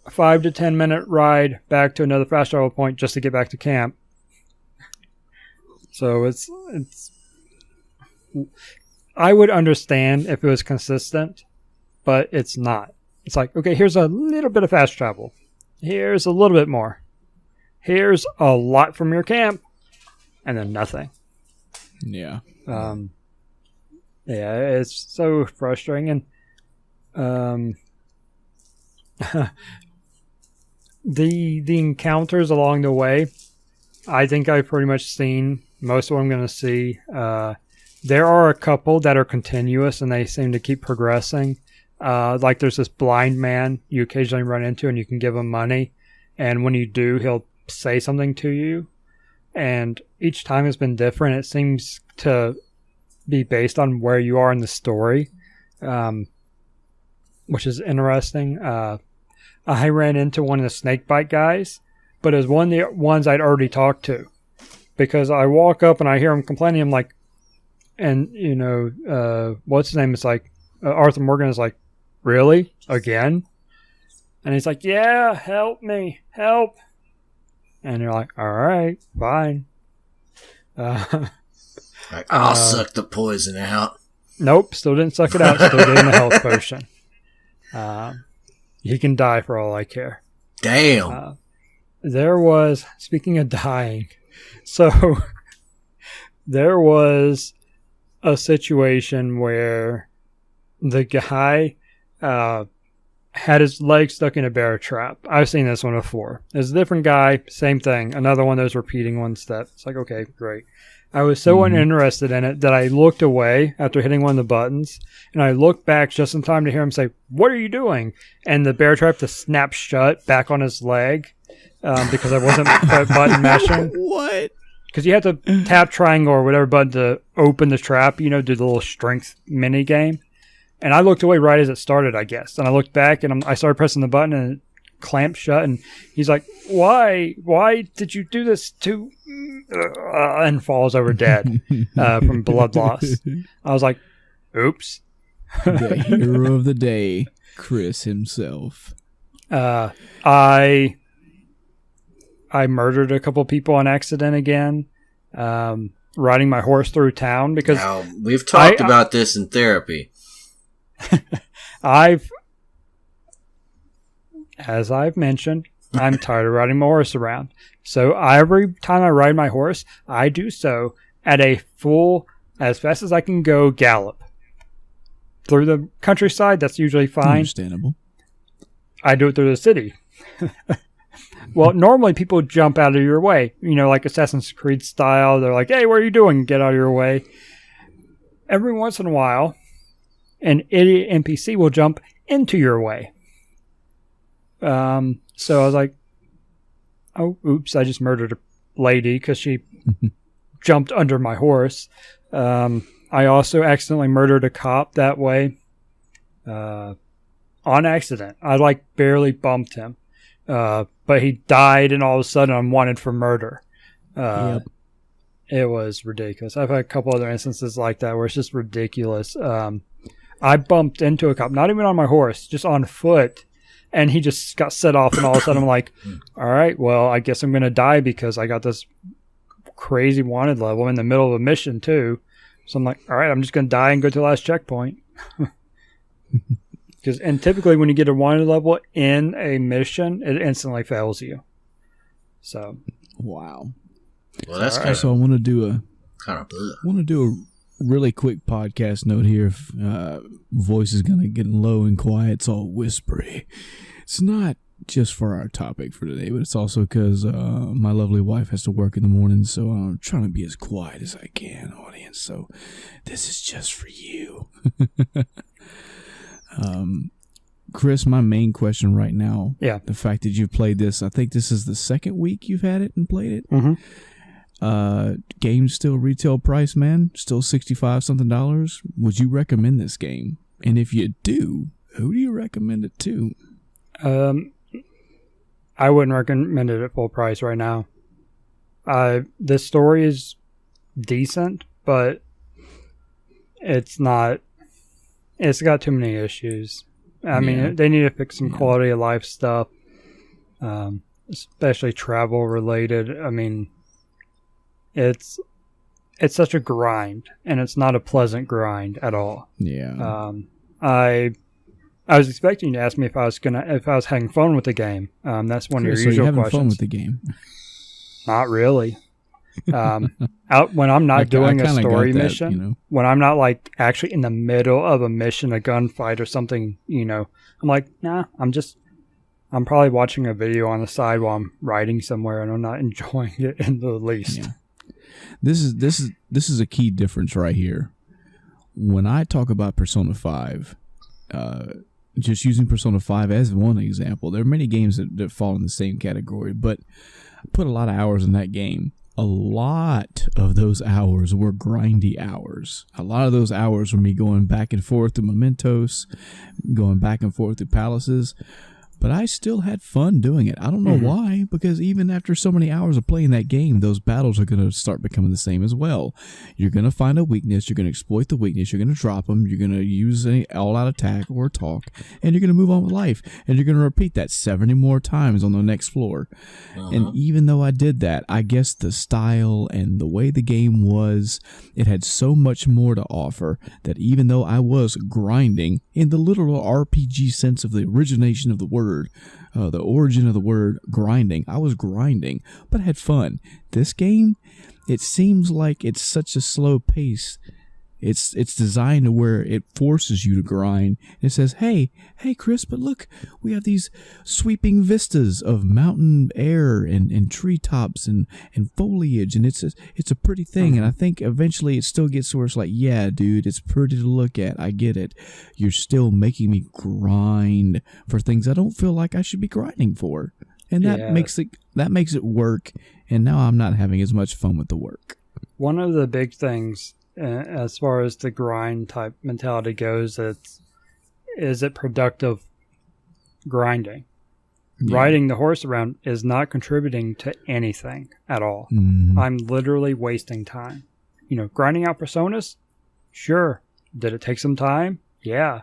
5 to 10 minute ride back to another fast travel point just to get back to camp. So it's I would understand if it was consistent, but it's not. It's like, okay, here's a little bit of fast travel. Here's a little bit more. Here's a lot from your camp, and then nothing. Yeah. It's so frustrating. And the encounters along the way, I think I've pretty much seen most of what I'm going to see. There are a couple that are continuous, and they seem to keep progressing. Like there's this blind man you occasionally run into, and you can give him money. And when you do, he'll say something to you. And each time has been different. It seems to be based on where you are in the story, which is interesting. I ran into one of the snakebite guys, but it was one of the ones I'd already talked to. Because I walk up and I hear him complaining. I'm like, and, what's his name? It's like, Arthur Morgan is like, really? Again? And he's like, yeah, help me, help. And you're like, all right, fine. I'll suck the poison out. Nope, still didn't suck it out. Still gave him a health potion. He can die for all I care. Damn. Speaking of dying, so there was a situation where the guy had his leg stuck in a bear trap. I've seen this one before. It's a different guy, same thing. Another one of those repeating ones that it's like, okay, great. I was so uninterested in it that I looked away after hitting one of the buttons, and I looked back just in time to hear him say, "What are you doing?" And the bear trap just snapped shut back on his leg because I wasn't button mashing. What? Because you have to tap triangle or whatever button to open the trap, do the little strength mini game. And I looked away right as it started, I guess. And I looked back and I started pressing the button and it clamped shut. And he's like, why? Why did you do this to... and falls over dead from blood loss. I was like, oops. The hero of the day, Chris himself. I murdered a couple people on accident again. Riding my horse through town because... Now, we've talked about this in therapy. As I've mentioned, I'm tired of riding my horse around. So every time I ride my horse, I do so at a full, as fast as I can go, gallop. Through the countryside, that's usually fine. Understandable. I do it through the city. Well, normally people jump out of your way, like Assassin's Creed style. They're like, hey, what are you doing? Get out of your way. Every once in a while, an idiot NPC will jump into your way. So I was like, oh, oops, I just murdered a lady because she jumped under my horse. I also accidentally murdered a cop that way on accident. I barely bumped him. But he died, and all of a sudden I'm wanted for murder. Yep. It was ridiculous. I've had a couple other instances like that where it's just ridiculous. I bumped into a cop, not even on my horse, just on foot, and he just got set off, and all of a sudden I'm like, all right, well, I guess I'm going to die because I got this crazy wanted level in the middle of a mission, too. So I'm like, all right, I'm just going to die and go to the last checkpoint. And typically when you get a wanted level in a mission, it instantly fails you. So, wow. Well, that's right. So I want to do a really quick podcast note here. If voice is going to get low and quiet, it's all whispery. It's not just for our topic for today, but it's also because my lovely wife has to work in the morning, so I'm trying to be as quiet as I can, audience. So this is just for you. Chris, my main question right now, the fact that you played this, I think this is the second week you've had it and played it. Mm-hmm. Game still retail price, man? Still $65 something? Would you recommend this game? And if you do, who do you recommend it to? I wouldn't recommend it at full price right now. The story is decent, but it's not... It's got too many issues. I mean, they need to fix some quality of life stuff, especially travel related. I mean, it's such a grind, and it's not a pleasant grind at all. Yeah. I was expecting you to ask me if I was having fun with the game. That's one of your usual having questions. Fun with the game? Not really. When I'm not doing a story mission, when I'm not actually in the middle of a mission, a gunfight or something, I'm like, nah, I'm probably watching a video on the side while I'm riding somewhere, and I'm not enjoying it in the least. Yeah. This is a key difference right here. When I talk about Persona 5, just using Persona 5 as one example, there are many games that fall in the same category, but I put a lot of hours in that game. A lot of those hours were grindy hours. A lot of those hours were me going back and forth to mementos, going back and forth to palaces. But I still had fun doing it. I don't know why, because even after so many hours of playing that game, those battles are going to start becoming the same as well. You're going to find a weakness. You're going to exploit the weakness. You're going to drop them. You're going to use an all-out attack or talk, and you're going to move on with life. And you're going to repeat that 70 more times on the next floor. And even though I did that, I guess the style and the way the game was, it had so much more to offer that even though I was grinding in the literal RPG sense of the origination of the word, the origin of the word grinding, I was grinding, but I had fun. This game, it seems like it's such a slow pace. It's designed to where it forces you to grind. It says, hey, Chris, but look, we have these sweeping vistas of mountain air and treetops and foliage, and it's a pretty thing. And I think eventually it still gets where it's like, yeah, dude, it's pretty to look at. I get it. You're still making me grind for things I don't feel like I should be grinding for. And that makes it work. And now I'm not having as much fun with the work. One of the big things as far as the grind type mentality goes, is it productive grinding? Yeah. Riding the horse around is not contributing to anything at all. I'm literally wasting time. Grinding out personas? Sure. Did it take some time? Yeah.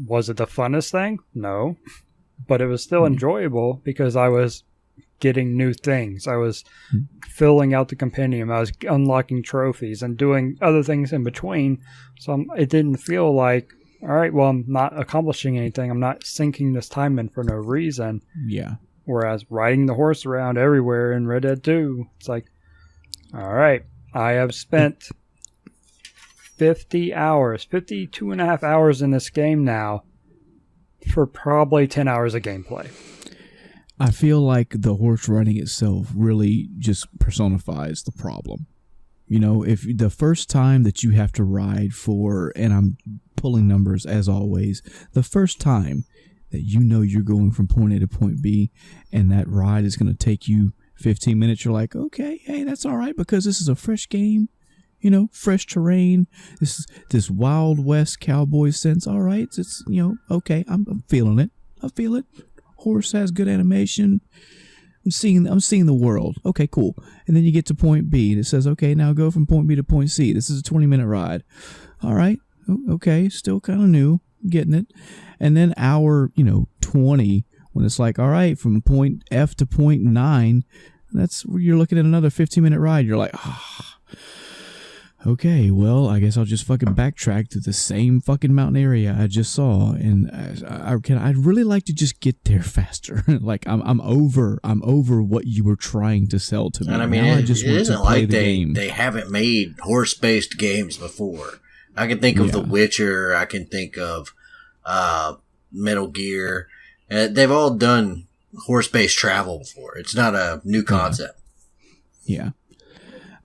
Was it the funnest thing? No. But it was still enjoyable because I was getting new things. I was filling out the compendium. I was unlocking trophies and doing other things in between. So it didn't feel like, all right, well, I'm not accomplishing anything. I'm not sinking this time in for no reason. Yeah. Whereas riding the horse around everywhere in Red Dead 2, it's like, all right, I have spent 52 and a half hours in this game now for probably 10 hours of gameplay. I feel like the horse riding itself really just personifies the problem. If the first time that you have to ride for, and I'm pulling numbers as always, the first time that you're going from point A to point B and that ride is going to take you 15 minutes, you're like, okay, hey, that's all right because this is a fresh game, fresh terrain. This is this Wild West cowboy sense. All right, it's, okay, I'm feeling it. I feel it. Horse has good animation. I'm seeing the world. Okay, cool. And then you get to point B and it says, okay, now go from point B to point C. This is a 20-minute ride. All right. Okay. Still kind of new. Getting it. And then hour, 20, when it's like, all right, from point F to point 9, that's where you're looking at another 15-minute ride. You're like, okay, well, I guess I'll just fucking backtrack to the same fucking mountain area I just saw, and I'd really like to just get there faster. Like I'm over what you were trying to sell to me. And I mean, it isn't like they haven't made horse-based games before. I can think of The Witcher. I can think of Metal Gear. They've all done horse-based travel before. It's not a new concept. Yeah.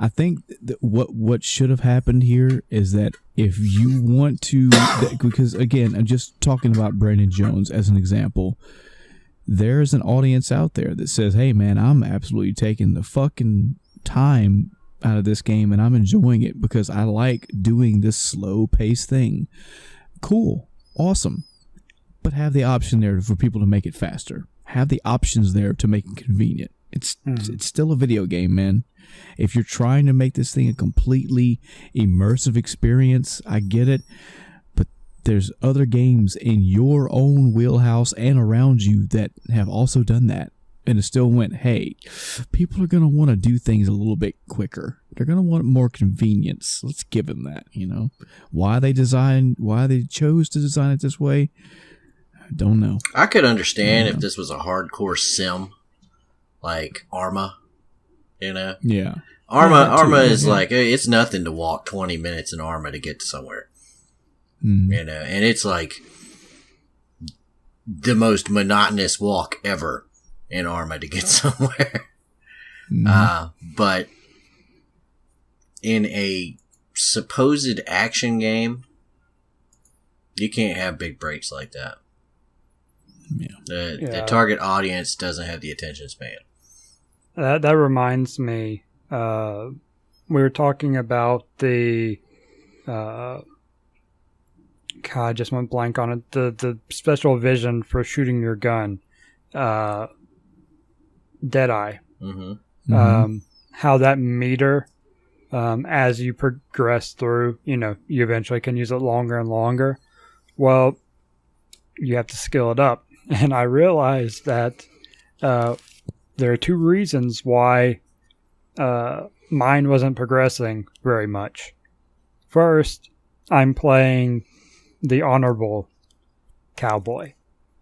I think that what should have happened here is that if you want to, because again, I'm just talking about Brandon Jones as an example, there's an audience out there that says, hey man, I'm absolutely taking the fucking time out of this game and I'm enjoying it because I like doing this slow paced thing. Cool. Awesome. But have the option there for people to make it faster. Have the options there to make it convenient. It's still a video game, man. If you're trying to make this thing a completely immersive experience, I get it. But there's other games in your own wheelhouse and around you that have also done that. And it still went, hey, people are going to want to do things a little bit quicker. They're going to want more convenience. Let's give them that, Why they chose to design it this way, I don't know. I could understand if this was a hardcore sim, like Arma. Yeah. Arma is like, it's nothing to walk 20 minutes in Arma to get to somewhere. And it's like the most monotonous walk ever in Arma to get somewhere. But in a supposed action game, you can't have big breaks like that. Yeah. The target audience doesn't have the attention span. That reminds me, we were talking about the God, I just went blank on it. The special vision for shooting your gun, Deadeye. How that meter, as you progress through, you eventually can use it longer and longer. Well, you have to skill it up, and I realized that there are two reasons why mine wasn't progressing very much. First, I'm playing the honorable cowboy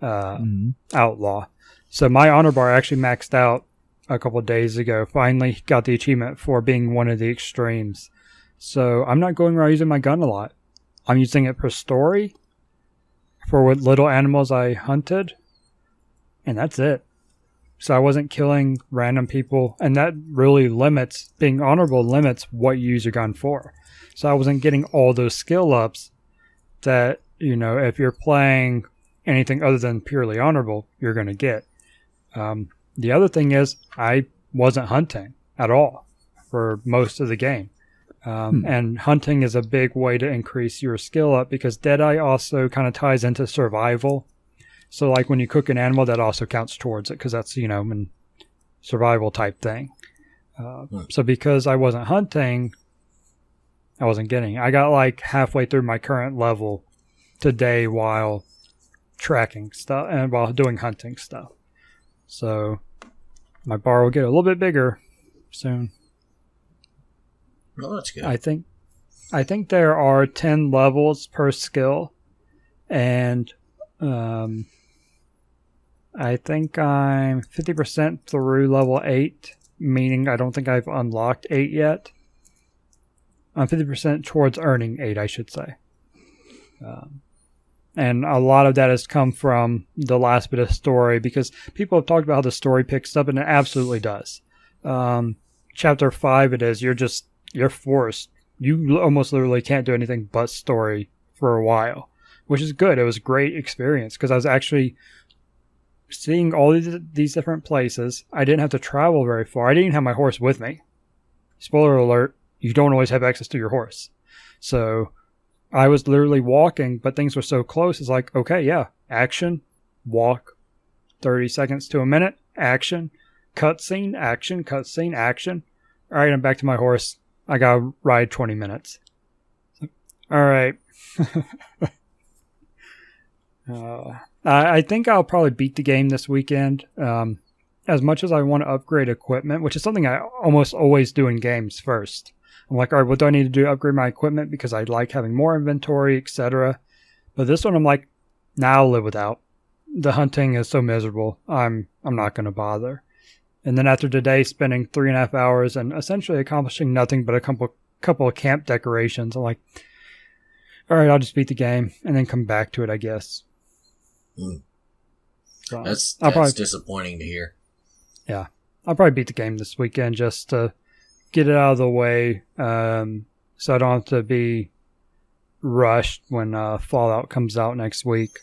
outlaw. So my honor bar actually maxed out a couple of days ago. Finally got the achievement for being one of the extremes. So I'm not going around using my gun a lot. I'm using it for story, for what little animals I hunted, and that's it. So I wasn't killing random people, and that really limits, being honorable limits what you use your gun for. So I wasn't getting all those skill ups that, if you're playing anything other than purely honorable, you're going to get. The other thing is I wasn't hunting at all for most of the game. And hunting is a big way to increase your skill up because Deadeye also kind of ties into survival. So like when you cook an animal, that also counts towards it because that's, a survival type thing. So because I wasn't hunting, I wasn't getting. I got like halfway through my current level today while tracking stuff and while doing hunting stuff. So my bar will get a little bit bigger soon. Well, that's good. I think there are 10 levels per skill, and I think I'm 50% through level 8, meaning I don't think I've unlocked 8 yet. I'm 50% towards earning 8, I should say. And a lot of that has come from the last bit of story because people have talked about how the story picks up, and it absolutely does. Chapter 5 it is, you're forced. You almost literally can't do anything but story for a while, which is good. It was a great experience because I was actually seeing all these different places. I didn't have to travel very far. I didn't even have my horse with me. Spoiler alert, you don't always have access to your horse. So I was literally walking, but things were so close. It's like, okay, yeah, action, walk, 30 seconds to a minute, action, cutscene, action, cutscene, action. All right, I'm back to my horse. I got to ride 20 minutes. All right. I think I'll probably beat the game this weekend. As much as I want to upgrade equipment, which is something I almost always do in games first. I'm like, all right, what do I need to do to upgrade my equipment? Because I like having more inventory, etc. But this one, I'm like, nah, I'll live without. The hunting is so miserable. I'm not going to bother. And then after today, spending 3.5 hours and essentially accomplishing nothing but a couple of camp decorations, I'm like, all right, I'll just beat the game and then come back to it, I guess. So that's disappointing to hear. Yeah, I'll probably beat the game this weekend just to get it out of the way, so I don't have to be rushed when Fallout comes out next week.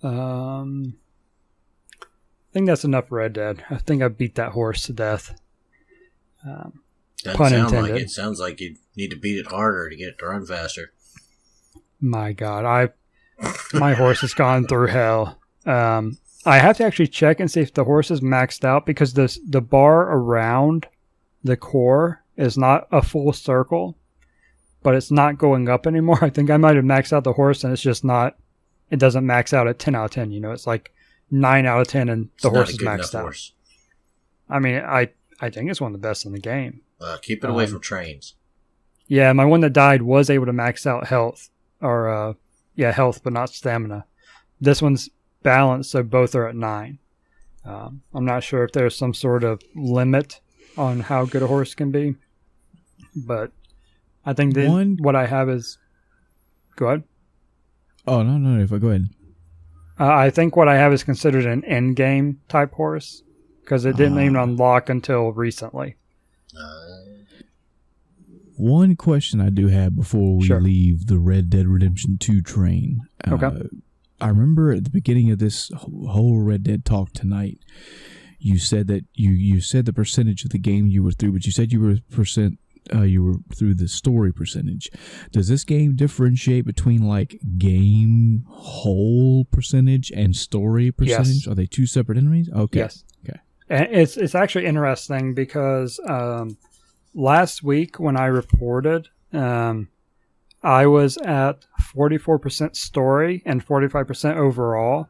I think that's enough Red Dead. I think I beat that horse to death. Doesn't pun sound intended. like it. Sounds like you need to beat it harder to get it to run faster. My God, my horse has gone through hell. I have to actually check and see if the horse is maxed out because the bar around the core is not a full circle, but it's not going up anymore. I think I might have maxed out the horse and it's just not, it doesn't max out at 10 out of 10. It's like 9 out of 10 and the horse is maxed out. Horse. I mean, I think it's one of the best in the game. Keep it away from trains. Yeah, my one that died was able to max out health, or health, but not stamina. This one's balanced, so both are at 9. I'm not sure if there's some sort of limit on how good a horse can be, but I think what I have is... Go ahead. Oh, no, if I go ahead. I think what I have is considered an end-game type horse, because it didn't even unlock until recently. One question I do have before we leave the Red Dead Redemption 2 train. Okay. I remember at the beginning of this whole Red Dead talk tonight, you said that you said the percentage of the game you were through, but you said you were you were through the story percentage. Does this game differentiate between like game whole percentage and story percentage? Yes. Are they two separate enemies? Okay. Yes. Okay. And it's actually interesting because last week when I reported, I was at 44% story and 45% overall.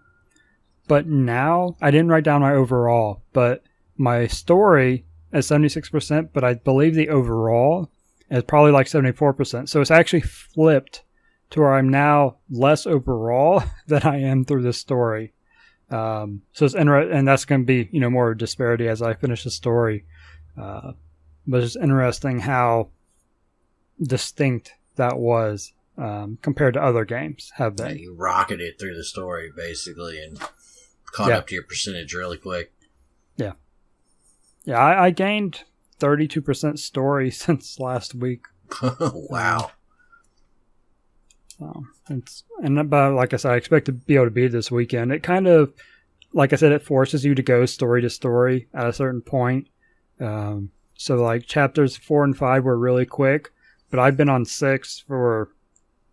But now, I didn't write down my overall, but my story is 76%, but I believe the overall is probably like 74%. So it's actually flipped to where I'm now less overall than I am through the story. So it's interesting, and that's going to be, more disparity as I finish the story. But it's interesting how distinct that was compared to other games have been. Yeah, you rocketed through the story, basically, and caught up to your percentage really quick. Yeah. Yeah, I gained 32% story since last week. Wow. But like I said, I expect to be able to beat it this weekend. It kind of, like I said, it forces you to go story to story at a certain point. So like chapters 4 and 5 were really quick, but I've been on 6 for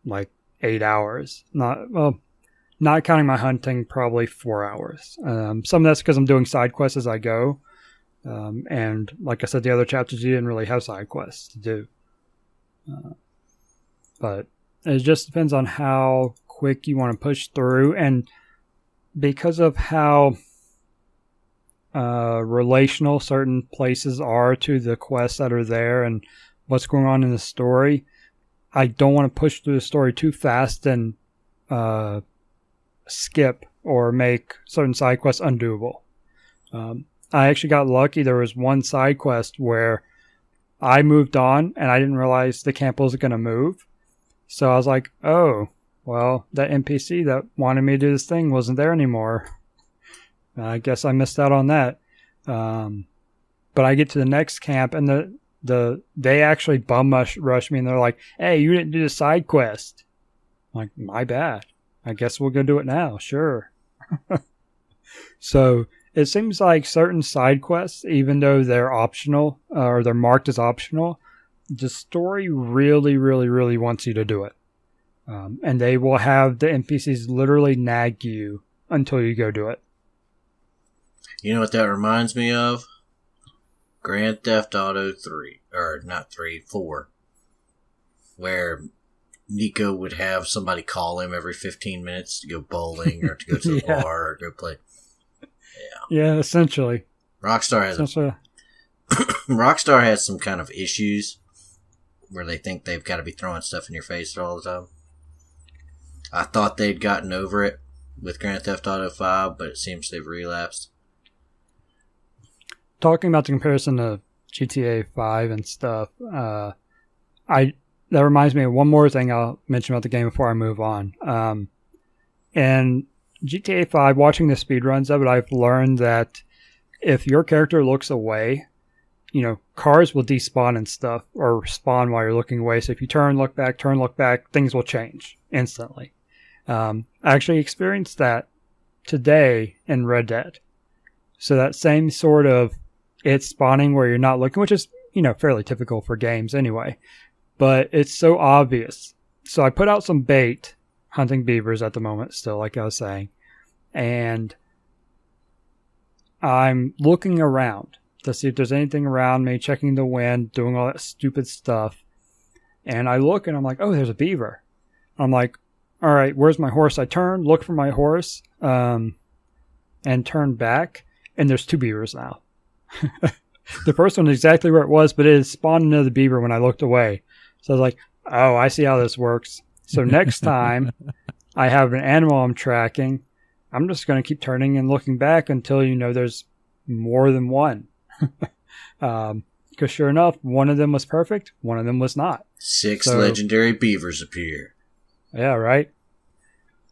like 8 hours. Not counting my hunting, probably 4 hours. Some of that's because I'm doing side quests as I go. And like I said, the other chapters, you didn't really have side quests to do. But it just depends on how quick you want to push through. And because of how relational certain places are to the quests that are there and what's going on in the story, I don't want to push through the story too fast and skip or make certain side quests undoable. I actually got lucky. There was one side quest where I moved on and I didn't realize the camp wasn't going to move. So I was like, oh, well, that NPC that wanted me to do this thing wasn't there anymore. I guess I missed out on that. But I get to the next camp and they actually bum rush me and they're like, hey, you didn't do the side quest. I'm like, my bad. I guess we'll go do it now. Sure. So it seems like certain side quests, even though they're optional or they're marked as optional, the story really, really, really wants you to do it. And they will have the NPCs literally nag you until you go do it. You know what that reminds me of? Grand Theft Auto 3. Or not 3, 4. Where Nico would have somebody call him every 15 minutes to go bowling or to go to the bar or go play. Yeah, essentially. Rockstar has some kind of issues where they think they've got to be throwing stuff in your face all the time. I thought they'd gotten over it with Grand Theft Auto 5, but it seems they've relapsed. Talking about the comparison to GTA 5 and stuff, that reminds me of one more thing I'll mention about the game before I move on. And GTA 5, watching the speedruns of it, I've learned that if your character looks away, cars will despawn and stuff, or spawn while you're looking away. So if you turn, look back, things will change instantly. I actually experienced that today in Red Dead. So that same sort of it's spawning where you're not looking, which is, fairly typical for games anyway. But it's so obvious. So I put out some bait, hunting beavers at the moment still, like I was saying. And I'm looking around to see if there's anything around me, checking the wind, doing all that stupid stuff. And I look and I'm like, oh, there's a beaver. I'm like, all right, where's my horse? I turn, look for my horse, and turn back. And there's 2 beavers now. The first one is exactly where it was, but it had spawned another beaver when I looked away. So I was like, oh, I see how this works. So next time I have an animal I'm tracking, I'm just going to keep turning and looking back until, there's more than one. Because sure enough, one of them was perfect, one of them was not. 6 legendary beavers appear. Yeah, right?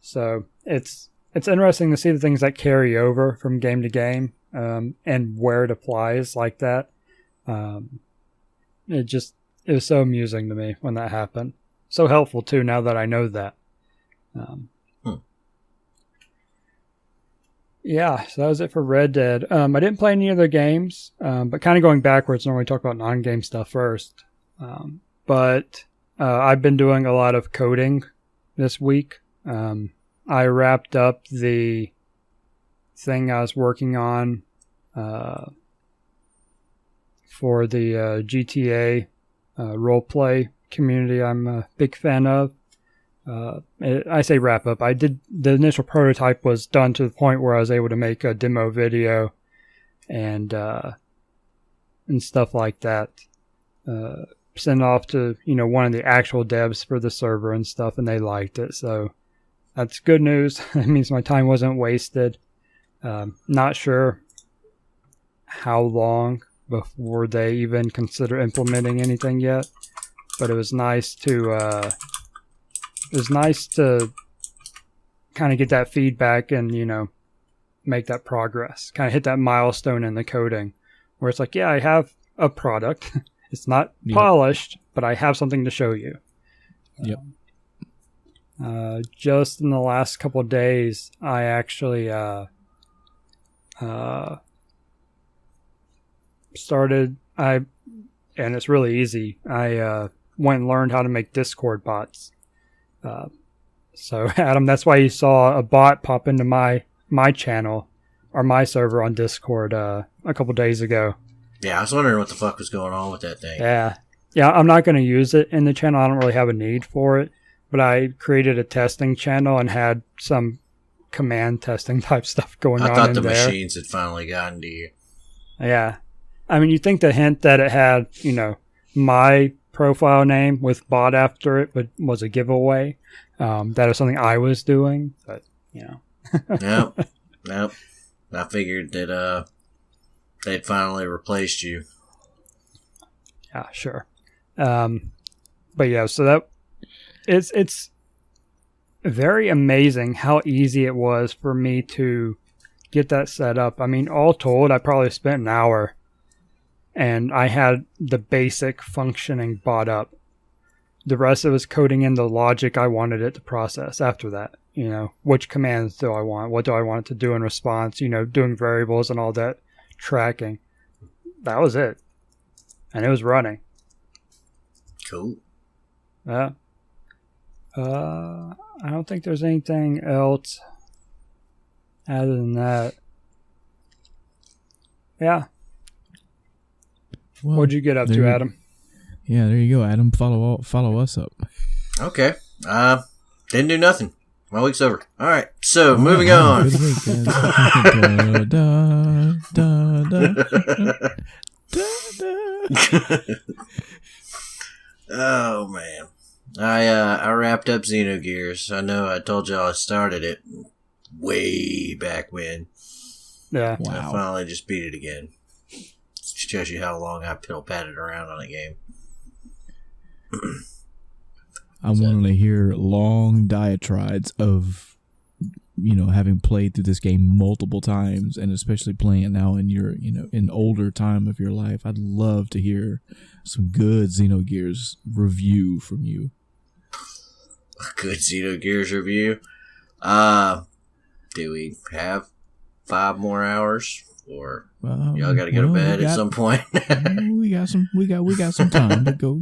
So it's interesting to see the things that carry over from game to game, and where it applies like that. It was so amusing to me when that happened. So helpful too, now that I know that. Yeah, so that was it for Red Dead. I didn't play any other games, but kind of going backwards, normally talk about non-game stuff first. But I've been doing a lot of coding this week. I wrapped up the thing I was working on for the GTA roleplay community I'm a big fan of. I say wrap up. The initial prototype was done to the point where I was able to make a demo video and stuff like that. Send off to one of the actual devs for the server and stuff, and they liked it. So that's good news. That means my time wasn't wasted. Not sure how long before they even consider implementing anything yet, but it was nice to kind of get that feedback and make that progress, kind of hit that milestone in the coding where it's like, yeah, I have a product. It's not polished, but I have something to show you. Yep. Just in the last couple of days, I actually started. And it's really easy. I went and learned how to make Discord bots. So Adam, that's why you saw a bot pop into my channel or my server on Discord a couple days ago. Yeah, I was wondering what the fuck was going on with that thing. Yeah, I'm not going to use it in the channel. I don't really have a need for it. But I created a testing channel and had some command testing type stuff going on in there. I thought the machines had finally gotten to you. Yeah. I mean, you'd think the hint that it had, my profile name with bot after it was a giveaway. That was something I was doing, but, Nope. I figured that they'd finally replaced you. Yeah, sure. But yeah, so that it's very amazing how easy it was for me to get that set up. I mean, all told, I probably spent an hour, and I had the basic functioning bot up. The rest of it was coding in the logic I wanted it to process after that. Which commands do I want? What do I want it to do in response? Doing variables and all that tracking. That was it. And it was running. Cool. Yeah. I don't think there's anything else other than that. Yeah. Well, what'd you get up to, Adam? Yeah, there you go, Adam. Follow us up. Okay. Didn't do nothing. My week's over. All right. So moving on. Good week, guys. da, da, da, da. Oh man. I wrapped up Xenogears. I know I told y'all I started it way back when. Yeah. Wow. I finally just beat it again. It shows you how long I piddle-patted around on a game. I wanted to hear long diatribes of, having played through this game multiple times, and especially playing it now in your, in older time of your life. I'd love to hear some good Xenogears review from you. A good Xenogears review. Do we have 5 more hours, or y'all got to go to bed at some point? we got some time to go.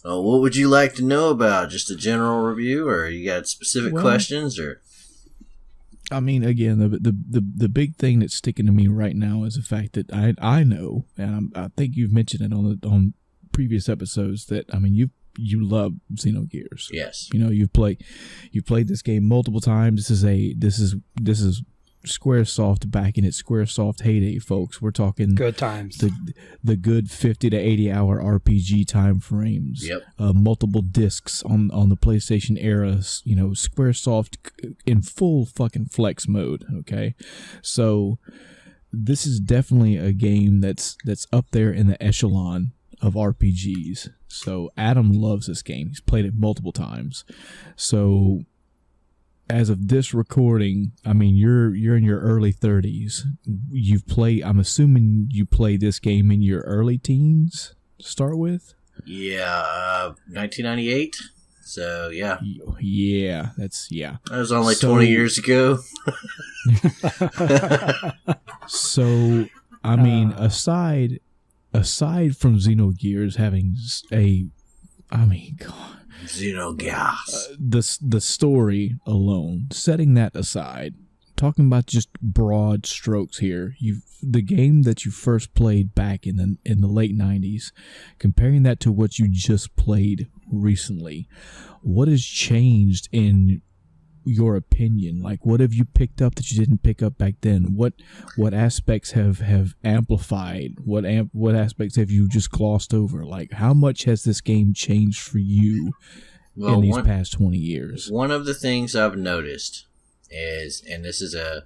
Oh, what would you like to know about? Just a general review, or you got specific questions, or? I mean, again, the big thing that's sticking to me right now is the fact that I know, and I think you've mentioned it on previous episodes, that you love Xenogears. Yes. You've played this game multiple times. This is Squaresoft back in its Squaresoft heyday, folks. We're talking good times. The good 50 to 80 hour RPG time frames. Yep. Multiple discs on the PlayStation era. Squaresoft in full fucking flex mode. Okay, so this is definitely a game that's up there in the echelon of RPGs. So Adam loves this game. He's played it multiple times. So as of this recording, you're in your early 30s. I'm assuming you played this game in your early teens to start with? Yeah, 1998. So, yeah. Yeah. That was only 20 years ago. So, aside aside from Xenogears having God, Xenogears. the story alone, setting that aside, talking about just broad strokes here, the game that you first played back in the late 90s, comparing that to what you just played recently, what has changed in your opinion? Like, what have you picked up that you didn't pick up back then? What aspects have amplified? What aspects have you just glossed over? Like, how much has this game changed for you in these past 20 years? One of the things I've noticed is, and this is a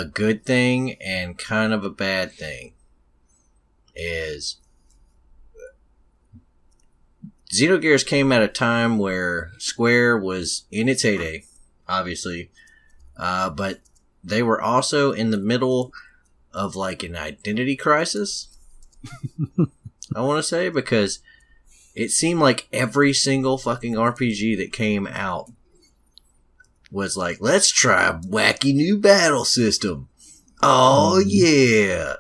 good thing and kind of a bad thing, is Xenogears came at a time where Square was in its heyday, obviously, but they were also in the middle of like an identity crisis, I want to say, because it seemed like every single fucking RPG that came out was like, let's try a wacky new battle system. Oh, yeah.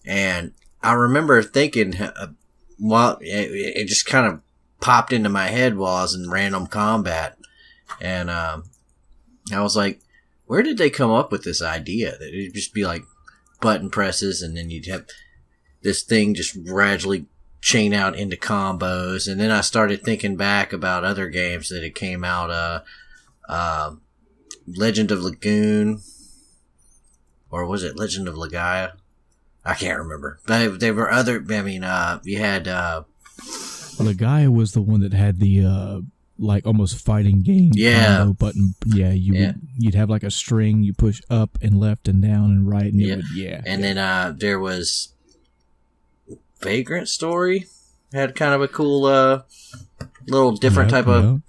And I remember thinking, it just kind of popped into my head while I was in random combat. And I was like, where did they come up with this idea? That it'd just be like button presses, and then you'd have this thing just gradually chain out into combos. And then I started thinking back about other games that had came out, Legend of Lagoon, or was it Legend of Legaia? I can't remember. But there were other, you had, Legaia was the one that had the, like almost fighting game combo button. Yeah, you'd have like a string, you push up and left and down and right, and it would, And then, there was Vagrant Story, had kind of a cool, little different type of,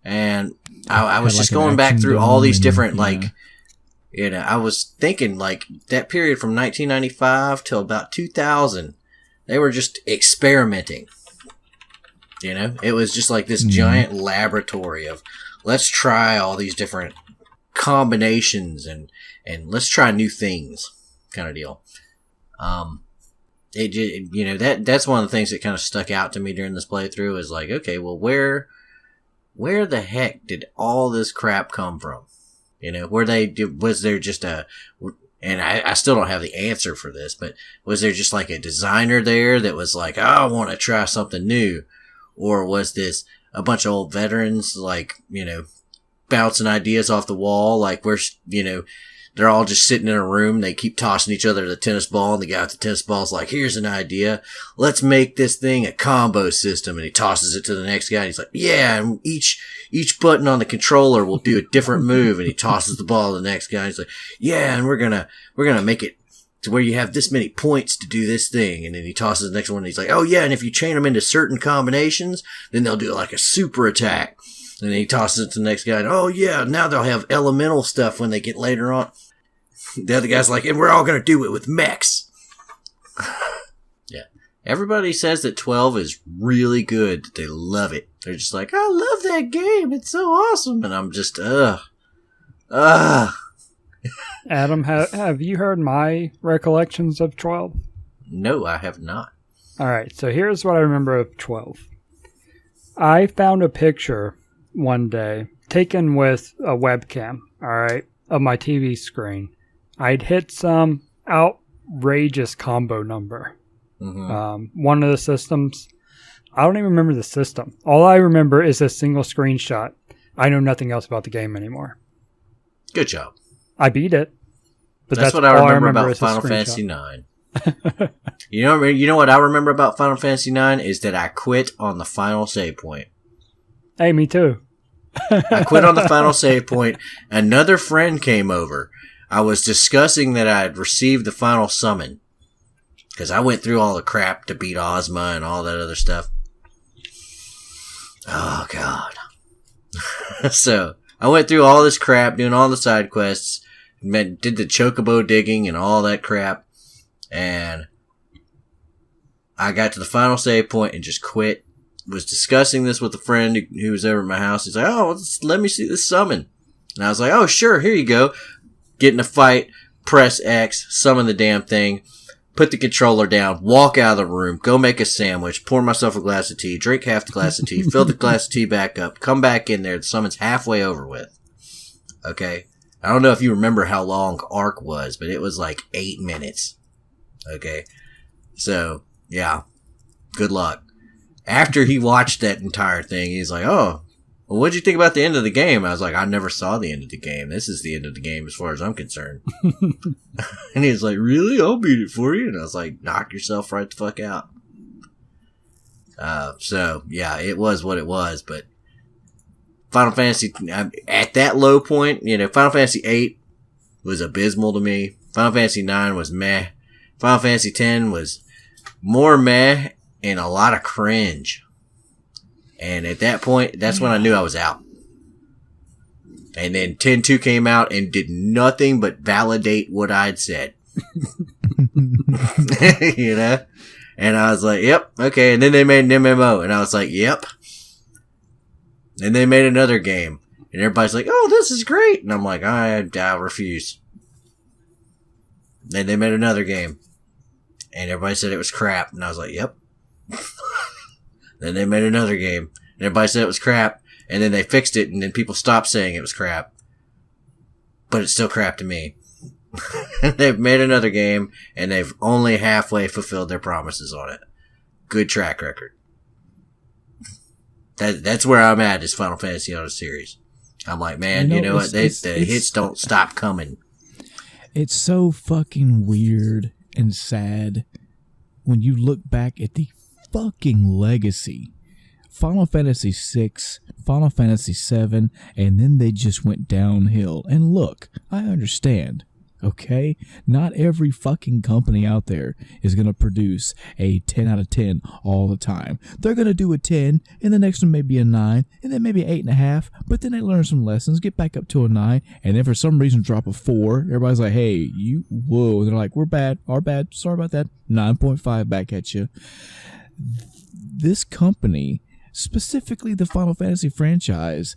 and I was just going back through all these different, I was thinking, like, that period from 1995 till about 2000, they were just experimenting. It was just like this giant laboratory of, let's try all these different combinations and let's try new things kind of deal. That's one of the things that kind of stuck out to me during this playthrough is like, okay, well, where the heck did all this crap come from? Was there just and I still don't have the answer for this, but was there just like a designer there that was like, oh, I want to try something new? Or was this a bunch of old veterans, like, bouncing ideas off the wall? Like, they're all just sitting in a room. They keep tossing each other the tennis ball, and the guy with the tennis ball's like, here's an idea. Let's make this thing a combo system. And he tosses it to the next guy, and he's like, yeah, and each button on the controller will do a different move. And he tosses the ball to the next guy, and he's like, yeah, and we're gonna make it to where you have this many points to do this thing. And then he tosses the next one, and he's like, oh yeah, and if you chain them into certain combinations, then they'll do like a super attack. And then he tosses it to the next guy, and oh yeah, now they'll have elemental stuff when they get later on. The other guy's like, and we're all gonna do it with mechs. Yeah. Everybody says that 12 is really good, that they love it. They're just like, I love that game, it's so awesome. And I'm just, Adam, have you heard my recollections of 12? No, I have not. Alright, so here's what I remember of 12. I found a picture one day, taken with a webcam, alright, of my TV screen. I'd hit some outrageous combo number. Mm-hmm. One of the systems, I don't even remember the system. All I remember is a single screenshot. I know nothing else about the game anymore. Good job. I beat it. But that's what I remember about Final Fantasy IX. You know what I remember about Final Fantasy IX is that I quit on the final save point. Hey, me too. I quit on the final save point. Another friend came over. I was discussing that I had received the final summon. Because I went through all the crap to beat Ozma and all that other stuff. Oh, God. So, I went through all this crap, doing all the side quests, did the chocobo digging and all that crap, and I got to the final save point and just quit. Was discussing this with a friend who was over at my house. He's like, oh, let me see this summon. And I was like, oh, sure, here you go. Get in a fight, press X, summon the damn thing. put the controller down, walk out of the room, go make a sandwich, pour myself a glass of tea, drink half the glass of tea, fill the glass of tea back up, come back in there. The summon's halfway over with. Okay? I don't know if you remember how long Arc was, but it was like 8 minutes. Okay? So, yeah. Good luck. After he watched that entire thing, he's like, oh, well, what'd you think about the end of the game? I was like, I never saw the end of the game. This is the end of the game as far as I'm concerned. And he's like, really? I'll beat it for you. And I was like, knock yourself right the fuck out. So, yeah, it was what it was. But Final Fantasy, at that low point, Final Fantasy 8 was abysmal to me. Final Fantasy 9 was meh. Final Fantasy 10 was more meh and a lot of cringe. And at that point, that's when I knew I was out. And then 10.2 came out and did nothing but validate what I'd said. And I was like, yep, okay. And then they made an MMO. And I was like, yep. And they made another game. And everybody's like, oh, this is great. And I'm like, I refuse. Then they made another game. And everybody said it was crap. And I was like, yep. Then they made another game. And everybody said it was crap. And then they fixed it. And then people stopped saying it was crap. But it's still crap to me. They've made another game. And they've only halfway fulfilled their promises on it. Good track record. That's where I'm at is Final Fantasy on a series. I'm like, man, you know what? The hits don't stop coming. It's so fucking weird and sad when you look back at the fucking legacy. Final Fantasy 6, Final Fantasy 7, and then they just went downhill. And look, I understand, okay? Not every fucking company out there is going to produce a 10 out of 10 all the time. They're going to do a 10, and the next one may be a 9, and then maybe 8.5, but then they learn some lessons, get back up to a 9, and then for some reason drop a 4. Everybody's like, hey, whoa. And they're like, we're bad, our bad, sorry about that. 9.5 back at you. This company, specifically the Final Fantasy franchise,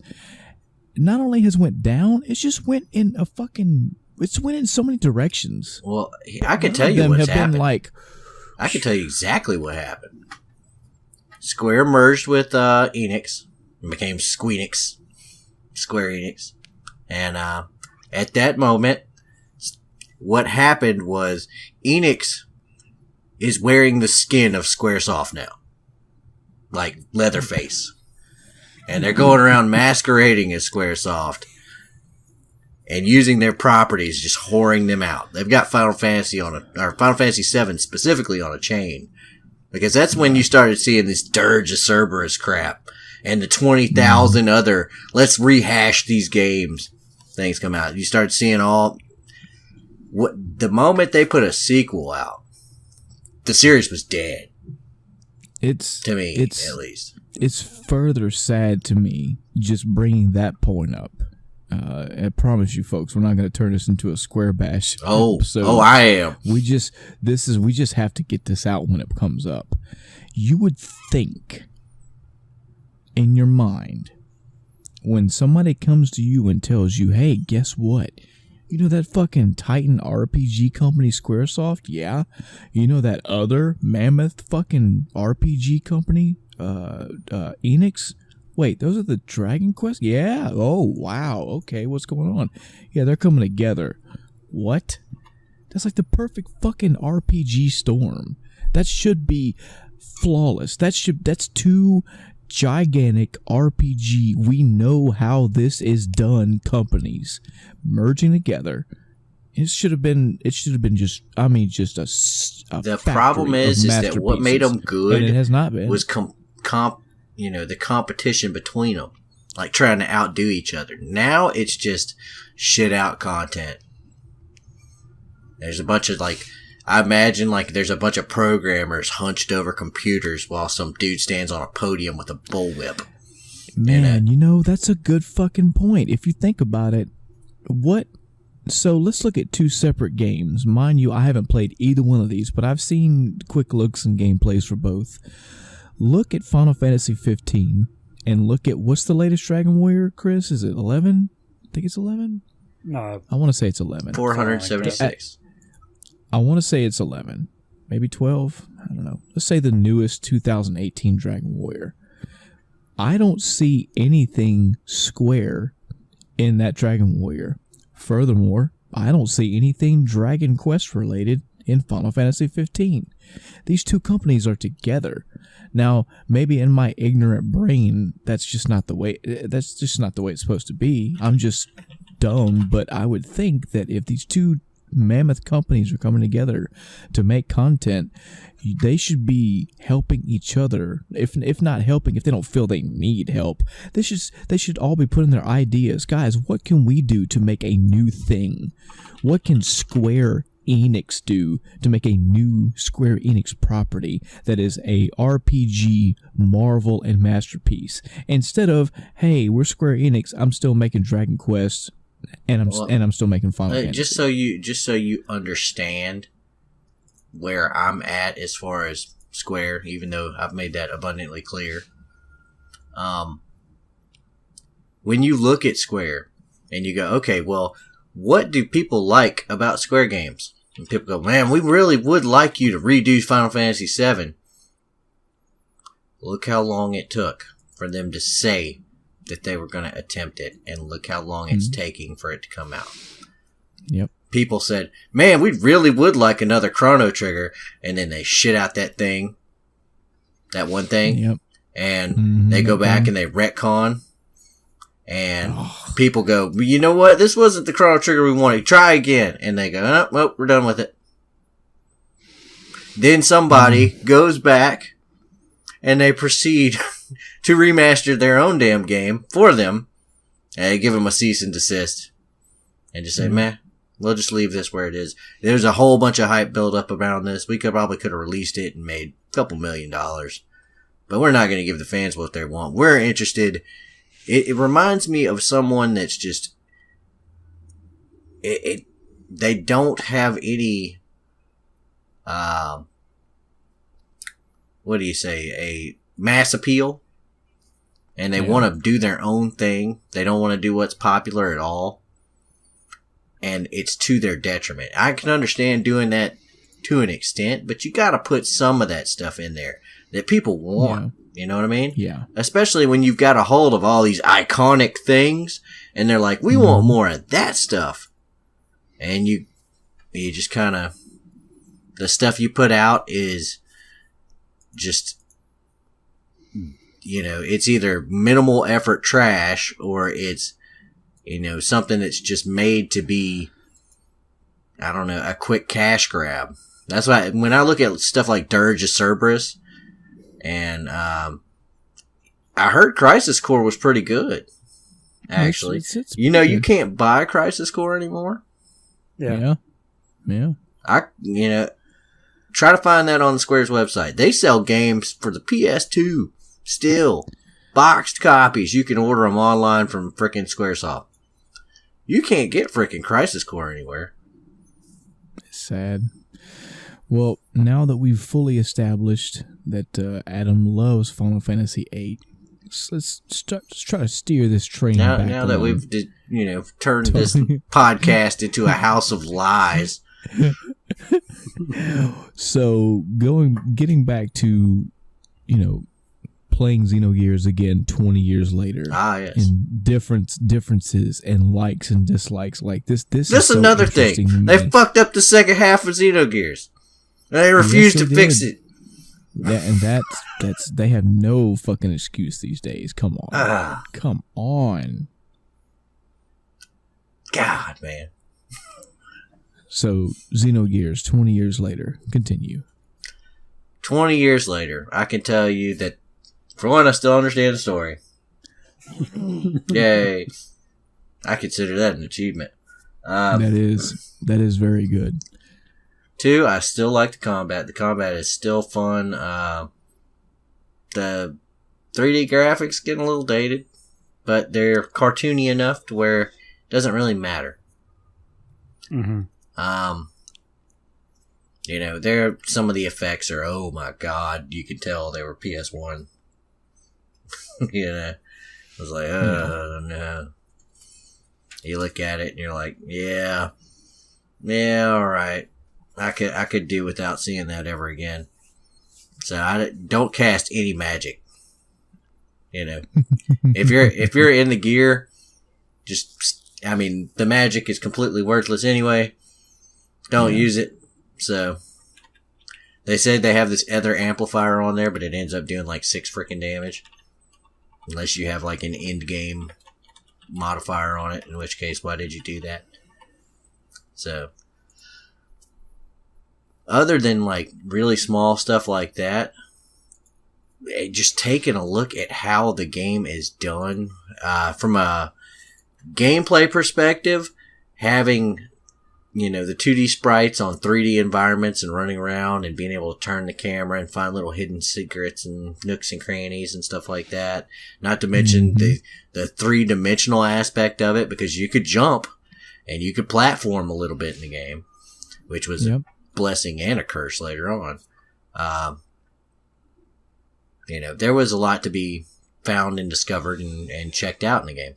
not only has went down, it's just went in a fucking... It's went in so many directions. Well, I can tell you what's happened. I can tell you exactly what happened. Square merged with Enix and became Square Enix. And at that moment, what happened was Enix is wearing the skin of Squaresoft now. Like Leatherface. And they're going around masquerading as Squaresoft. And using their properties, just whoring them out. They've got Final Fantasy Final Fantasy 7 specifically on a chain. Because that's when you started seeing this Dirge of Cerberus crap. And the 20,000 other, let's rehash these games things come out. You start seeing the moment they put a sequel out, the series was dead. To me, at least. It's further sad to me just bringing that point up. I promise you, folks, we're not going to turn this into a Square bash. I am. We just have to get this out when it comes up. You would think in your mind when somebody comes to you and tells you, "Hey, guess what? You know that fucking Titan RPG company, Squaresoft? Yeah. You know that other mammoth fucking RPG company, Enix? Wait, those are the Dragon Quest? Yeah. Oh, wow. Okay, what's going on? Yeah, they're coming together. What? That's like the perfect fucking RPG storm. That should be flawless. That's two gigantic RPG. We know how this is done. Companies merging together. It should have been just. I mean, just a. The problem is that what made them good, and it has not been, was the competition between them, like trying to outdo each other. Now it's just shit out content. There's a bunch of I imagine there's a bunch of programmers hunched over computers while some dude stands on a podium with a bullwhip. Man, that's a good fucking point. If you think about it, so let's look at two separate games. Mind you, I haven't played either one of these, but I've seen quick looks and gameplays for both. Look at Final Fantasy 15 and look at what's the latest Dragon Warrior, Chris? Is it 11? I think it's 11. No, I want to say it's 11. 476. I want to say it's 11. maybe 12. I don't know. Let's say the newest 2018 Dragon Warrior. I don't see anything Square in that Dragon Warrior. Furthermore, I don't see anything Dragon Quest related in Final Fantasy 15. These two companies are together. Now, maybe in my ignorant brain, that's just not the way it's supposed to be. I'm just dumb, but I would think that if these two mammoth companies are coming together to make content, they should be helping each other. If not helping, if they don't feel they need help, they should all be putting their ideas. Guys, what can we do to make a new thing? What can Square Enix do to make a new Square Enix property that is a RPG marvel and masterpiece? Instead of, hey, we're Square Enix, I'm still making Dragon Quest, and I'm still making Final Fantasy. Just so you understand where I'm at as far as Square, even though I've made that abundantly clear. When you look at Square and you go, okay, well, what do people like about Square games? And people go, man, we really would like you to redo Final Fantasy VII. Look how long it took for them to say that they were going to attempt it, and look how long it's taking for it to come out. Yep. People said, man, we really would like another Chrono Trigger, and then they shit out that one thing, yep. And they go back and they retcon, and people go, you know what, this wasn't the Chrono Trigger we wanted, try again, and they go, oh, well, we're done with it. Then somebody goes back, and they proceed to remaster their own damn game for them, and they give them a cease and desist, and just say, man, we'll just leave this where it is. There's a whole bunch of hype build up around this. We probably could have released it and made a couple $1 million, but we're not going to give the fans what they want. We're interested. It reminds me of someone that's just, they don't have any, what do you say, a mass appeal, and they want to do their own thing. They don't want to do what's popular at all, and it's to their detriment. I can understand doing that to an extent, but you got to put some of that stuff in there that people want. You know what I mean? Yeah. Especially when you've got a hold of all these iconic things, and they're like, we want more of that stuff. And you just kind of, the stuff you put out is just, it's either minimal effort trash, or it's, something that's just made to be, I don't know, a quick cash grab. That's why when I look at stuff like Dirge of Cerberus, and I heard Crisis Core was pretty good, actually. It's you can't buy Crisis Core anymore. Yeah. Try to find that on the Square's website. They sell games for the PS2 still. Boxed copies. You can order them online from frickin' Squaresoft. You can't get frickin' Crisis Core anywhere. It's sad. Well, now that we've fully established that Adam loves Final Fantasy VIII, let's try to steer this train back. Now that we've turned this podcast into a house of lies. So getting back to playing Xenogears again 20 years later. Yes. And differences and likes and dislikes. Like this is so another thing. They fucked up the second half of Xenogears. They refused to fix it. Yeah, and that's they have no fucking excuse these days. Come on. Come on. God, man. So, Xenogears, 20 years later. Continue. 20 years later, I can tell you that, for one, I still understand the story. Yay. I consider that an achievement. That is very good. 2, I still like the combat. The combat is still fun. The 3D graphics getting a little dated, but they're cartoony enough to where it doesn't really matter. Mm-hmm. There, some of the effects are, oh my god, you can tell they were PS1. I was like, no. You look at it and you're like, yeah, alright. I could do without seeing that ever again. So I don't cast any magic. You know, if you're in the gear, the magic is completely worthless anyway. Don't use it. So they said they have this other amplifier on there, but it ends up doing like 6 freaking damage. Unless you have like an end game modifier on it, in which case, why did you do that? So, other than like really small stuff like that, just taking a look at how the game is done from a gameplay perspective, having the 2D sprites on 3D environments and running around and being able to turn the camera and find little hidden secrets and nooks and crannies and stuff like that. Not to mention the 3-dimensional aspect of it, because you could jump and you could platform a little bit in the game, which was a blessing and a curse later on. There was a lot to be found and discovered and checked out in the game.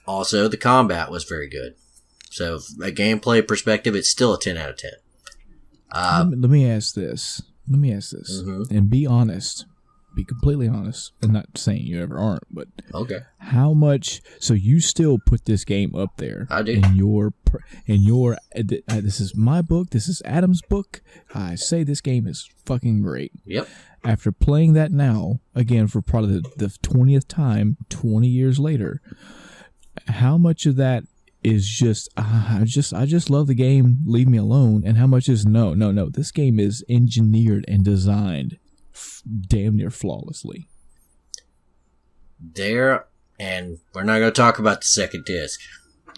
Also, the combat was very good. So, a gameplay perspective, it's still a 10 out of 10. Let me ask this. And be honest. Be completely honest. I'm not saying you ever aren't, but okay. How much? So you still put this game up there? I do. In your this is my book. This is Adam's book. I say this game is fucking great. Yep. After playing that now again for probably the 20th time, 20 years later, how much of that is just I just love the game, leave me alone, and how much is no, this game is engineered and designed damn near flawlessly. And we're not going to talk about the second disc.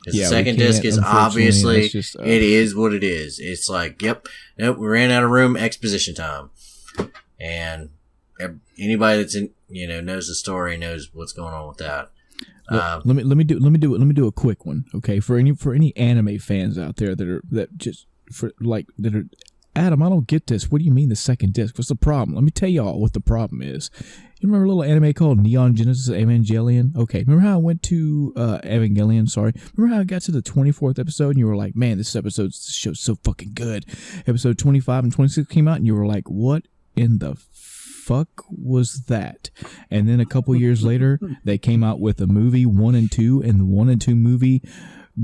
Yeah, the second disc is obviously it is what it is. It's like, we ran out of room, exposition time, and anybody that's knows the story knows what's going on with that. Well, let me do a quick one, okay? For any anime fans out there that are Adam, I don't get this. What do you mean the second disc? What's the problem? Let me tell y'all what the problem is. You remember a little anime called Neon Genesis Evangelion? Okay, remember how I went to Evangelion? Sorry, remember how I got to the 24th episode and you were like, "Man, this show's so fucking good." Episode 25 and 26 came out and you were like, "What in the fuck was that?" And then a couple years later, they came out with a movie 1 and 2, and the 1 and 2 movie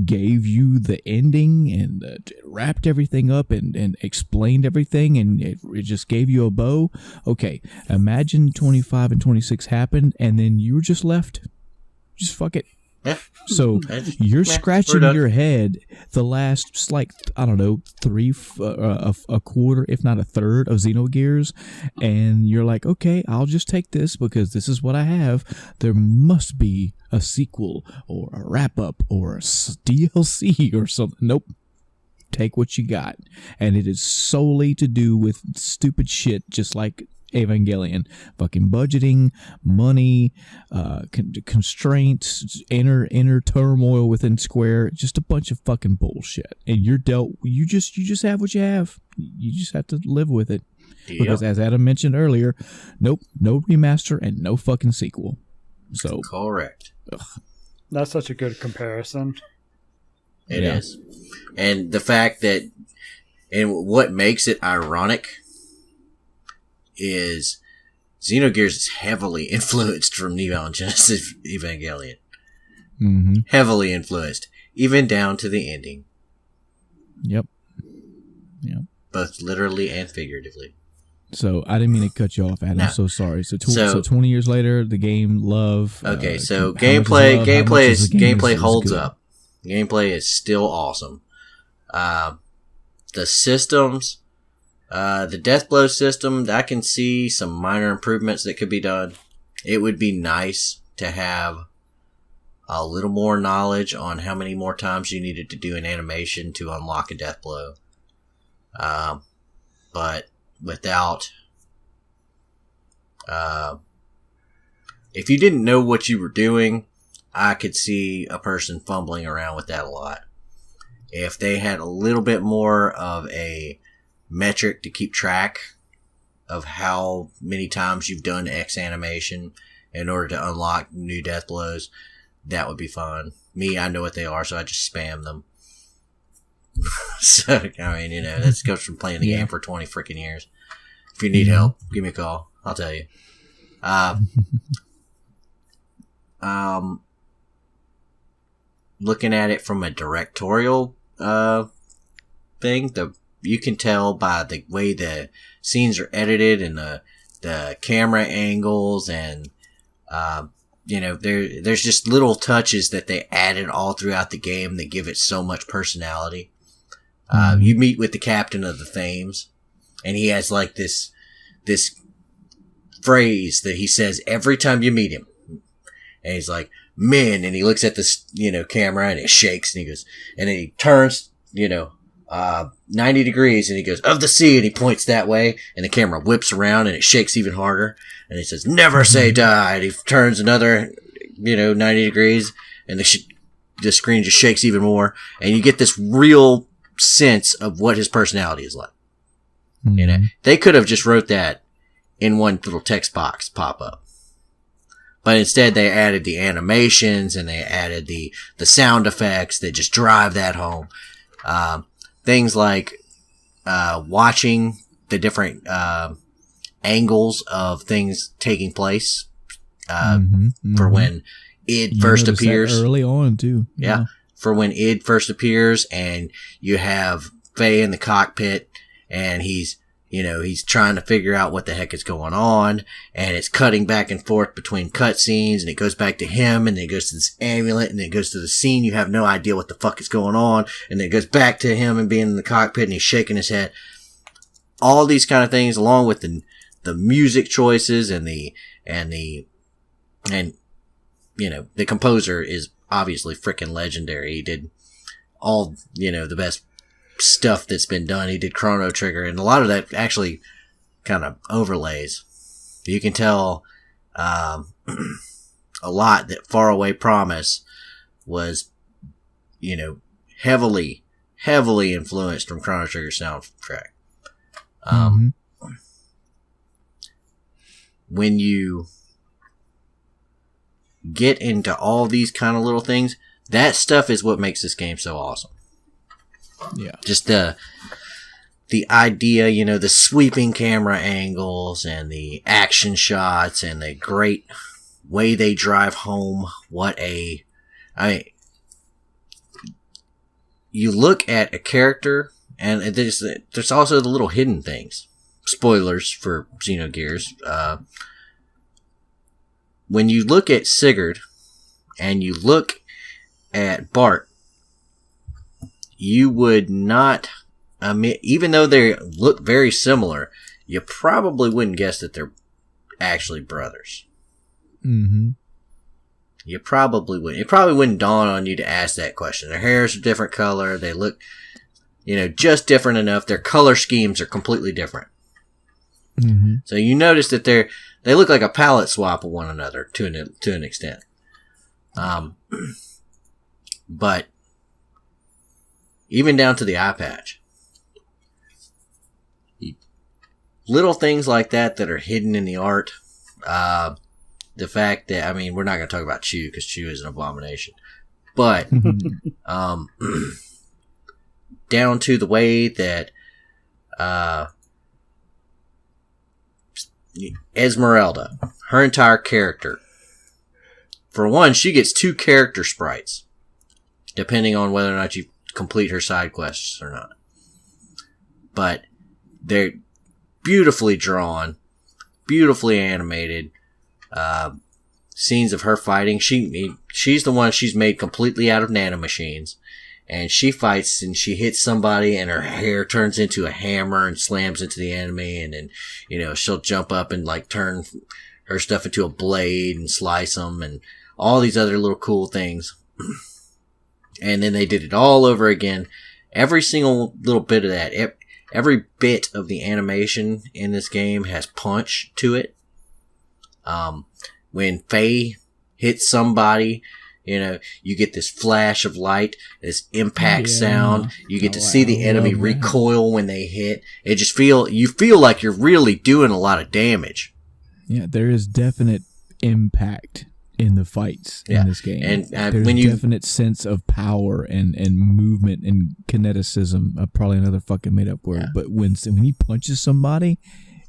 gave you the ending and wrapped everything up and explained everything, and it just gave you a bow. Okay, imagine 25 and 26 happened, and then you were just left. Just fuck it. Yeah. So you're scratching your head the last, like, I don't know, a quarter, if not a third of Xenogears, and you're like, okay, I'll just take this because this is what I have. There must be a sequel or a wrap-up or a DLC or something. Nope. Take what you got. And it is solely to do with stupid shit just like Evangelion. Fucking budgeting, money, constraints, inner turmoil within Square, just a bunch of fucking bullshit. And you just have what you have. You just have to live with it. Yep. Because as Adam mentioned earlier, nope, no remaster and no fucking sequel. So correct. Ugh. That's such a good comparison. It is. And the fact that, and what makes it ironic is Xenogears is heavily influenced from Neon Genesis Evangelion. Mm-hmm. Heavily influenced. Even down to the ending. Yep. Both literally and figuratively. So I didn't mean to cut you off, Adam. I'm so sorry. So 20 years later, the game love. Okay, so gameplay holds up. Gameplay is still awesome. The systems, the death blow system, I can see some minor improvements that could be done. It would be nice to have a little more knowledge on how many more times you needed to do an animation to unlock a death blow. But without, if you didn't know what you were doing, I could see a person fumbling around with that a lot. If they had a little bit more of a metric to keep track of how many times you've done X animation in order to unlock new death blows, that would be fun. Me, I know what they are, so I just spam them. So, I mean, you know, that goes from playing the game for 20 freaking years. If you need help, give me a call. I'll tell you. Looking at it from a directorial thing, you can tell by the way the scenes are edited and the camera angles and you know, there's just little touches that they added all throughout the game that give it so much personality. You meet with the captain of the Thames, and he has like this phrase that he says every time you meet him. And he's like, men, and he looks at this, you know, camera and it shakes and he goes, and then he turns, you know, 90 degrees and he goes, of the sea, and he points that way and the camera whips around and it shakes even harder. And he says, never say die. And he turns another, you know, 90 degrees and the screen just shakes even more. And you get this real sense of what his personality is like. Mm-hmm. You know, they could have just wrote that in one little text box pop up. But instead they added the animations and they added the sound effects that just drive that home. Things like, watching the different, angles of things taking place, for when Id first appears. Early on too. Yeah. For when Id first appears and you have Faye in the cockpit and he's trying to figure out what the heck is going on, and it's cutting back and forth between cutscenes, and it goes back to him, and then it goes to this amulet, and then it goes to the scene. You have no idea what the fuck is going on, and then it goes back to him and being in the cockpit, and he's shaking his head. All these kind of things, along with the music choices and the composer is obviously freaking legendary. He did all, the best stuff that's been done. He did Chrono Trigger, and a lot of that actually kind of overlays. You can tell a lot that Faraway Promise was, heavily influenced from Chrono Trigger soundtrack. When you get into all these kind of little things, that stuff is what makes this game so awesome. Yeah. Just the idea, the sweeping camera angles and the action shots and the great way they drive home. You look at a character and there's also the little hidden things. Spoilers for Xenogears. When you look at Sigurd and you look at Bart, you would not, even though they look very similar, you probably wouldn't guess that they're actually brothers. Mm-hmm. You probably wouldn't. It probably wouldn't dawn on you to ask that question. Their hair is a different color. They look, just different enough. Their color schemes are completely different. Mm-hmm. So you notice that they look like a palette swap of one another to an extent. But even down to the eye patch. Little things like that are hidden in the art. The fact that, we're not going to talk about Chew because Chew is an abomination. But down to the way that Esmeralda, her entire character. For one, she gets 2 character sprites, depending on whether or not you complete her side quests or not. But they're beautifully drawn, beautifully animated. Scenes of her fighting. She's the one, she's made completely out of nanomachines. And she fights and she hits somebody and her hair turns into a hammer and slams into the enemy. And then, she'll jump up and turn her stuff into a blade and slice them and all these other little cool things. And then they did it all over again. Every single little bit of that, every bit of the animation in this game has punch to it. When Faye hits somebody, you get this flash of light, this impact sound. You get to see the enemy recoil when they hit. It just you feel like you're really doing a lot of damage. Yeah, there is definite impact in the fights in this game. And there's when you definite sense of power and movement and kineticism. Probably another fucking made up word. But when he punches somebody,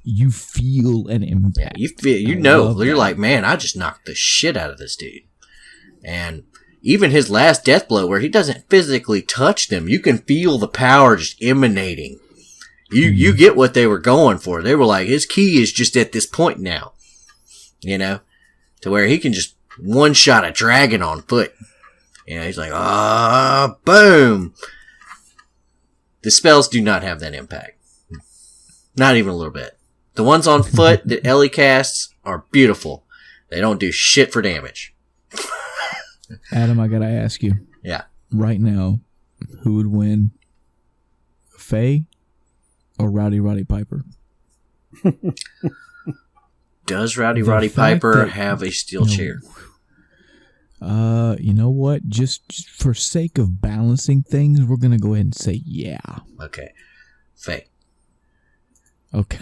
you feel an impact. you feel, you're like, man, I just knocked the shit out of this dude. And even his last death blow, where he doesn't physically touch them, you can feel the power just emanating. You get what they were going for. They were like, his key is just at this point now, to where he can just one shot a dragon on foot. He's like, boom. The spells do not have that impact. Not even a little bit. The ones on foot that Ellie casts are beautiful. They don't do shit for damage. Adam, I gotta ask you. Yeah. Right now, who would win? Faye or Roddy Piper? Does Roddy Piper have a steel chair? You know what? Just for sake of balancing things, we're gonna go ahead and say yeah. Okay. Faye. Okay.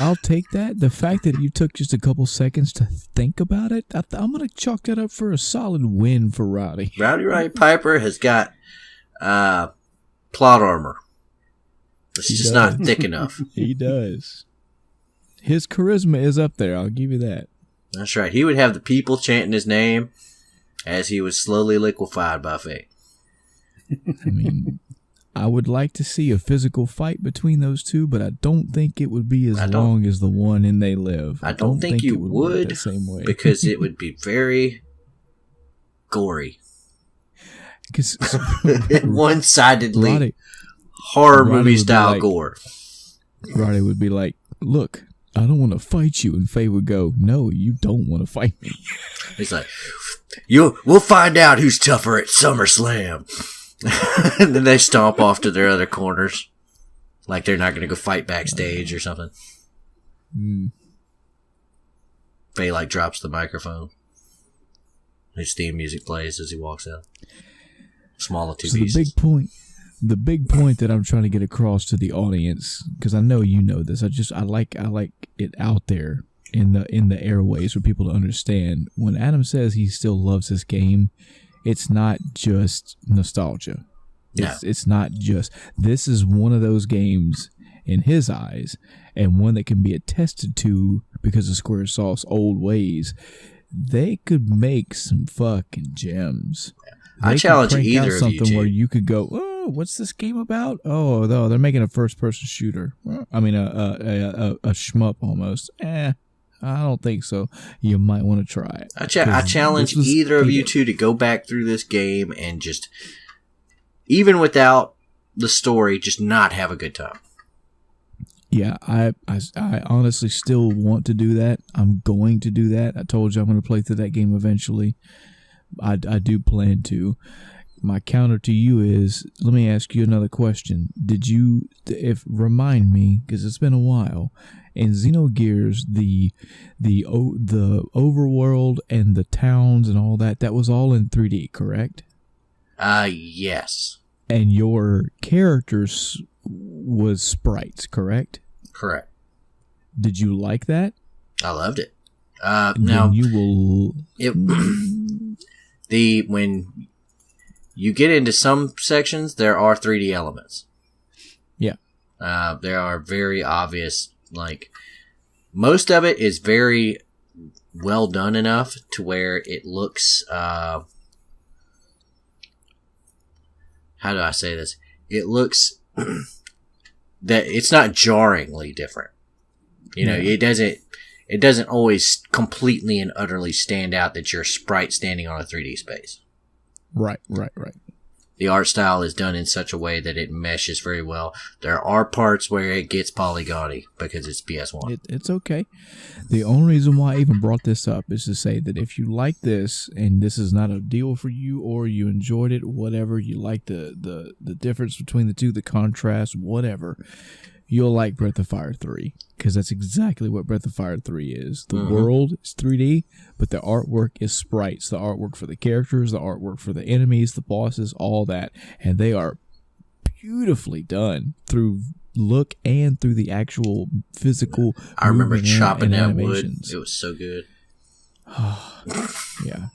I'll take that. The fact that you took just a couple seconds to think about it, I'm going to chalk that up for a solid win for Roddy. Roddy Piper has got plot armor. It's just not thick enough. He does. His charisma is up there. I'll give you that. That's right. He would have the people chanting his name as he was slowly liquefied by Faye. I mean, I would like to see a physical fight between those two, but I don't think it would be as long as the one in They Live. I don't think you would, the same way. Because it would be very gory. One-sidedly horror movie style gore. Roddy would be like, look, I don't want to fight you. And Faye would go, no, you don't want to fight me. He's like, we'll find out who's tougher at SummerSlam. And then they stomp off to their other corners. Like they're not going to go fight backstage or something. Faye drops the microphone. His theme music plays as he walks out. Small of two pieces. The big point that I'm trying to get across to the audience, because I know you know this, I like it out there in the airways for people to understand. When Adam says he still loves this game, it's not just nostalgia. It's not just. This is one of those games in his eyes, and one that can be attested to because of Squaresoft's old ways. They could make some fucking gems. I challenge either of you, something where you could go, oh, what's this game about? Oh, no, they're making a first-person shooter. I mean, a shmup almost. I don't think so. You might want to try it. I challenge either of you two to go back through this game and just, even without the story, just not have a good time. Yeah, I honestly still want to do that. I'm going to do that. I told you I'm going to play through that game eventually. I do plan to. My counter to you is, let me ask you another question. Remind me, because it's been a while, in Xenogears, the overworld and the towns and all that was all in 3D, correct? Yes. And your characters was sprites, correct? Correct. Did you like that? I loved it. Now you will. When you get into some sections, there are 3D elements. Yeah. There are very obvious, most of it is very well done enough to where it looks, how do I say this? It looks that it's not jarringly different. It doesn't always completely and utterly stand out that you're a sprite standing on a 3D space. Right. The art style is done in such a way that it meshes very well. There are parts where it gets polygony because it's PS1. It's okay. The only reason why I even brought this up is to say that if you like this and this is not a deal for you, or you enjoyed it, whatever, you like the difference between the two, the contrast, whatever, you'll like Breath of Fire 3, because that's exactly what Breath of Fire 3 is. The world is 3D, but the artwork is sprites. The artwork for the characters, the artwork for the enemies, the bosses, all that. And they are beautifully done through look and through the actual physical. I remember chopping that wood. animations. It was so good. Yeah.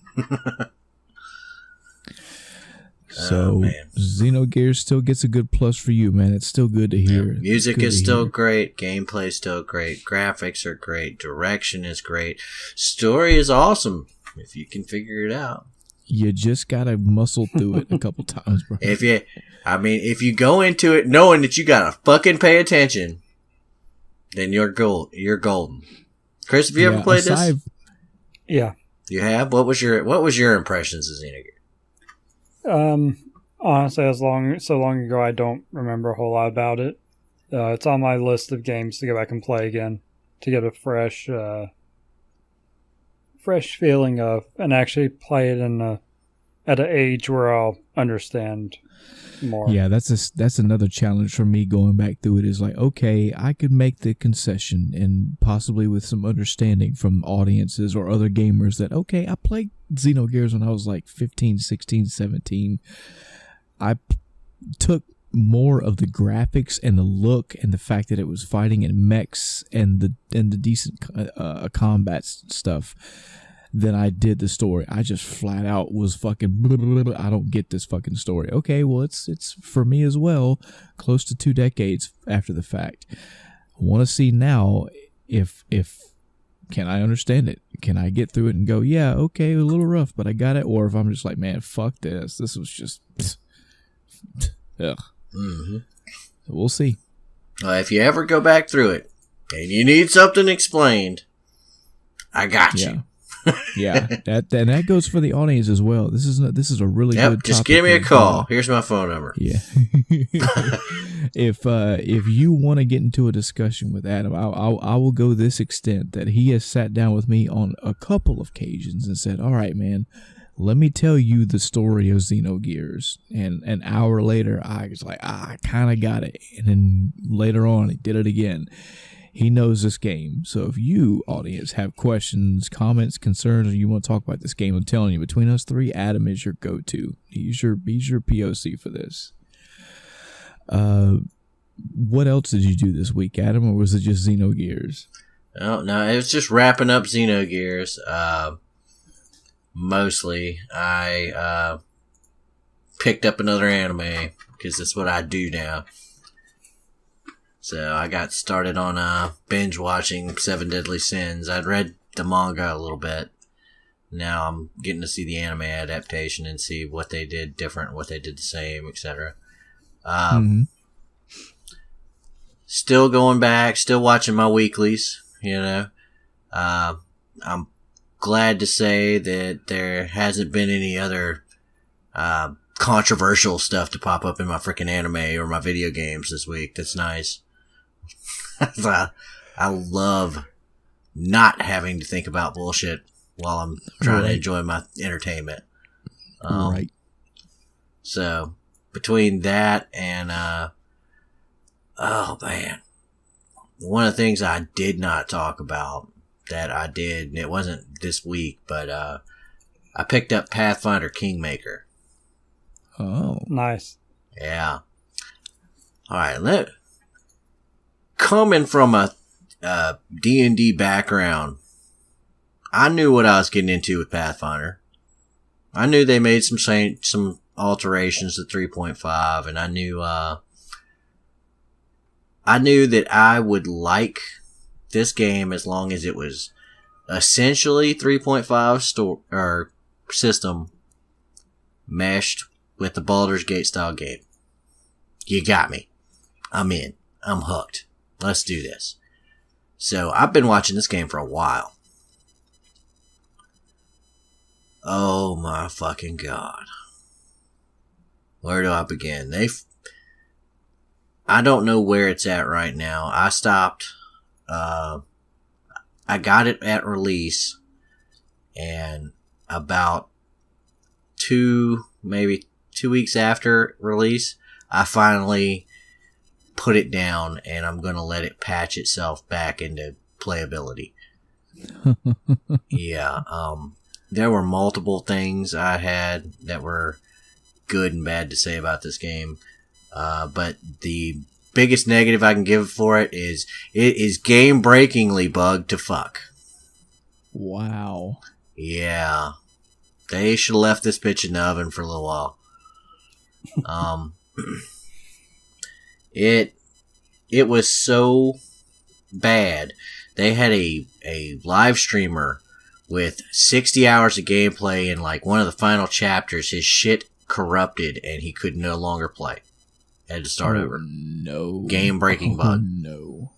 So Xenogears still gets a good plus for you, man. It's still good to hear. Music is still great. Gameplay is still great. Graphics are great. Direction is great. Story is awesome if you can figure it out. You just gotta muscle through it a couple times, bro. If you go into it knowing that you gotta fucking pay attention, then you're golden. Chris, have you ever played this? Yeah. You have? What was your impressions of Xenogears? Honestly, so long ago, I don't remember a whole lot about it. It's on my list of games to go back and play again to get a fresh feeling of, and actually play it at an age where I'll understand more. Yeah, that's another challenge for me going back through it. Is like, okay, I could make the concession and possibly with some understanding from audiences or other gamers that, okay, I played Xenogears when I was like 15, 16, 17. I took more of the graphics and the look and the fact that it was fighting in mechs and the decent combat stuff than I did the story. I just flat out was fucking I don't get this fucking story. Okay, well it's for me as well, close to 2 decades after the fact. I want to see now if can I understand it? Can I get through it and go, yeah, okay, a little rough, but I got it? Or if I'm just like, man, fuck this. This was just ugh. Mm-hmm. So we'll see. If you ever go back through it and you need something explained, I got you. Yeah, that goes for the audience as well. This is a really good topic. Just give me a call. Here's my phone number. Yeah. If you want to get into a discussion with Adam, I will go this extent that he has sat down with me on a couple of occasions and said, "All right, man, let me tell you the story of Xenogears." And an hour later, I was like, I kind of got it. And then later on, he did it again. He knows this game. So if you, audience, have questions, comments, concerns, or you want to talk about this game, I'm telling you, between us three, Adam is your go-to. He's your POC for this. What else did you do this week, Adam, or was it just Xenogears? Oh, no, it was just wrapping up Xenogears. Mostly, I picked up another anime because that's what I do now. So I got started on binge watching Seven Deadly Sins. I'd read the manga a little bit. Now I'm getting to see the anime adaptation and see what they did different, what they did the same, etc. Still going back, still watching my weeklies, you know. I'm glad to say that there hasn't been any other controversial stuff to pop up in my freaking anime or my video games this week. That's nice. I love not having to think about bullshit while I'm trying to enjoy my entertainment. Right. So between that and oh man, one of the things I did not talk about that I did, and it wasn't this week, but I picked up Pathfinder Kingmaker. Oh, nice. Yeah. All right. Coming from a D&D background, I knew what I was getting into with Pathfinder. I knew they made some alterations to 3.5, and I knew that I would like this game as long as it was essentially 3.5 system meshed with the Baldur's Gate style game. You got me. I'm in. I'm hooked. Let's do this. So I've been watching this game for a while. Oh my fucking god. Where do I begin? I don't know where it's at right now. I stopped. I got it at release, and about maybe 2 weeks after release, I finally put it down, and I'm going to let it patch itself back into playability. Yeah. There were multiple things I had that were good and bad to say about this game. But the biggest negative I can give for it is game-breakingly bugged to fuck. Wow. Yeah. They should have left this bitch in the oven for a little while. It was so bad. They had a live streamer with 60 hours of gameplay, and like one of the final chapters, his shit corrupted and he could no longer play. Had to start over. No. Game breaking bug. No.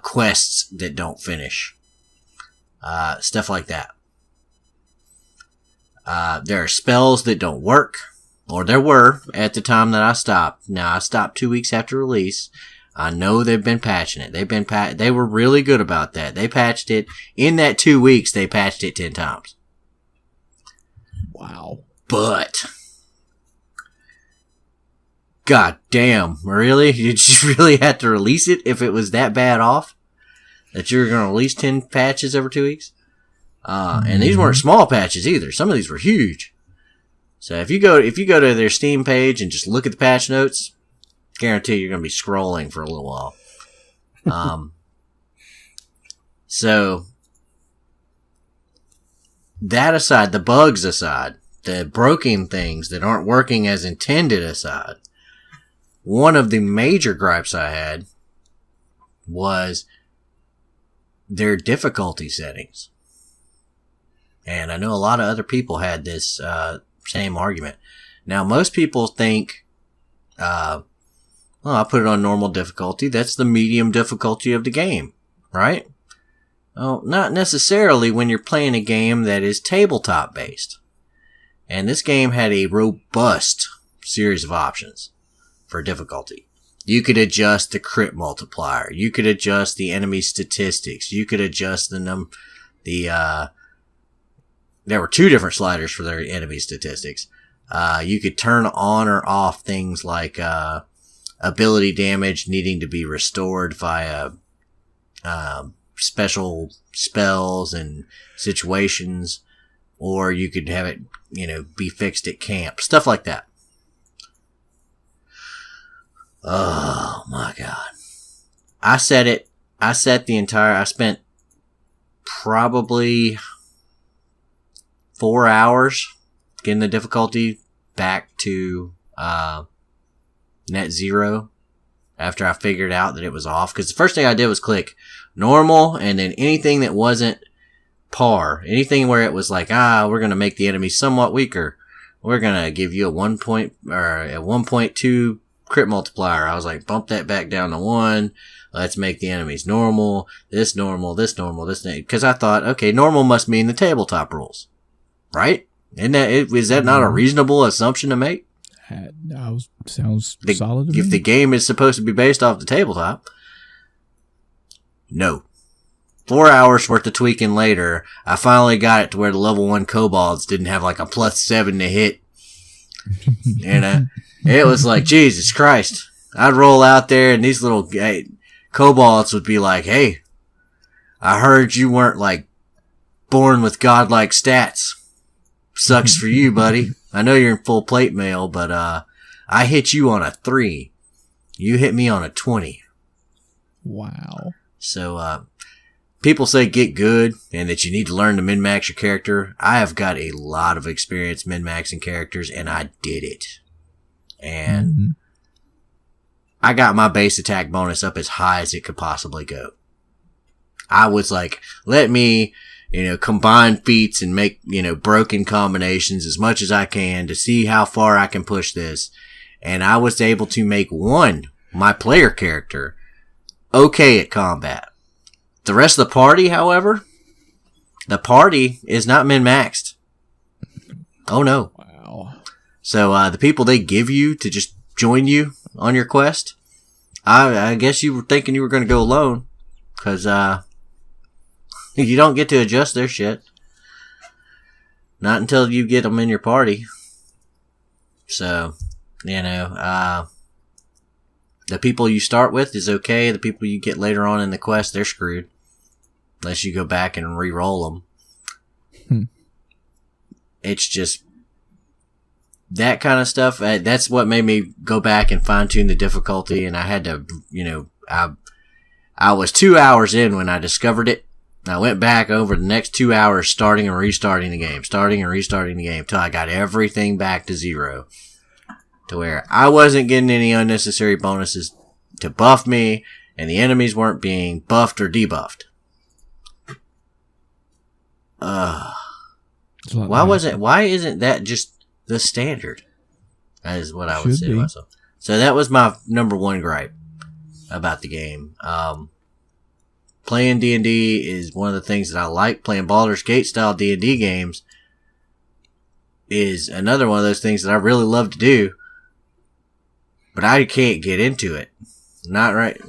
Quests that don't finish. Stuff like that. There are spells that don't work. Or there were at the time that I stopped. Now I stopped 2 weeks after release. I know they've been patching it. They were really good about that. They patched it in that 2 weeks. They patched it 10 times. Wow. But god damn, really? Did you really have to release it if it was that bad off? That you were going to release 10 patches over 2 weeks? And these weren't small patches either. Some of these were huge. So if you go to their Steam page and just look at the patch notes, guarantee you're going to be scrolling for a little while. So that aside, the bugs aside, the broken things that aren't working as intended aside, one of the major gripes I had was their difficulty settings. And I know a lot of other people had this same argument. Now, most people think, well, I put it on normal difficulty. That's the medium difficulty of the game, right? Well, not necessarily when you're playing a game that is tabletop based. And this game had a robust series of options for difficulty. You could adjust the crit multiplier. You could adjust the enemy statistics. You could adjust there were 2 different sliders for their enemy statistics. You could turn on or off things like ability damage needing to be restored via special spells and situations, or you could have it, be fixed at camp. Stuff like that. Oh my god. I spent probably 4 hours getting the difficulty back to net zero after I figured out that it was off. Because the first thing I did was click normal, and then anything that wasn't par, anything where it was like, we're going to make the enemy somewhat weaker, we're going to give you a 1.2 crit multiplier. I was like, bump that back down to 1. Let's make the enemies normal. This normal, this normal, this. Because I thought, okay, normal must mean the tabletop rules. Right? Is that not a reasonable assumption to make? Sounds solid to me. If the game is supposed to be based off the tabletop. No. 4 hours worth of tweaking later, I finally got it to where the level 1 kobolds didn't have like a +7 to hit. And it was like, Jesus Christ. I'd roll out there and these little kobolds would be like, hey, I heard you weren't like born with godlike stats. Sucks for you, buddy. I know you're in full plate mail, but I hit you on a 3. You hit me on a 20. Wow. So people say get good and that you need to learn to min-max your character. I have got a lot of experience min-maxing characters, and I did it. And I got my base attack bonus up as high as it could possibly go. I was like, let me combine feats and make, broken combinations as much as I can to see how far I can push this. And I was able to make my player character, okay at combat. The rest of the party, however, the party is not min-maxed. Oh no. Wow. So, the people they give you to just join you on your quest, I guess you were thinking you were going to go alone. 'Cause, you don't get to adjust their shit. Not until you get them in your party. So, the people you start with is okay. The people you get later on in the quest, they're screwed. Unless you go back and re-roll them. It's just that kind of stuff, that's what made me go back and fine tune the difficulty. And I had to, I was 2 hours in when I discovered it. I went back over the next 2 hours, starting and restarting the game, till I got everything back to 0, to where I wasn't getting any unnecessary bonuses to buff me, and the enemies weren't being buffed or debuffed. Why isn't that just the standard? That is what I would say to myself. So that was my number one gripe about the game. Playing D&D is one of the things that I like. Playing Baldur's Gate style D&D games is another one of those things that I really love to do, but I can't get into it. Not right.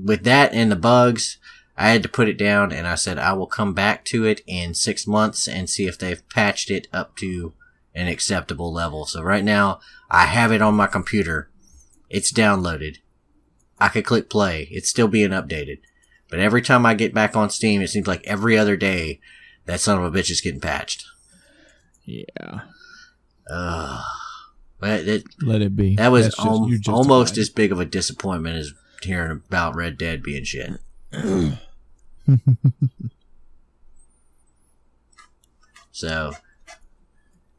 With that and the bugs, I had to put it down, and I said I will come back to it in 6 months and see if they've patched it up to an acceptable level. So right now, I have it on my computer. It's downloaded. I could click play. It's still being updated. But every time I get back on Steam, it seems like every other day, that son of a bitch is getting patched. Yeah. Let it be. That was almost as big of a disappointment as hearing about Red Dead being shit. So,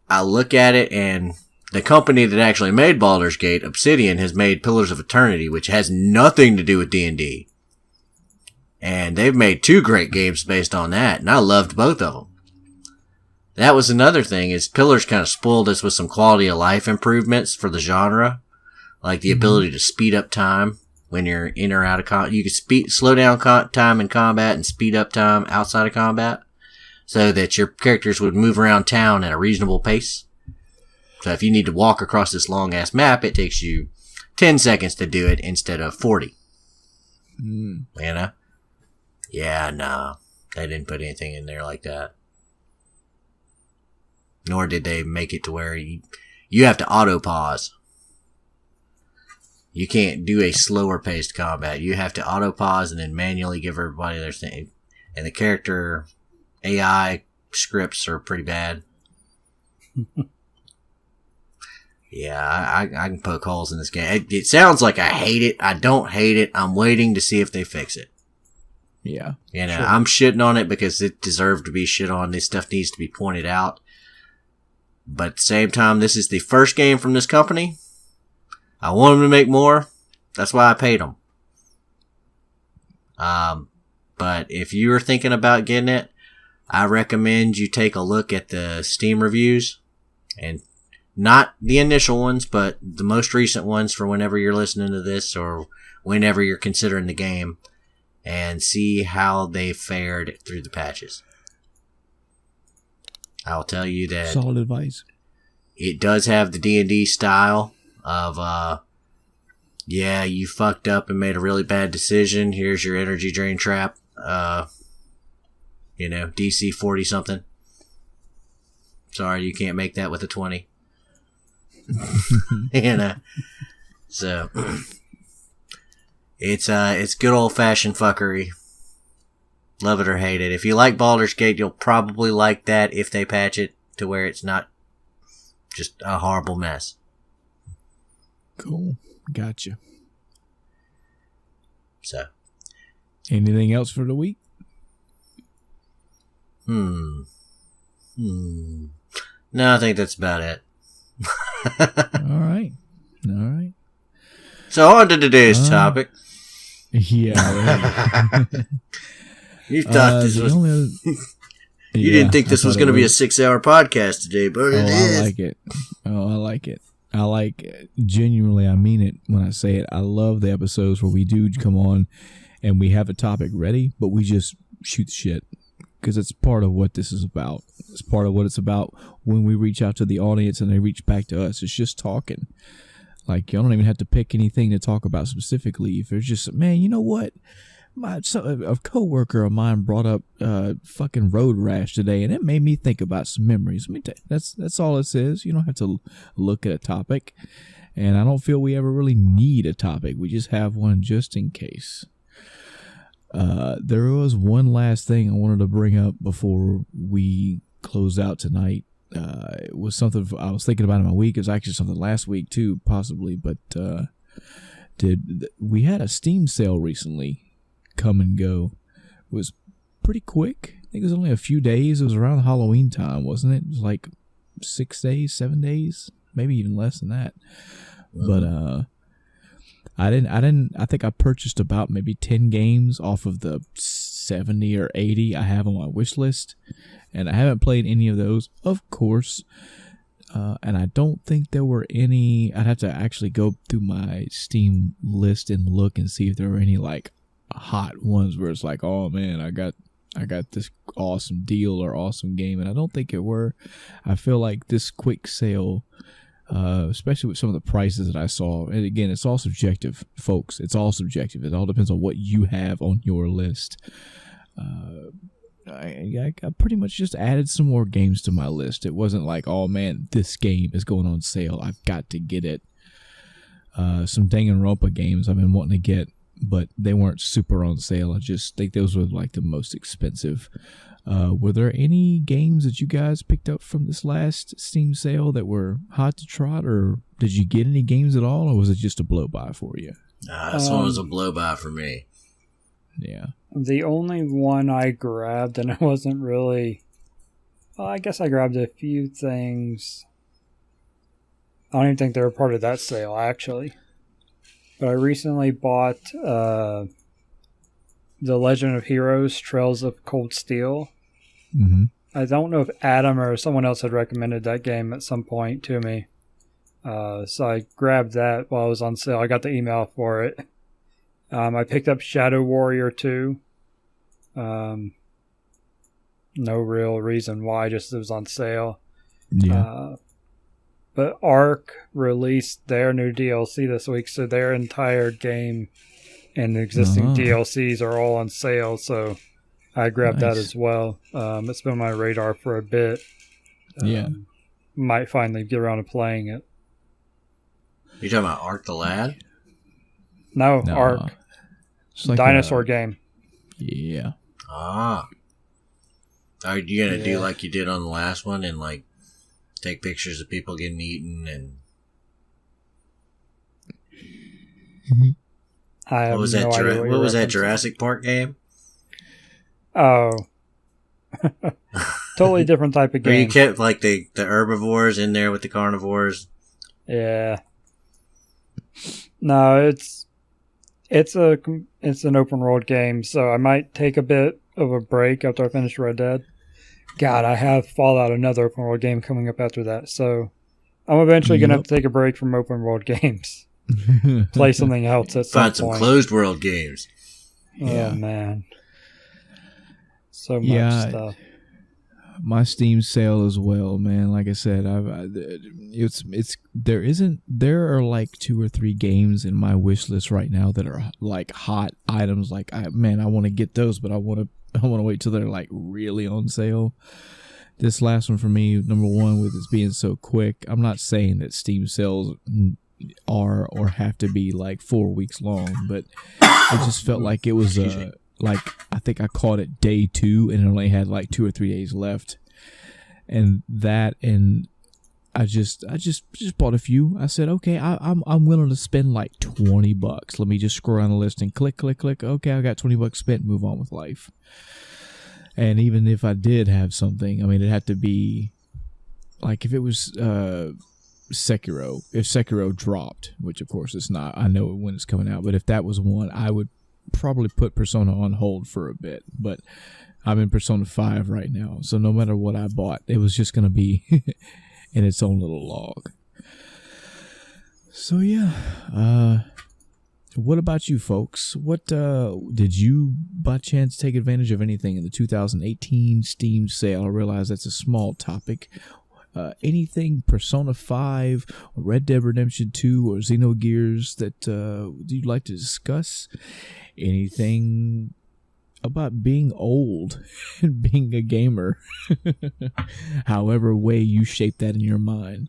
I look at it, and the company that actually made Baldur's Gate, Obsidian, has made Pillars of Eternity, which has nothing to do with D&D. And they've made 2 great games based on that, and I loved both of them. That was another thing, is Pillars kind of spoiled us with some quality of life improvements for the genre. Like the ability to speed up time when you're in or out of combat. You could slow down time in combat and speed up time outside of combat, so that your characters would move around town at a reasonable pace. So if you need to walk across this long-ass map, it takes you 10 seconds to do it instead of 40. You know? Yeah, no. They didn't put anything in there like that. Nor did they make it to where you have to auto-pause. You can't do a slower-paced combat. You have to auto-pause and then manually give everybody their thing. And the character AI scripts are pretty bad. Yeah, I can poke holes in this game. It sounds like I hate it. I don't hate it. I'm waiting to see if they fix it. Yeah. Sure. I'm shitting on it because it deserved to be shit on. This stuff needs to be pointed out. But at the same time, this is the first game from this company. I want them to make more. That's why I paid them. But if you're thinking about getting it, I recommend you take a look at the Steam reviews. And not the initial ones, but the most recent ones for whenever you're listening to this or whenever you're considering the game. And see how they fared through the patches. I'll tell you that solid advice. It does have the D&D style of, yeah, you fucked up and made a really bad decision. Here's your energy drain trap. DC 40 something. Sorry, you can't make that with a 20. So it's good old fashioned fuckery. Love it or hate it. If you like Baldur's Gate, you'll probably like that if they patch it to where it's not just a horrible mess. Cool. Gotcha. So. Anything else for the week? No, I think that's about it. All right. So on to today's topic. Yeah. Right. You thought this was... You didn't think this was going to be a 6-hour podcast today, but it is. I like it. I like it. Genuinely, I mean it when I say it. I love the episodes where we do come on and we have a topic ready, but we just shoot the shit. Because it's part of what this is about. It's part of what it's about when we reach out to the audience and they reach back to us. It's just talking. Like, you don't even have to pick anything to talk about specifically. If it's just, man, you know what? A coworker of mine brought up fucking road rash today, and it made me think about some memories. Let me tell you, that's all it says. You don't have to look at a topic, and I don't feel we ever really need a topic. We just have one just in case. There was one last thing I wanted to bring up before we close out tonight. it was something I was thinking about in my week. It was actually something last week too, possibly. But we had a Steam sale recently come and go. It was pretty quick. I think it was only a few days. It was around Halloween time, wasn't it? It was like 6 days, 7 days, maybe even less than that. But I think I purchased about maybe 10 games off of the 70 or 80 I have on my wish list, and I haven't played any of those, of course. And I don't think there were any. I'd have to actually go through my Steam list and look and see if there were any like hot ones where it's like, oh man, I got this awesome deal or awesome game, and I don't think it were. I feel like this quick sale, especially with some of the prices that I saw, and again, it's all subjective, folks. It's all subjective. It all depends on what you have on your list. I pretty much just added some more games to my list. It wasn't like, oh man, this game is going on sale, I've got to get it. Some Danganronpa games I've been wanting to get, but they weren't super on sale. I just think those were like the most expensive. Were there any games that you guys picked up from this last Steam sale that were hot to trot, or did you get any games at all, or was it just a blow-by for you? This one was a blow-by for me. Yeah. The only one I grabbed, and it wasn't really... Well, I guess I grabbed a few things. I don't even think they were part of that sale, actually. But I recently bought The Legend of Heroes, Trails of Cold Steel. Mm-hmm. I don't know if Adam or someone else had recommended that game at some point to me. So I grabbed that while it was on sale. I got the email for it. I picked up Shadow Warrior 2. No real reason why, just it was on sale. Yeah. But Ark released their new DLC this week, so their entire game and the existing DLCs are all on sale, so I grabbed that as well. It's been on my radar for a bit. Yeah. Might finally get around to playing it. You talking about Ark the Lad? No, Ark. It's like dinosaur game. Yeah. Are you gonna do like you did on the last one and like take pictures of people getting eaten and? I have what was no that? idea What was that Jurassic Park game? Oh, totally different type of game. Where you kept like the herbivores in there with the carnivores. Yeah. No, it's an open world game, so I might take a bit of a break after I finish Red Dead. God, I have Fallout, another open world game coming up after that, so I'm eventually gonna have to take a break from open world games. Play something else at some point. Find some closed world games. Oh man, so much stuff. My Steam sale as well, man. Like I said, there are like 2 or 3 games in my wish list right now that are like hot items. Like I want to get those, but I want to wait till they're like really on sale. This last one for me, number one, with it being so quick. I'm not saying that Steam sales are or have to be like 4 weeks long, but it just felt like it was like I think I caught it day 2 and it only had like 2 or 3 days left, and I just bought a few. I said, okay, I'm willing to spend like $20. Let me just scroll around the list and click. Okay, I got $20 spent. Move on with life. And even if I did have something, I mean, it'd have to be like if it was Sekiro. If Sekiro dropped, which of course it's not. I know when it's coming out, but if that was one, I would probably put Persona on hold for a bit. But I'm in Persona 5 right now, so no matter what I bought, it was just going to be in its own little log. So yeah, what about you folks? What did you by chance take advantage of anything in the 2018 Steam sale? I realize that's a small topic. Anything Persona 5 or Red Dead Redemption 2 or Xenogears that you'd like to discuss? Anything about being old and being a gamer? However way you shape that in your mind.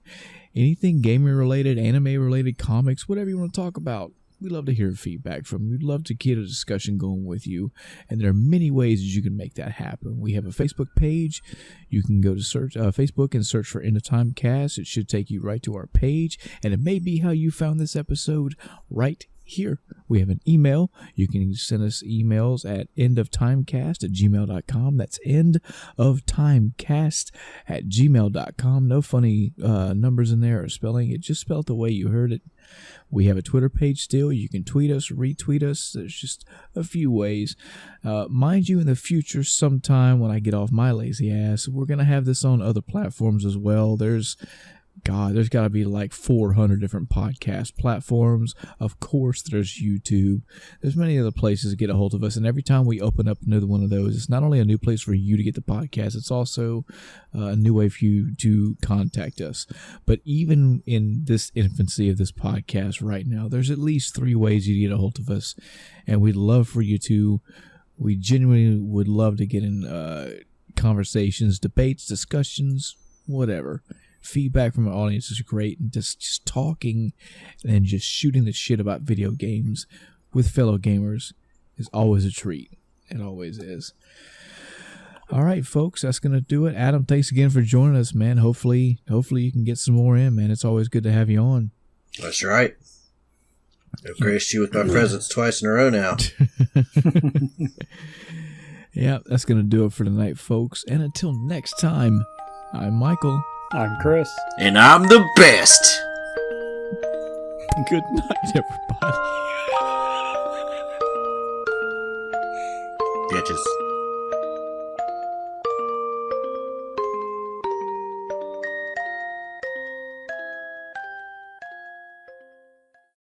Anything gaming related, anime related, comics, whatever you want to talk about. We love to hear feedback from you. We'd love to get a discussion going with you. And there are many ways that you can make that happen. We have a Facebook page. You can go to Facebook and search for End of Time Cast. It should take you right to our page. And it may be how you found this episode right here. We have an email. You can send us emails at endoftimecast@gmail.com. That's endoftimecast@gmail.com. No funny numbers in there or spelling. It just spelled the way you heard it. We have a Twitter page still. You can tweet us, retweet us. There's just a few ways. Mind you, in the future, sometime when I get off my lazy ass, we're going to have this on other platforms as well. There's got to be like 400 different podcast platforms. Of course, there's YouTube. There's many other places to get a hold of us. And every time we open up another one of those, it's not only a new place for you to get the podcast, it's also a new way for you to contact us. But even in this infancy of this podcast right now, there's at least 3 ways you get a hold of us. And we'd love for you to. We genuinely would love to get in conversations, debates, discussions, whatever. Feedback from our audience is great, and just talking and just shooting the shit about video games with fellow gamers is always a treat. It always is. All right, folks, that's gonna do it. Adam, thanks again for joining us, man. Hopefully you can get some more in, man. It's always good to have you on. That's right. I've graced you with my presence twice in a row now. Yeah, that's gonna do it for tonight, folks. And until next time, I'm Michael. I'm Chris. And I'm the best. Good night, everybody. Bitches.